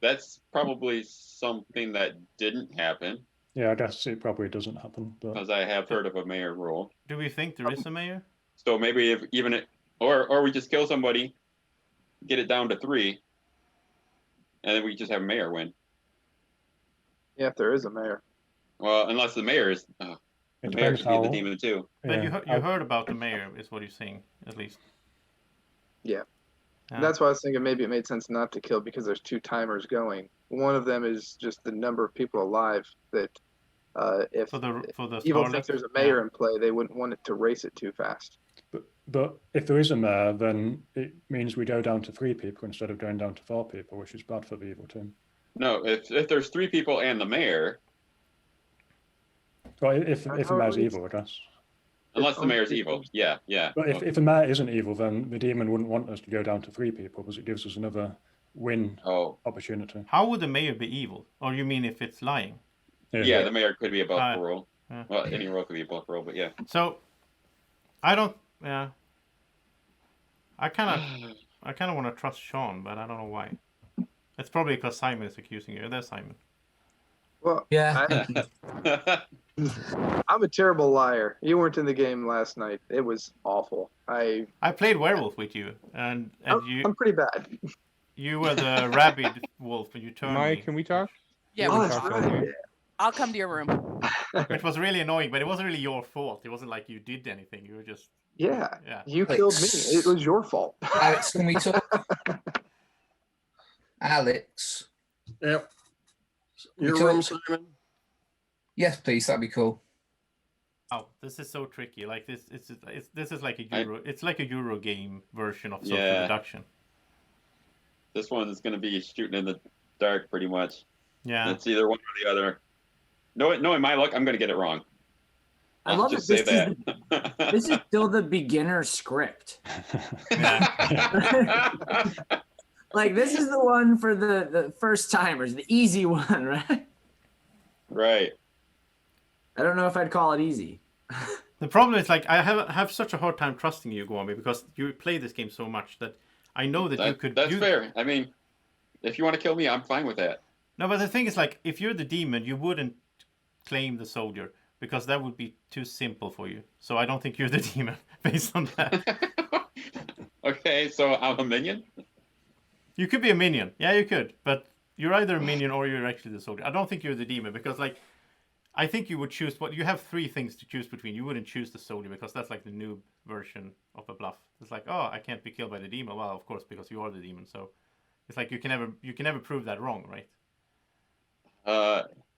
that's probably something that didn't happen, Yeah, I guess it probably doesn't happen. But because I have heard of a mayor rule. Do we think there is a mayor? So maybe if even it, or we just kill somebody, get it down to 3, and then we just have a mayor win. Yeah, if there is a mayor. Well, unless the mayor is, it the mayor depends should be the how. demon too. But Yeah, you heard about the mayor, is what you're saying, at least. Yeah. Yeah. That's why I was thinking maybe it made sense not to kill because there's 2 timers going. One of them is just the number of people alive that if For the Evil Scarlet. thinks there's a mayor in play, they wouldn't want it to race it too fast. But if there is a mare, then it means we go down to 3 people instead of going down to 4 people, which is bad for the evil team. No, if there's 3 people and the mayor, Well, if How the are mare's we- evil, I guess. unless the only mayor's 3 evil. people. Yeah. But if the mare isn't evil, then the demon wouldn't want us to go down to 3 people because it gives us another win Oh, opportunity. How would the mayor be evil? Or you mean if it's lying? yeah, the mayor could be a buff roll. Yeah. Well, any roll could be a buff roll, but yeah. So, I don't. Yeah. I kind of want to trust Sean, but I don't know why. It's probably because Simon is accusing you. There's Simon. Well, Yeah. I'm a terrible liar. You weren't in the game last night. It was awful. I played werewolf with you, and I'm pretty bad. you were the rabid wolf, and you turned Mike, me, can we talk? Yeah, Oh, we that's can. right. I'll come to your room. which was really annoying. But it wasn't really your fault. It wasn't like you did anything. You were just Yeah, yeah. you killed me. It was your fault. Alex, can we talk? Alex. Yep. Your We talk- room, Simon? Yes, please. That'd be cool. Oh, this is so tricky. Like this is like a Euro. It's like a Euro game version of social Yeah. deduction. This one is going to be shooting in the dark pretty much. Yeah. It's either one or the other. Knowing my luck, I'm going to get it wrong. I I'll love just it. say This is still the beginner script. Like this is the one for the first timers, the easy one, right? Right. I don't know if I'd call it easy. The problem is like I have such a hard time trusting you, Guami, because you play this game so much that I know that you could. That's fair. I mean, if you want to kill me, I'm fine with that. No, but the thing is, like, if you're the demon, you wouldn't claim the soldier because that would be too simple for you. So I don't think you're the demon based on that. Okay, so I'm a minion? You could be a minion. Yeah, you could. But you're either a minion or you're actually the soldier. I don't think you're the demon because, like, I think you would choose what you have 3 things to choose between. You wouldn't choose the soldier because that's like the noob version of a bluff. It's like, oh, I can't be killed by the demon. Well, of course, because you are the demon. So it's like you can never prove that wrong, right?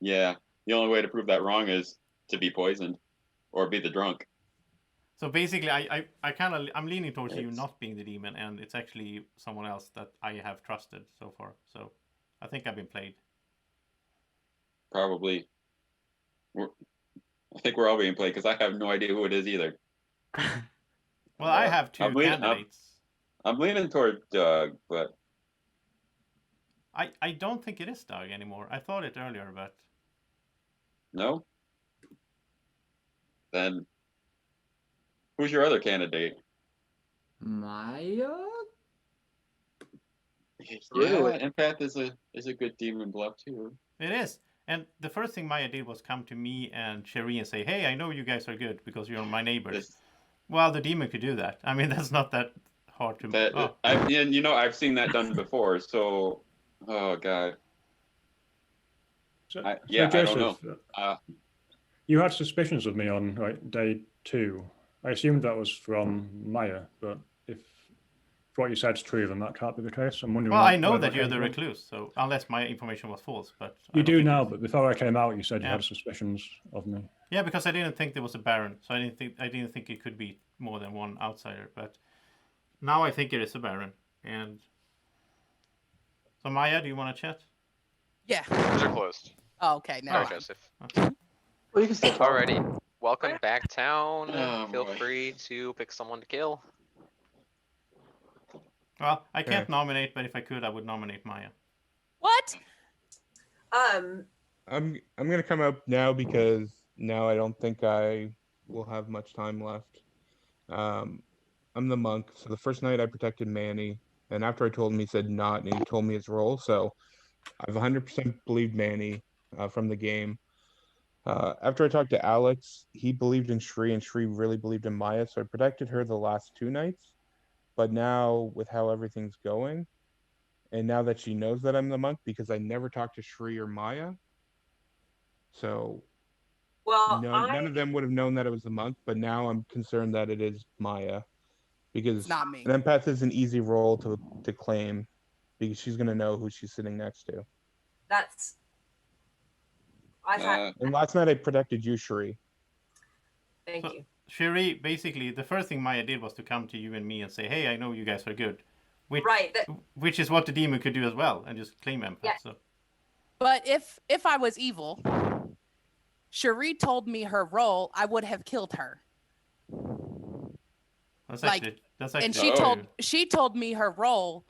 Yeah. The only way to prove that wrong is to be poisoned or be the drunk. So basically, I'm leaning towards you not being the demon, and it's actually someone else that I have trusted so far. So I think I've been played. Probably. I think we're all being played because I have no idea who it is either. Well, I have 2 candidates. I'm leaning toward Doug, but I don't think it is Doug anymore. I thought it earlier, but no. Then who's your other candidate? Maya? Yeah, Empath is a good demon bluff too. it is. And the first thing Maya did was come to me and Sherry and say, "Hey, I know you guys are good because you're my neighbors." Well, the demon could do that. I mean, that's not that hard to. I've seen that done before. So, oh god. So, I Joseph, don't know. You had suspicions of me on day 2. I assumed that was from Maya, but if what you said is true, then that can't be the case. I'm wondering. Well, I know where that you're came the from. recluse, so unless my information was false, but I You don't do think now, it's- but before I came out, you said you Yeah. had suspicions of me. Yeah, because I didn't think there was a Baron, so I didn't think it could be more than one outsider. But now I think it is a Baron. And so Maya, do you want to chat? Yeah. Doors are closed. Oh, okay. Never Sorry, mind. Joseph. Well, you can still talk. Alrighty. Welcome back town. Oh, Feel boy. free to pick someone to kill. Well, I can't Okay. nominate, but if I could, I would nominate Maya. What? I'm gonna come up now because now I don't think I will have much time left. I'm the monk, so the first night I protected Manny, and after I told him, he said not, and he told me his role. So I've 100% believed Manny from the game. After I talked to Alex, he believed in Shri, and Shri really believed in Maya, so I protected her the last 2 nights. But now, with how everything's going, and now that she knows that I'm the monk, because I never talked to Shri or Maya, so Well, none of them would have known that it was the monk. But now I'm concerned that it is Maya, because It's not me. an empath is an easy role to claim, because she's gonna know who she's sitting next to. that's. I've had. And last night I protected you, Shri. Thank So, you. Sherry, basically, the first thing Maya did was to come to you and me and say, "Hey, I know you guys are good," Right. which is what the demon could do as well, and just claim empath. Yeah. So But if I was evil, Cherie told me her role, I would have killed her. that's Like, actually And she told me her role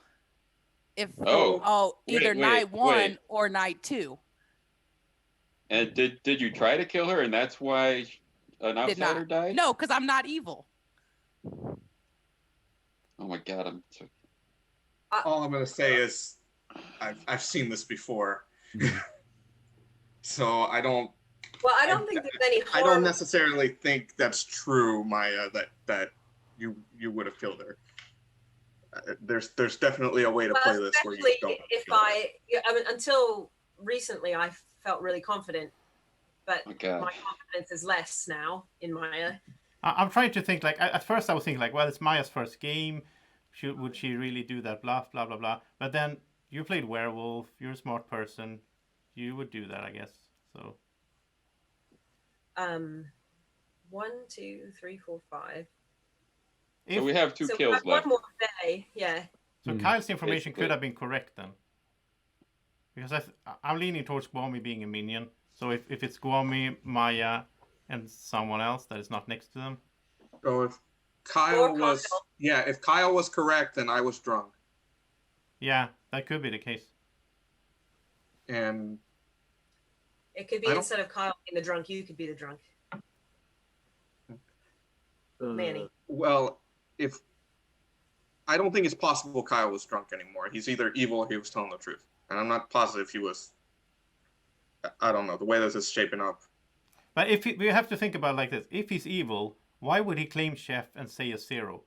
if either Wait, night 1 wait. or night 2. And did you try to kill her, and that's why an Did outsider not. died? No, because I'm not evil. Oh my god, I'm so... All I'm gonna say is, I've seen this before, so I don't. Well, I don't think there's any I harm. don't necessarily think that's true, Maya. That you would have killed her. There's definitely a way to play this where you especially don't. if I mean, until recently, I felt really confident, but God. my confidence is less now in Maya. I'm trying to think. Like at first, I was thinking like, well, it's Maya's first game. Would she really do that? Blah blah blah blah. But then you played werewolf. You're a smart person. You would do that, I guess. So 1, 2, 3, 4, 5. So we have 2 So we kills have left. one more day, yeah. So Kyle's information Basically. could have been correct then, because I'm leaning towards Guami being a minion. So if it's Guami, Maya, and someone else that is not next to them, So if Kyle was, if Kyle was correct, then I was drunk, yeah, that could be the case. and It could be instead of Kyle being the drunk, you could be the drunk. Manny. well, if I don't think it's possible Kyle was drunk anymore. He's either evil or he was telling the truth, and I'm not positive he was. I don't know the way this is shaping up. But we have to think about it like this: if he's evil, why would he claim chef and say a 0?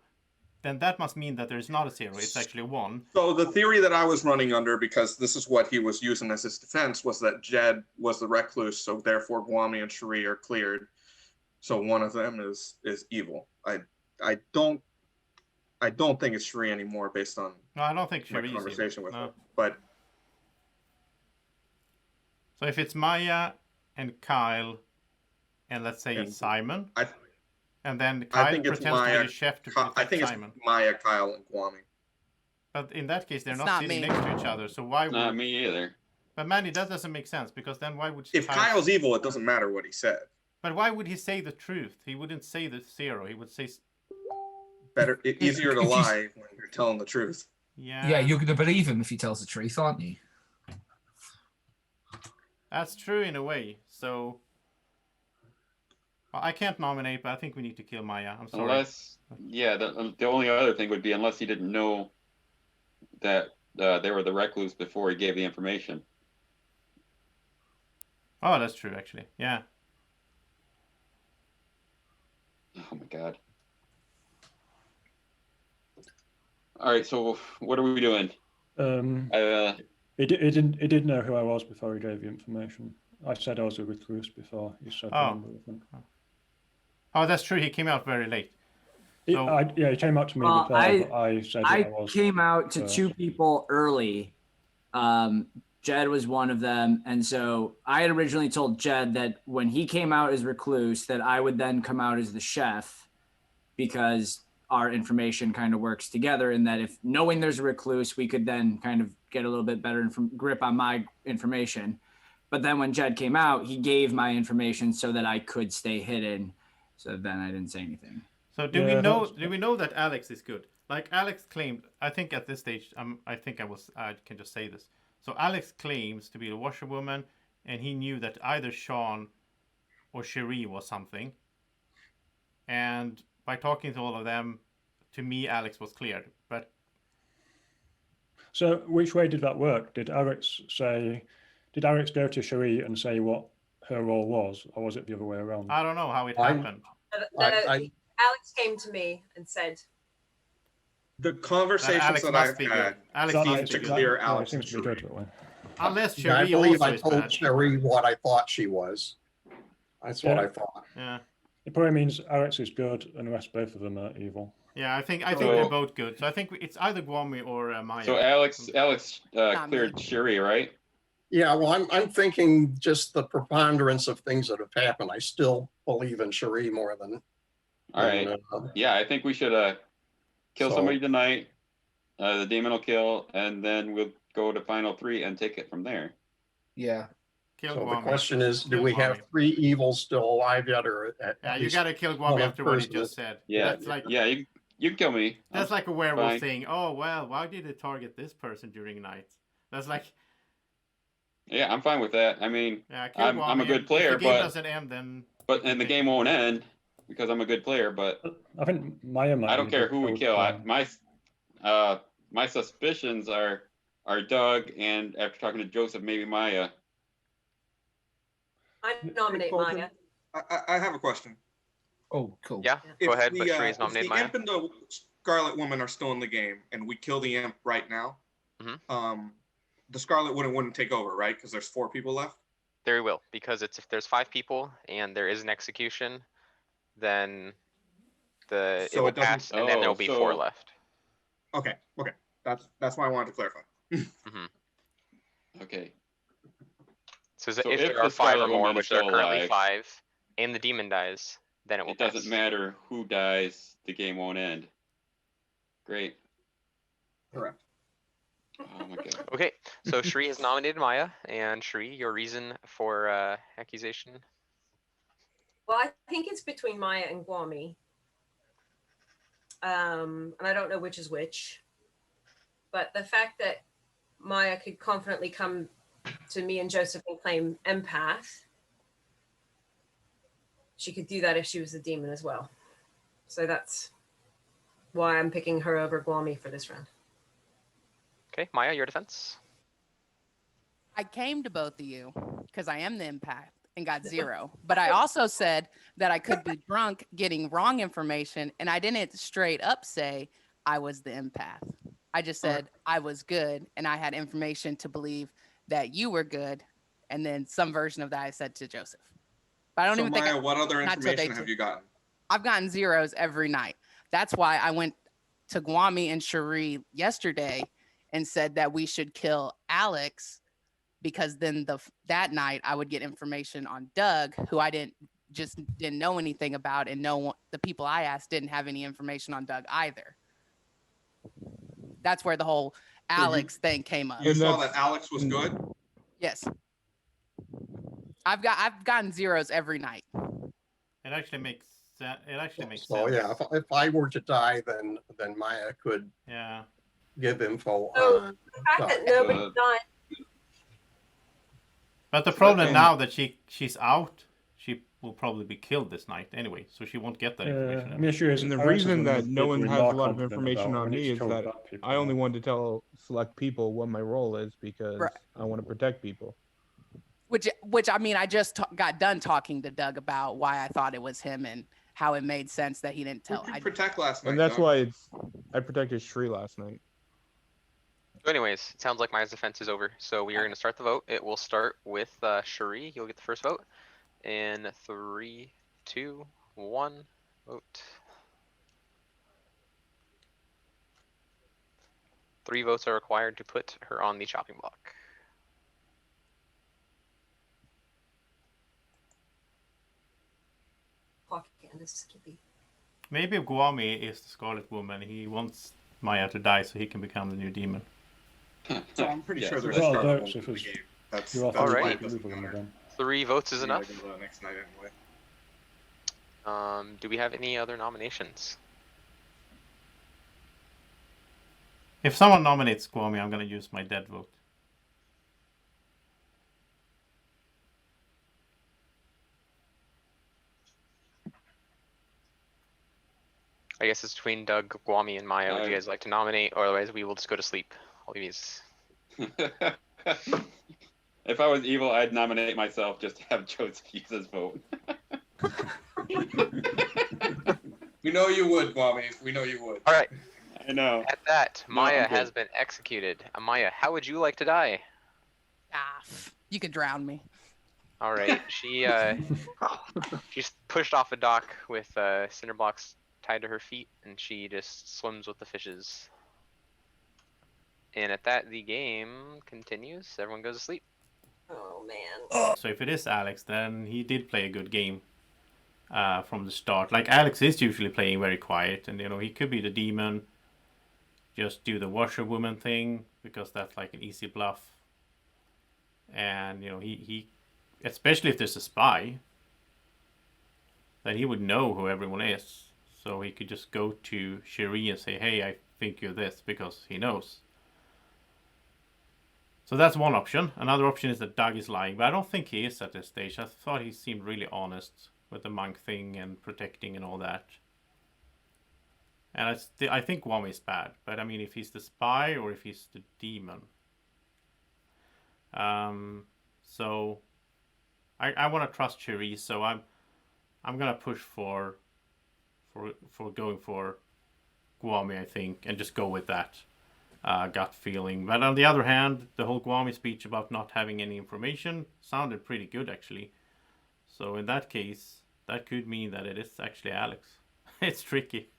Then that must mean that there's not a 0; it's actually a 1. So the theory that I was running under, because this is what he was using as his defense, was that Jed was the recluse, so therefore Guami and Cherie are cleared. So one of them is evil. I don't think it's Cherie anymore based on No, I don't think my Cherie is conversation evil. with No. her. But So if it's Maya and Kyle, and let's say Simon, and then I Kyle think it's pretends to Maya. be the chef to I protect think Simon. it's Maya, Kyle, and Guami. But in that case, they're It's not not sitting me. next to each other. So why would? Not me either. But Manny, that doesn't make sense, because then why would? If Kyle's evil, it doesn't matter what he said. But why would he say the truth? He wouldn't say the 0. He would say. Better, easier to if you- lie when you're telling the truth. Yeah. Yeah, you're going to believe him if he tells the truth, aren't you? That's true in a way. So. Well, I can't nominate, but I think we need to kill Maya. I'm sorry. Unless, yeah, the only other thing would be unless he didn't know that they were the recluse before he gave the information. Oh, that's true, actually. Yeah. Oh my god. All right, so what are we doing? He did know who I was before he gave you information. I said I was a recluse before. You said the Oh. number, I think. Oh, that's true. He came out very late. So, Yeah, he came out to me Well, before, but I said that I was. came out to first. 2 people early. Jed was one of them, and so I had originally told Jed that when he came out as recluse, that I would then come out as the chef, because our information kind of works together, and that if knowing there's a recluse, we could then kind of get a little bit better grip on my information. But then when Jed came out, he gave my information so that I could stay hidden. So then I didn't say anything. So do we know that Alex is good? Like Alex claimed, I think at this stage, I can just say this. So Alex claims to be the washerwoman, and he knew that either Sean or Cherie was something. And by talking to all of them, to me, Alex was cleared. But so which way did that work? Did Alex go to Cherie and say what her role was, or was it the other way around? I don't know how it happened. Alex came to me and said, the conversations that I've had Alex seem to clear Alex and seems to be Cherie. good. Unless Yeah, I Cherie believe also I is told bad. Cherie what I thought she was. That's what Yeah. I thought. Yeah. It probably means Alex is good, and the rest both of them are evil. Yeah, I think they're both good. So I think it's either Guami or Maya. So Alex cleared Cherie, right? Yeah, well, I'm thinking just the preponderance of things that have happened. I still believe in Cherie more than. All right. Yeah, I think we should kill somebody tonight. The demon will kill, and then we'll go to final 3 and take it from there. Yeah. Kill So Guami. the question is, do Kill we have Guami. 3 evils still alive yet, or Yeah, you gotta kill Guami after what he just said. Yeah, That's like, yeah, you can kill me. that's like a werewolf fine. saying, "Oh well, why did it target this person during night?" That's like, Yeah, I'm fine with that. I mean, yeah, kill I'm a Guami, good and player, if the game but doesn't end, then and the game won't end because I'm a good player. But I think Maya might. I don't be care good who we for- kill. My suspicions are Doug, and after talking to Joseph, maybe Maya. I nominate Maya. I have a question. Oh, cool. Yeah, go ahead, but Cherie's If nominated the Maya. imp and the Scarlet Woman are still in the game, and we kill the imp right now, the Scarlet Woman wouldn't take over, right? Because there's 4 people left. There will, because if there's 5 people and there is an execution, then it So will it doesn't- pass, and then there'll be 4 left. Okay, that's why I wanted to clarify. Okay. So, So if if there are the 5 or Scarlet more, Woman which is there are still currently alive, 5, and the demon dies, then it will It doesn't pass. matter who dies, the game won't end. Great. Correct. Oh my god. Okay, so Shri has nominated Maya, and Shri, your reason for accusation? Well, I think it's between Maya and Guami. And I don't know which is which. But the fact that Maya could confidently come to me and Joseph and claim empath, she could do that if she was a demon as well. So that's why I'm picking her over Guami for this round. Okay, Maya, your defense? I came to both of you because I am the empath and got 0. But I also said that I could be drunk getting wrong information, and I didn't straight up say I was the empath. I just said I was good, and I had information to believe that you were good, and then some version of that I said to Joseph. But I don't even Maya, think. what other not till day information have 2. you gotten? I've gotten 0s every night. That's why I went to Guami and Cherie yesterday and said that we should kill Alex, because then that night I would get information on Doug, who I didn't know anything about, and the people I asked didn't have any information on Doug either. That's where the whole Alex thing came up. You saw that Alex was good? Yes. I've gotten 0s every night. it actually makes sense. It actually makes So sense. yeah, if I were to die, then Maya could give info So on. the fact that nobody died. But the problem now that she's out, she will probably be killed this night anyway, so she won't get that information. I mean, issue is, And the Alex is reason one of that the no people one we're has more a lot of confident information about on when me it's is killed that bad people. I only wanted to tell select people what my role is because I want to protect people. Which I mean, I just got done talking to Doug about why I thought it was him and how it made sense that he didn't tell. Who did you protect last night? And that's Doug? why I protected Shri last night. So anyways, it sounds like Maya's defense is over. So we are going to start the vote. It will start with Cherie. You'll get the first vote. In 3, 2, 1, vote. 3 votes are required to put her on the chopping block. Propaganda Skippy. Maybe if Guami is the Scarlet Woman, he wants Maya to die so he can become the new demon. So I'm pretty sure there's Well, Scarlet votes Woman if in the it's- game. That's you are that's Alright. why it thinking doesn't of them matter. again. 3 votes is We gotta enough. go to the next night anyway. Do we have any other nominations? If someone nominates Guami, I'm going to use my dead vote. I guess it's between Doug, Guami, and Maya. Would you guys like to nominate, or otherwise we will just go to sleep? All these. If I was evil, I'd nominate myself just to have Joseph use his vote. We know you would, Bobby. We know you would. All right. I know. At that, No, Maya I'm good. has been executed. Maya, how would you like to die? You could drown me. All right. She's pushed off a dock with cinder blocks tied to her feet, and she just swims with the fishes. And at that, the game continues. Everyone goes to sleep. Oh man. So if it is Alex, then he did play a good game from the start. Like Alex is usually playing very quiet, and he could be the demon, just do the washerwoman thing because that's like an easy bluff. And he especially if there's a spy, then he would know who everyone is. So he could just go to Cherie and say, "Hey, I think you're this," because he knows. So that's one option. Another option is that Doug is lying, but I don't think he is at this stage. I thought he seemed really honest with the monk thing and protecting and all that. And I think Guami is bad, but I mean, if he's the spy or if he's the demon. So I want to trust Cherie, so I'm gonna push for going for Guami, I think, and just go with that gut feeling. But on the other hand, the whole Guami speech about not having any information sounded pretty good, actually. So in that case, that could mean that it is actually Alex. It's tricky.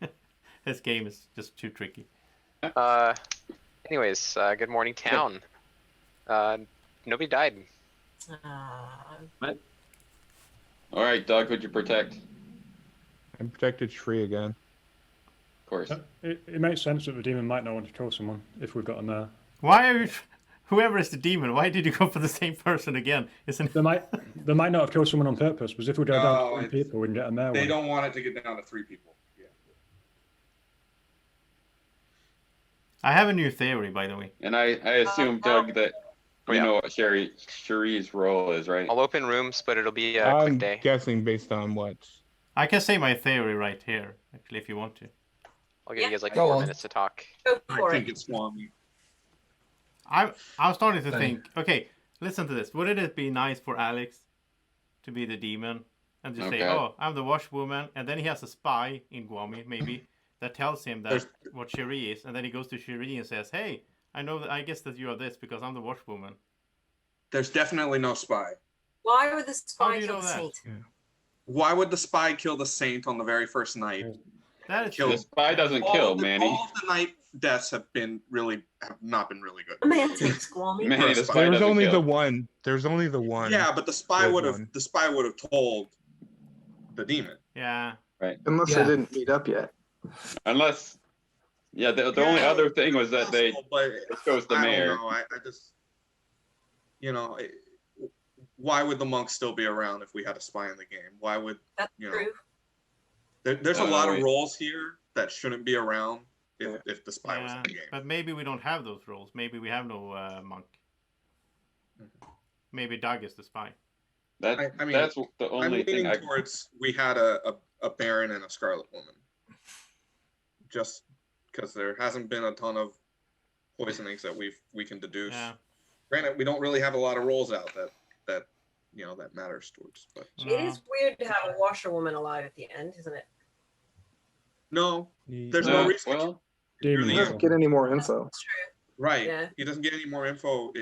This game is just too tricky. Anyways, good morning, town. Nobody died. What? All right, Doug, who'd you protect? I protected Shri again. Of course. It makes sense that the demon might not want to kill someone if we've got him there. Why are you, whoever is the demon? Why did you go for the same person again? Isn't They might not have killed someone on purpose, because if we go down to 3 people, we can get them there. They don't want it to get down to 3 people. Yeah. I have a new theory, by the way. And I assume, Doug, that you know what Cherie's role is, right? I'll open rooms, but it'll be a I'm quick day. guessing based on what. I can say my theory right here, actually, if you want to. I'll give you guys like Go 4 on. minutes to talk. Go I for think it. it's Swami. I was starting to Same. think, okay, listen to this. Wouldn't it be nice for Alex to be the demon and just say, Okay. "Oh, I'm the washwoman," and then he has a spy in Guami, maybe, that tells him that what Cherie is, and then he goes to Cherie and says, "Hey, I know that. I guess that you are this because I'm the washwoman." There's definitely no spy. Why would the How spy do you kill know the that? saint? Why would the spy kill the saint on the very first night? That is Kill- The spy doesn't kill, Manny. All of the night deaths have not been really good. A man takes Squammy. Manny, the spy There's doesn't only kill. the one. There's only the one. Yeah, but the spy Good would one. have told the demon. Yeah. Unless Yeah. they didn't meet up yet. Unless, the only other thing was that they Possible, but it goes the I mayor. don't know. I just, why would the monk still be around if we had a spy in the game? Why would That's you know? true. There's a Oh, lot of wait. roles here that shouldn't be around if the spy was in Yeah, the game. but maybe we don't have those roles. Maybe we have no monk. Maybe Doug is the spy. That I mean, that's the I'm only thing leaning towards we had a Baron and a Scarlet Woman. Just because there hasn't been a ton of poisonings that we can deduce. Yeah. Granted, we don't really have a lot of rolls out that matters towards. But It is weird to have a washerwoman alive at the end, isn't it? no, there's no reason. Well, Demon We as don't get any more info. That's true. Right. Yeah. He doesn't get any more info.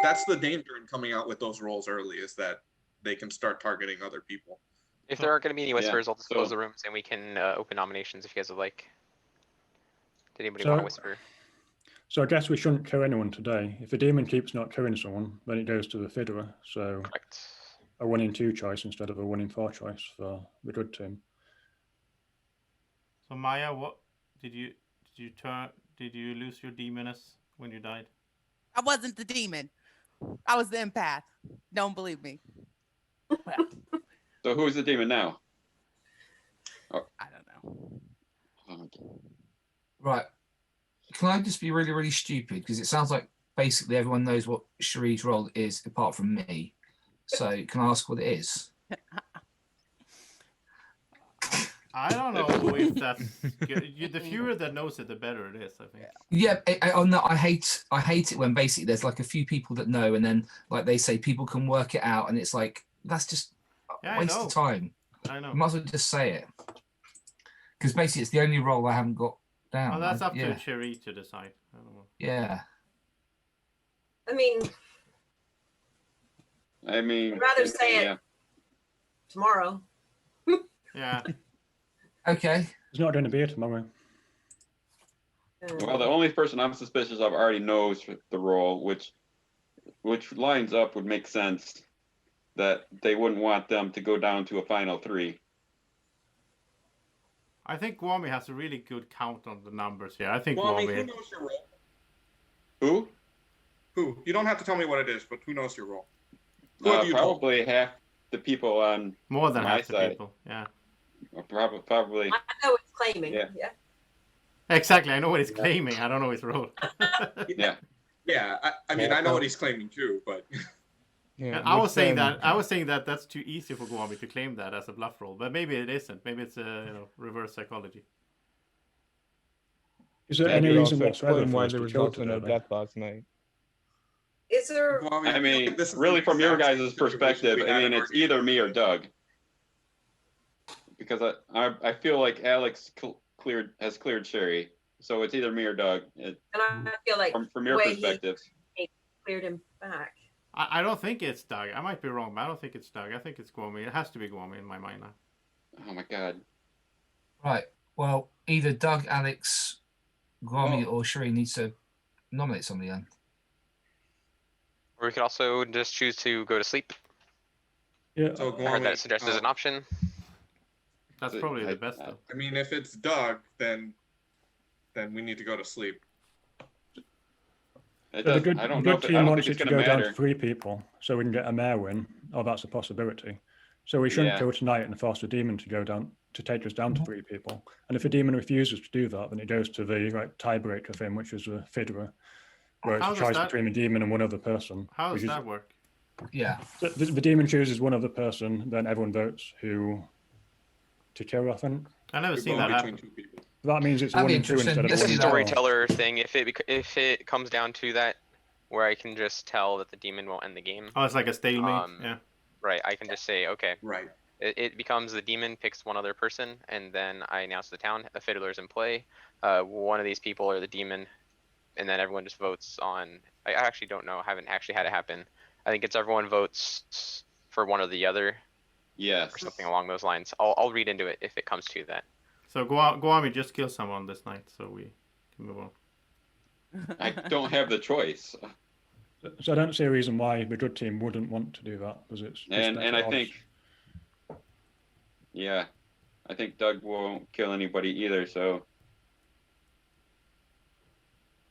That's the danger in coming out with those roles early, is that they can start targeting other people. If there aren't going to be any whispers, Yeah, I'll just close so- the rooms and we can open nominations if you guys would like. Did anybody So- want to whisper? So I guess we shouldn't kill anyone today. If the demon keeps not killing someone, then it goes to the fiddler. So Correct. a 1 in 2 choice instead of a 1 in 4 choice for the good team. So Maya, what did you lose your demoness when you died? I wasn't the demon. I was the empath. Don't believe me. So who's the demon now? I don't know. Oh, Right. Can I just be really, really stupid? Because it sounds like basically everyone knows what Cherie's role is apart from me. So can I ask what it is? I don't know if that's good. The fewer that knows it, the better it is, I think. Yeah, no, I hate it when basically there's like a few people that know, and then like they say people can work it out, and it's like that's just Yeah, a waste of time. I know. You might as well just say it, because basically it's the only role I haven't got down. Well, that's up yeah. to Cherie to decide. I don't know. Yeah. I mean, I'd rather say it tomorrow. Yeah. He's Okay. not doing a beer tomorrow. Well, the only person I'm suspicious of already knows the role, which lines up would make sense that they wouldn't want them to go down to a final 3. I think Guami has a really good count on the numbers here. I think Well, I mean, Guami. who knows your role? Who? Who? You don't have to tell me what it is, but who knows your role? Who have you told? Probably half the people on More than my half the side. people. Yeah. Or probably. I know it's claiming. Yeah. Yeah. Exactly. I know what he's claiming. I don't know his role. Yeah. Yeah, I mean, I know what he's claiming too, but Yeah, And I was what's, saying that that's too easy for Guami to claim that as a bluff roll, but maybe it isn't. Maybe it's a reverse psychology. Is there That any could reason also whatsoever explain for why us there to was kill also no today? death last night? Is there? Well, I mean, this is really, the from your exact guys' same perspective, situation we I had mean, in it's our either game. me or Doug. Because I feel like Alex has cleared Sherry, so it's either me or Doug. And I feel like From your way perspective. he cleared him back. I don't think it's Doug. I might be wrong, but I don't think it's Doug. I think it's Guami. It has to be Guami in my mind now. Oh my god. right. Well, either Doug, Alex, Guami, or Cherie needs to nominate somebody then. Or we could also just choose to go to sleep. Yeah. So I heard that Guami, suggested as an option. That's probably the best though. I mean, if it's Doug, then we need to go to sleep. It So the does, good, I don't the know good if, I team don't wants think it it's to going go to down to matter. 3 people so we can get a mayor win. Oh, that's a possibility. So we shouldn't Yeah. kill tonight and force the demon to go down to take us down to 3 people. And if a demon refuses to do that, then it goes to the tiebreaker thing, which is the fiddler, where it's How a does choice that- between the demon and one other person. How does which is- that work? Yeah. So the demon chooses one other person, then everyone votes who to kill, I think. I never We seen go that between happen. 2 people. That means it's a That'd 1 be in 2 interesting. instead of Let's a 1 It's a in do that. 4. storyteller thing. If it comes down to that, where I can just tell that the demon will end the game. Oh, it's like a stalemate. Yeah. Right. I can just say, okay. Right. It becomes the demon picks one other person, and then I announce the town. The fiddler's in play. One of these people or the demon, and then everyone just votes on. I actually don't know. I haven't actually had it happen. I think it's everyone votes for one or the other, Yes. or something along those lines. I'll read into it if it comes to that. So Guami just kill someone this night, so we can move on. I don't have the choice. So I don't see a reason why the good team wouldn't want to do that, because it's just And better I odds. think, yeah, I think Doug won't kill anybody either. So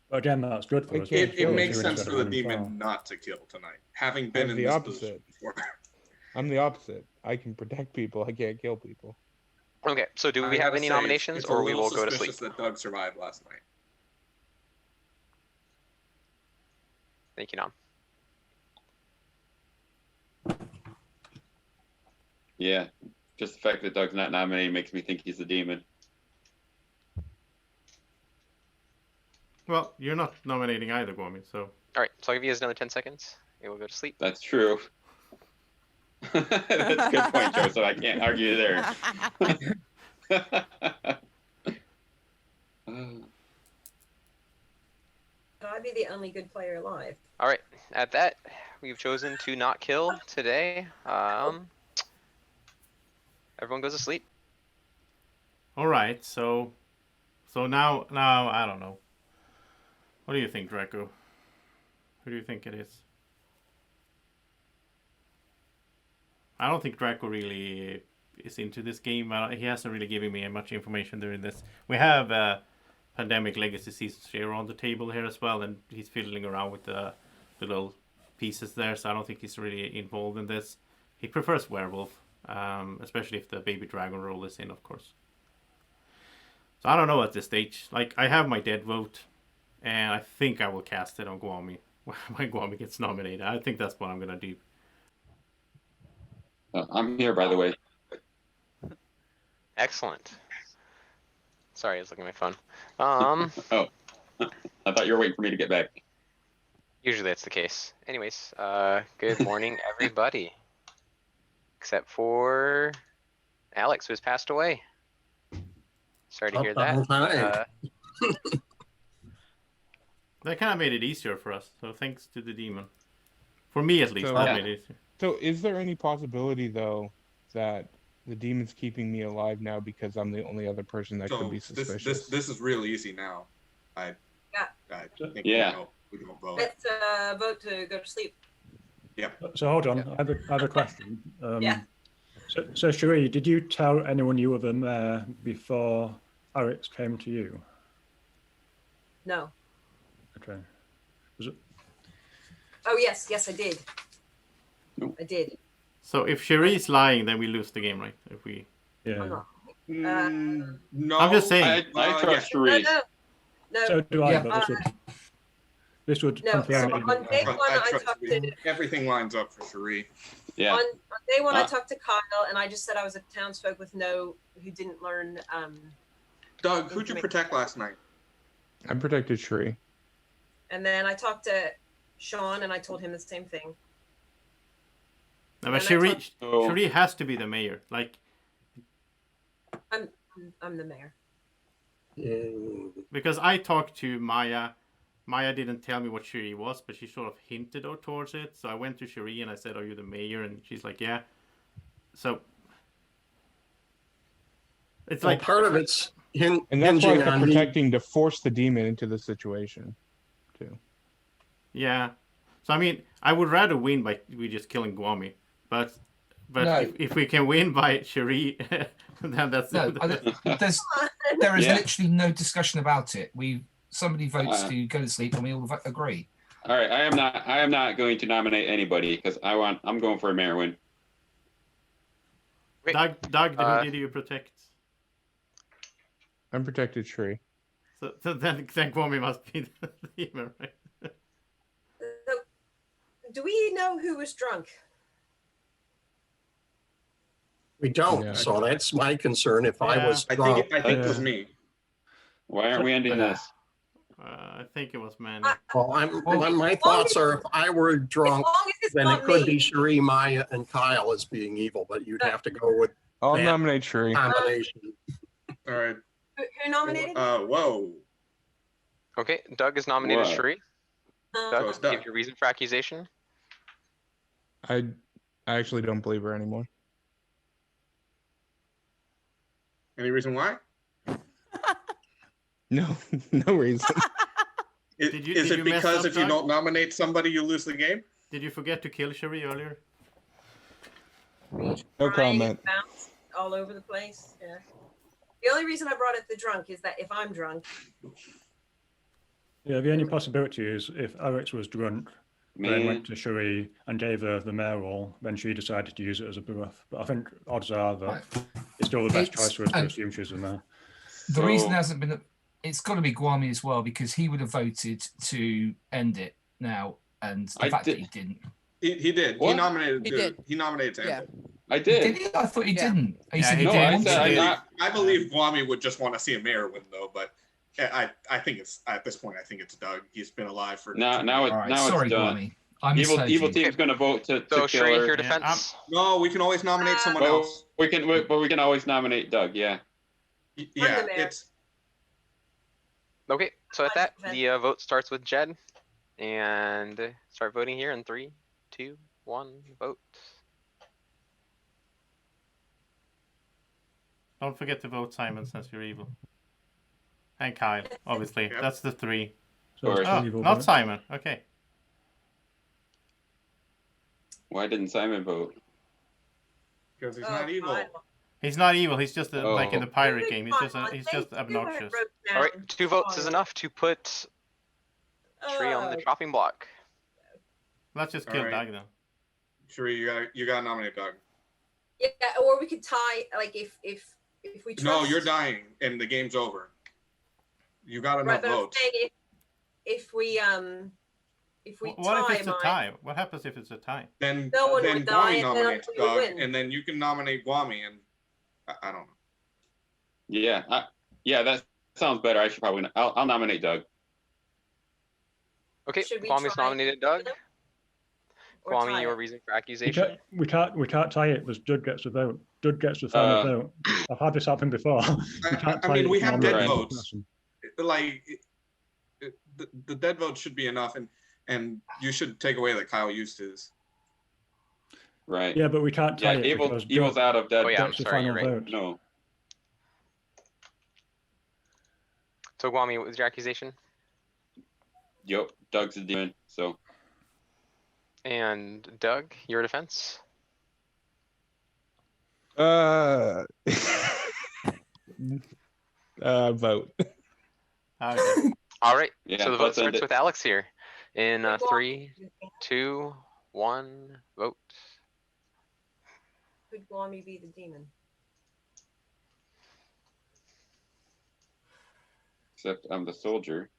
But again, that's good for us. It makes Two sense instead for of the 1 in 4. demon not to kill tonight, having been I'm in the this opposite. position before. I'm the opposite. I can protect people. I can't kill people. Okay. So do we I have gotta any say, nominations, it's a or we little will go to sleep? suspicious that Doug survived last night. Thank you, Nom. yeah, just the fact that Doug's not nominated makes me think he's the demon. Well, you're not nominating either, Guami. So All right. So I'll give you guys another 10 seconds. And we'll go to sleep. That's true. That's a good point, Joe. So I can't argue there. I'd be the only good player alive. All right. At that, we've chosen to not kill today. Everyone goes to sleep. All right. So now I don't know. What do you think, Draco? Who do you think it is? I don't think Draco really is into this game. He hasn't really given me much information during this. We have Pandemic Legacy Season 0 on the table here as well, and he's fiddling around with the little pieces there, so I don't think he's really involved in this. He prefers Werewolf, especially if the Baby Dragon role is in, of course. So I don't know at this stage. Like, I have my dead vote, and I think I will cast it on Guami when Guami gets nominated. I think that's what I'm going to do. I'm here, by the way. Excellent. Sorry, I was looking at my phone. Oh, I thought you were waiting for me to get back. Usually that's the case. Anyways, good morning, everybody. Except for Alex, who has passed away. Sorry to hear that. That kind of made it easier for us. So thanks to the demon. For me, at least, that made it easier. So is there any possibility, though, that the demon's keeping me alive now because I'm the only other person that could be suspicious? This is real easy now. I think we can vote. Let's vote to go to sleep. Yeah. So hold on, I have a question. Yeah. So Cherie, did you tell anyone you were the mayor before Alex came to you? No. Okay. Was it? Oh yes, I did. I did. So if Cherie's lying, then we lose the game, right? If we. Yeah. No. I'm just saying. I trust Cherie. No. So do I. Yeah. But this would No. confirm So it. on day one, I talked to. Everything lines up for Cherie. Yeah. On day one, I talked to Kyle, and I just said I was a townsfolk who didn't learn. Doug, who'd you protect last night? I protected Cherie. And then I talked to Sean, and I told him the same thing. No, but Cherie has to be the mayor. Like. I'm the mayor. Because I talked to Maya. Maya didn't tell me what Cherie was, but she sort of hinted towards it. So I went to Cherie and I said, "Are you the mayor?" And she's like, "Yeah." So it's like part of it's and that's why I'm protecting to force the demon into the situation, too. Yeah. So I mean, I would rather win by we just killing Guami, but No. if we can win by Cherie, then that's No, there is literally no discussion about it. Somebody votes to go to sleep, and we all agree. All right, I am not going to nominate anybody because I'm going for a mayor win. Doug, who did you protect? I'm protected Cherie. So then Guami must be the demon, right? Do we know who was drunk? We don't, so that's my concern. If I was drunk, I think it was me. Why aren't we ending this? I think it was Manny. Well, my thoughts are if I were drunk, then it could be Cherie, Maya, and Kyle as being evil, but you'd have to go with I'll nominate Cherie. combination. All right. Who nominated? Whoa. Okay, Doug is nominated Cherie. So it's Doug, Doug. give your reason for accusation. I actually don't believe her anymore. Any reason why? No, no reason. Is it because if you don't nominate somebody, you lose the game? Did you forget to kill Cherie earlier? No comment. Bounced all over the place. Yeah. The only reason I brought up the drunk is that if I'm drunk. Yeah, the only possibility is if Alex was drunk, then went to Cherie and gave her the mayor role, then she decided to use it as a bluff. But I think odds are that it's still the best choice for us to assume she's the mayor. The reason hasn't been. It's got to be Guami as well because he would have voted to end it now, and the fact that he didn't. He did. What? He nominated. He did. He nominated to Yeah. end it. I did. Did he? I thought he didn't. He Yeah, said he he did. did. I believe Guami would just want to see a mayor win, though. But I think it's at this point. I think it's Doug. He's been alive for. Now Sorry, it's done. Guami. I Evil misled you. team's going to vote to So kill Cherie, her. your defense. No, we can always nominate someone But else. we can always nominate Doug. Yeah. Yeah, the mayor. it's. Okay, so at that, the vote starts with Jed. And start voting here in 3, 2, 1, vote. Don't forget to vote Simon since you're evil. And Kyle, obviously. Yep. That's the 3. So it's Oh, evil not vote. Simon. Okay. Why didn't Simon vote? Because he's Oh, not evil. God. He's not evil. He's just like in the Oh. pirate game. He's just Come on, he's thank just you, I obnoxious. wrote All right, down. 2 votes is Sorry. enough to put Tree on the Oh, chopping block. Let's just All kill right. Doug then. Sheree, you gotta nominate Doug. yeah, or we could tie, like, if we trust. No, you're dying and the game's over. You got enough Right, but I'm votes. saying if we What tie if it's a mine, tie? What happens if it's a tie? Then No one then would die, Guami and then nominates we would Doug, win. and then you can nominate Guami, and I don't know. Yeah, yeah, that sounds better. I should probably. I'll nominate Doug. Okay, Should we Kwami's try nominated Doug. or tie Kwami, your it? reason for accusation. We can't tie it because Dud gets the vote. Dud gets the final vote. I've had this happen before. We can't I tie mean, it we to have nominate dead one votes. person. Like the dead vote should be enough, and you should take away that Kyle used his. Right. Yeah, but we can't tie Yeah, it evil, because evil's Dud out of dead. Oh, yeah, I'm gets the sorry, final you're right. vote. No. So Kwami, what was your accusation? Yep. Doug's a demon. So. And Doug, your defense? Vote. Okay. All right. Yeah, So the vote let's end starts it. with Alex here. In Good luck. 3, 2, 1, vote. Could Guami be the demon? Except I'm the soldier.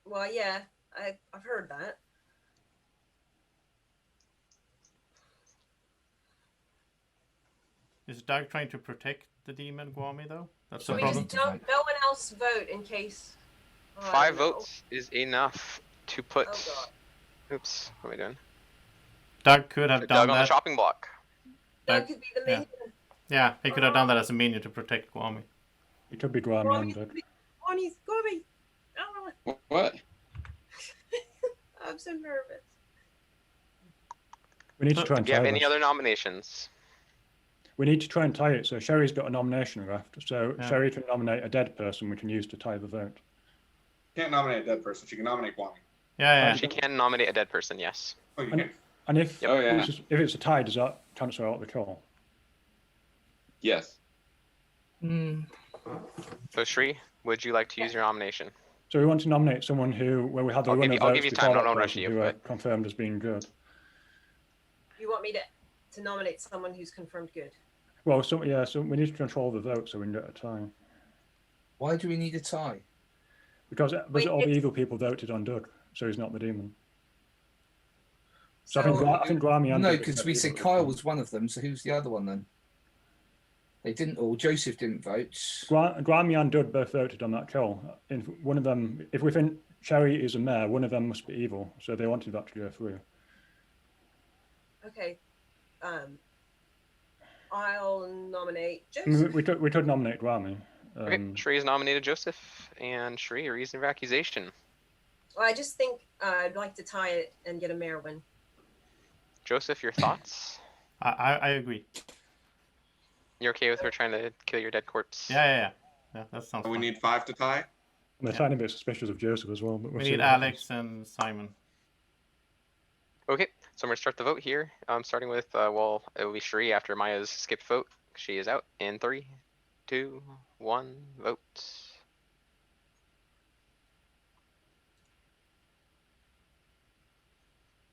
Well, yeah, I've heard that. Is Doug trying to protect the demon Guami though? That's the We problem. just don't. No one else vote in case. Oh, I 5 don't know. votes is enough to put. Oh, God. Oops, what am I doing? Doug could have Put done Doug on the that. chopping block. That could be the Yeah. minion. Yeah, he could have done that as a minion to protect Guami. It could be Guami and Dud. Guami's Guami. Oh, What? I'm so nervous. We need to try and Do you have tie any this. other nominations? We need to try and tie it. So Sherry's got a nomination left. So Yeah. Sherry can nominate a dead person we can use to tie the vote. Can't nominate a dead person. She can nominate Guami. Yeah, She can nominate a dead person, yes. Oh, you And, can. and if Oh, yeah. if it's a tie, does that cancel out the call? Yes. So Shri, would you like to use your nomination? So we want to nominate someone where we had the I'll give winner you- I'll votes give you before time. that Don't rush person you, who are but- confirmed as being good. You want me to nominate someone who's confirmed good? Well, so we need to control the vote so we can get a tie. Why do we need a tie? Because Wait, all the it's- evil people voted on Doug, so he's not the demon. So I So- think Guami and No, Doug because are we said evil. Kyle was one of them. So who's the other one then? They didn't all. Joseph didn't vote. Guami and Dud both voted on that kill. If one of them, if we think Sherry is a mayor, one of them must be evil. So they wanted that to go through. Okay. I'll nominate I mean, Joseph. we could nominate Guami. Okay, Shri has nominated Joseph, and Shri, your reason for accusation. Well, I just think I'd like to tie it and get a mayor win. Joseph, your thoughts? I agree. You're okay with her trying to kill your dead corpse? Yeah, that sounds We fine. need 5 to tie. I'm a tiny bit suspicious of Joseph as well. But we'll We see need what happens. Alex and Simon. Okay, so I'm gonna start the vote here. Starting with, well, it will be Shri after Maya's skipped vote. She is out in 3, 2, 1, vote.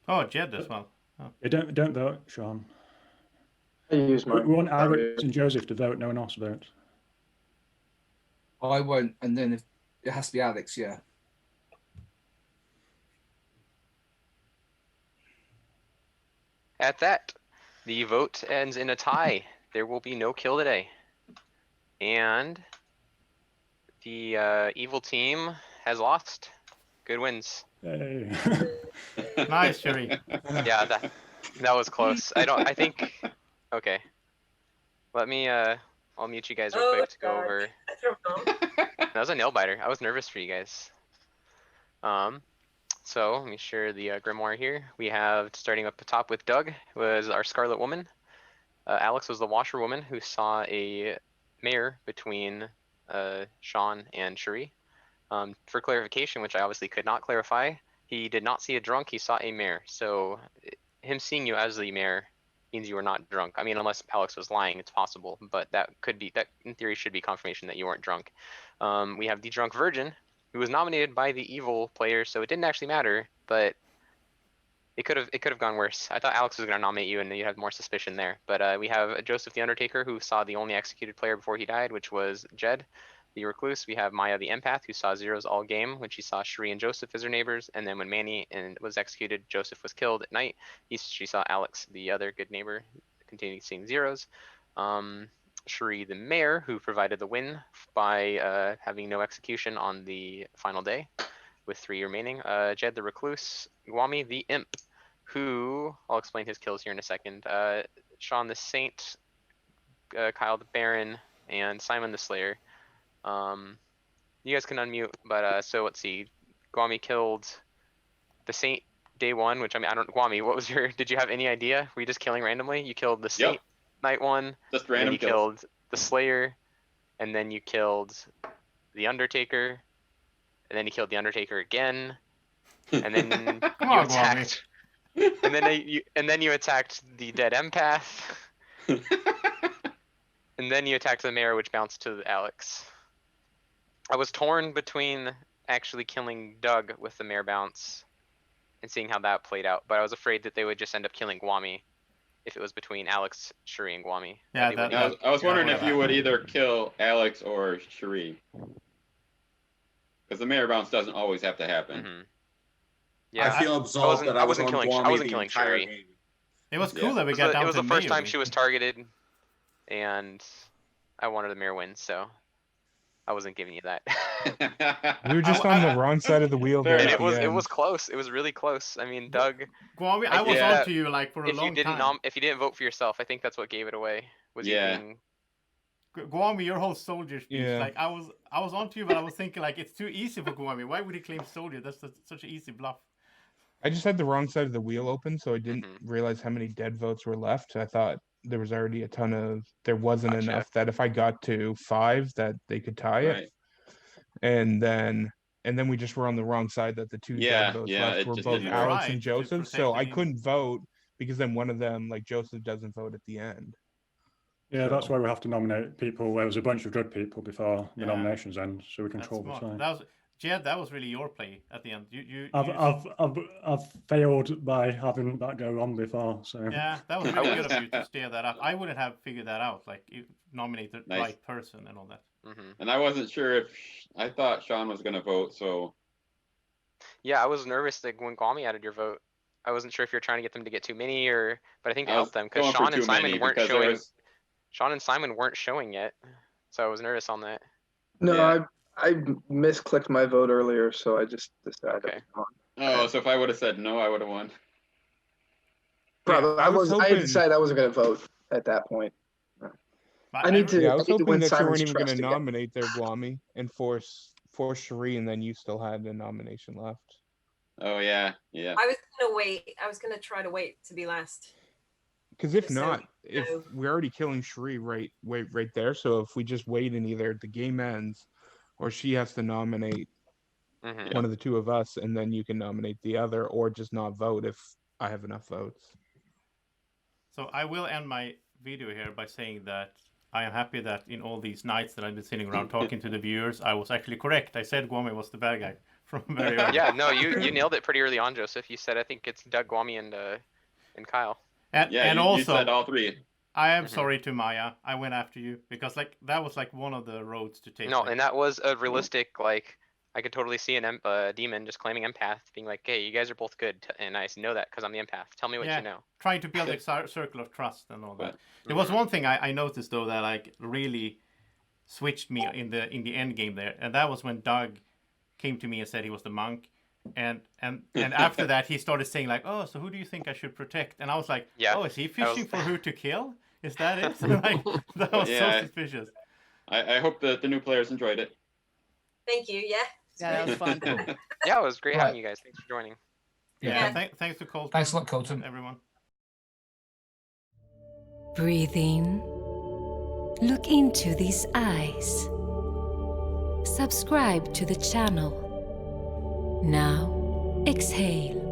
Oh, Jed as well. Oh. Yeah, don't vote, Sean. I use We my. want Alex and Joseph to vote. No one else votes. I won't, and then if it has to be Alex, yeah. At that, the vote ends in a tie. There will be no kill today. And the evil team has lost. Good wins. Hey. Nice, Shuri. Yeah, that was close. I think, okay. Let me, I'll mute you guys real Oh, quick to go God. over. I throw it off. That was a nail biter. I was nervous for you guys. So let me share the grimoire here. We have, starting up the top with Doug, was our Scarlet Woman. Alex was the washerwoman who saw a mare between Sean and Cherie. For clarification, which I obviously could not clarify, he did not see a drunk, he saw a mare. So him seeing you as the mare means you were not drunk. I mean, unless Alex was lying, it's possible, but that could be, that in theory should be confirmation that you weren't drunk. We have the drunk virgin, who was nominated by the evil player, so it didn't actually matter, but it could have gone worse. I thought Alex was going to nominate you and you had more suspicion there. But we have Joseph the Undertaker, who saw the only executed player before he died, which was Jed the Recluse. We have Maya the Empath, who saw zeros all game when she saw Cherie and Joseph as her neighbors. And then when Manny was executed, Joseph was killed at night. She saw Alex, the other good neighbor, continuing seeing zeros. Cherie the Mayor, who provided the win by having no execution on the final day with 3 remaining. Jed the Recluse, Gwami the Imp, who, I'll explain his kills here in a second. Sean the Saint, Kyle the Baron, and Simon the Slayer. You guys can unmute, but so let's see. Gwami killed the Saint day 1, which I mean, Gwami, what was your, did you have any idea? Were you just killing randomly? You killed the Saint night 1, just random and then you killed the Slayer, and then you killed the Undertaker, and then you killed the Undertaker again, and then you attacked. And then you attacked the dead empath. And then you attacked the mayor, which bounced to Alex. I was torn between actually killing Doug with the mayor bounce and seeing how that played out, but I was afraid that they would just end up killing Gwami if it was between Alex, Cherie, and Gwami. Yeah, I was wondering if you would either kill Alex or Cherie. Because the mayor bounce doesn't always have to happen. Mm-hmm. Yeah, I feel absolved that I wasn't killing. Gwami I wasn't the killing entire Cherie. game. It was cool that we got down to It was the first mayor time she was targeted, and I wanted the mayor win, so I wasn't giving you that. We were just on the wrong side of the wheel there. And at it the was end. close. It was really close. I mean, Doug. Gwami, I was on to you like for a long time. If you didn't vote for yourself, I think that's what gave it away. Was you being... Gwami, your whole soldier speech. Yeah. Like I was on to you, but I was thinking like it's too easy for Gwami. Why would he claim soldier? That's such an easy bluff. I just had the wrong side of the wheel open, so I didn't realize how many dead votes were left. I thought there was already a ton of. There wasn't enough that if I got to 5, that they could tie it. And then we just were on the wrong side that the 2 dead votes left were both Alex and Joseph. So I couldn't vote because then one of them, like Joseph, doesn't vote at the end. Yeah, that's why we have to nominate people. There was a bunch of good people before the nominations end, so we control the time. Jed, that was really your play at the end. I've failed by having that go on before. So yeah, that was really good of you to steer that up. I wouldn't have figured that out. Like you nominate the right person and all that. And I wasn't sure if I thought Sean was going to vote. So yeah, I was nervous that when Gwami added your vote, I wasn't sure if you're trying to get them to get too many but I think it helped them because Sean and Simon weren't showing. Sean and Simon weren't showing yet, so I was nervous on that. No, I misclicked my vote earlier, so I just decided. Okay. Oh, so if I would have said no, I would have won. Probably. I had decided I wasn't going to vote at that point. I need to. I was hoping that you weren't even going to again. nominate their Gwami and force Cherie, and then you still had a nomination left. Oh yeah. I was going to wait. I was going to try to wait to be last. Because if not, if we're already killing Cherie right there, so if we just wait and either the game ends, or she has to nominate one of the 2 of us, and then you can nominate the other, or just not vote if I have enough votes. So I will end my video here by saying that I am happy that in all these nights that I've been sitting around talking to the viewers, I was actually correct. I said Gwami was the bad guy from very early. Yeah, no, you nailed it pretty early on, Joseph. You said I think it's Doug, Gwami, and Kyle. And you also said all 3. I am sorry to Maya. I went after you because like that was like one of the roads to take. No, and that was a realistic like. I could totally see a demon just claiming empath, being like, "Hey, you guys are both good," and I know that because I'm the empath. Tell me what you know. Trying to build a circle of trust and all that. There was one thing I noticed though that like really switched me in the end game there, and that was when Doug came to me and said he was the monk, and after that he started saying like, "Oh, so who do you think I should protect?" And I was like, "Oh, is he fishing for who to kill? Is that it?" Like, that was so suspicious. I hope that the new players enjoyed it. Thank you. Yeah. Yeah, that was fun. Yeah, it was great Right. having you guys. Thanks for joining. Yeah. Thanks to Colton. Thanks a lot, Colton. Everyone. Breathe in. Look into these eyes. Subscribe to the channel. Now, exhale.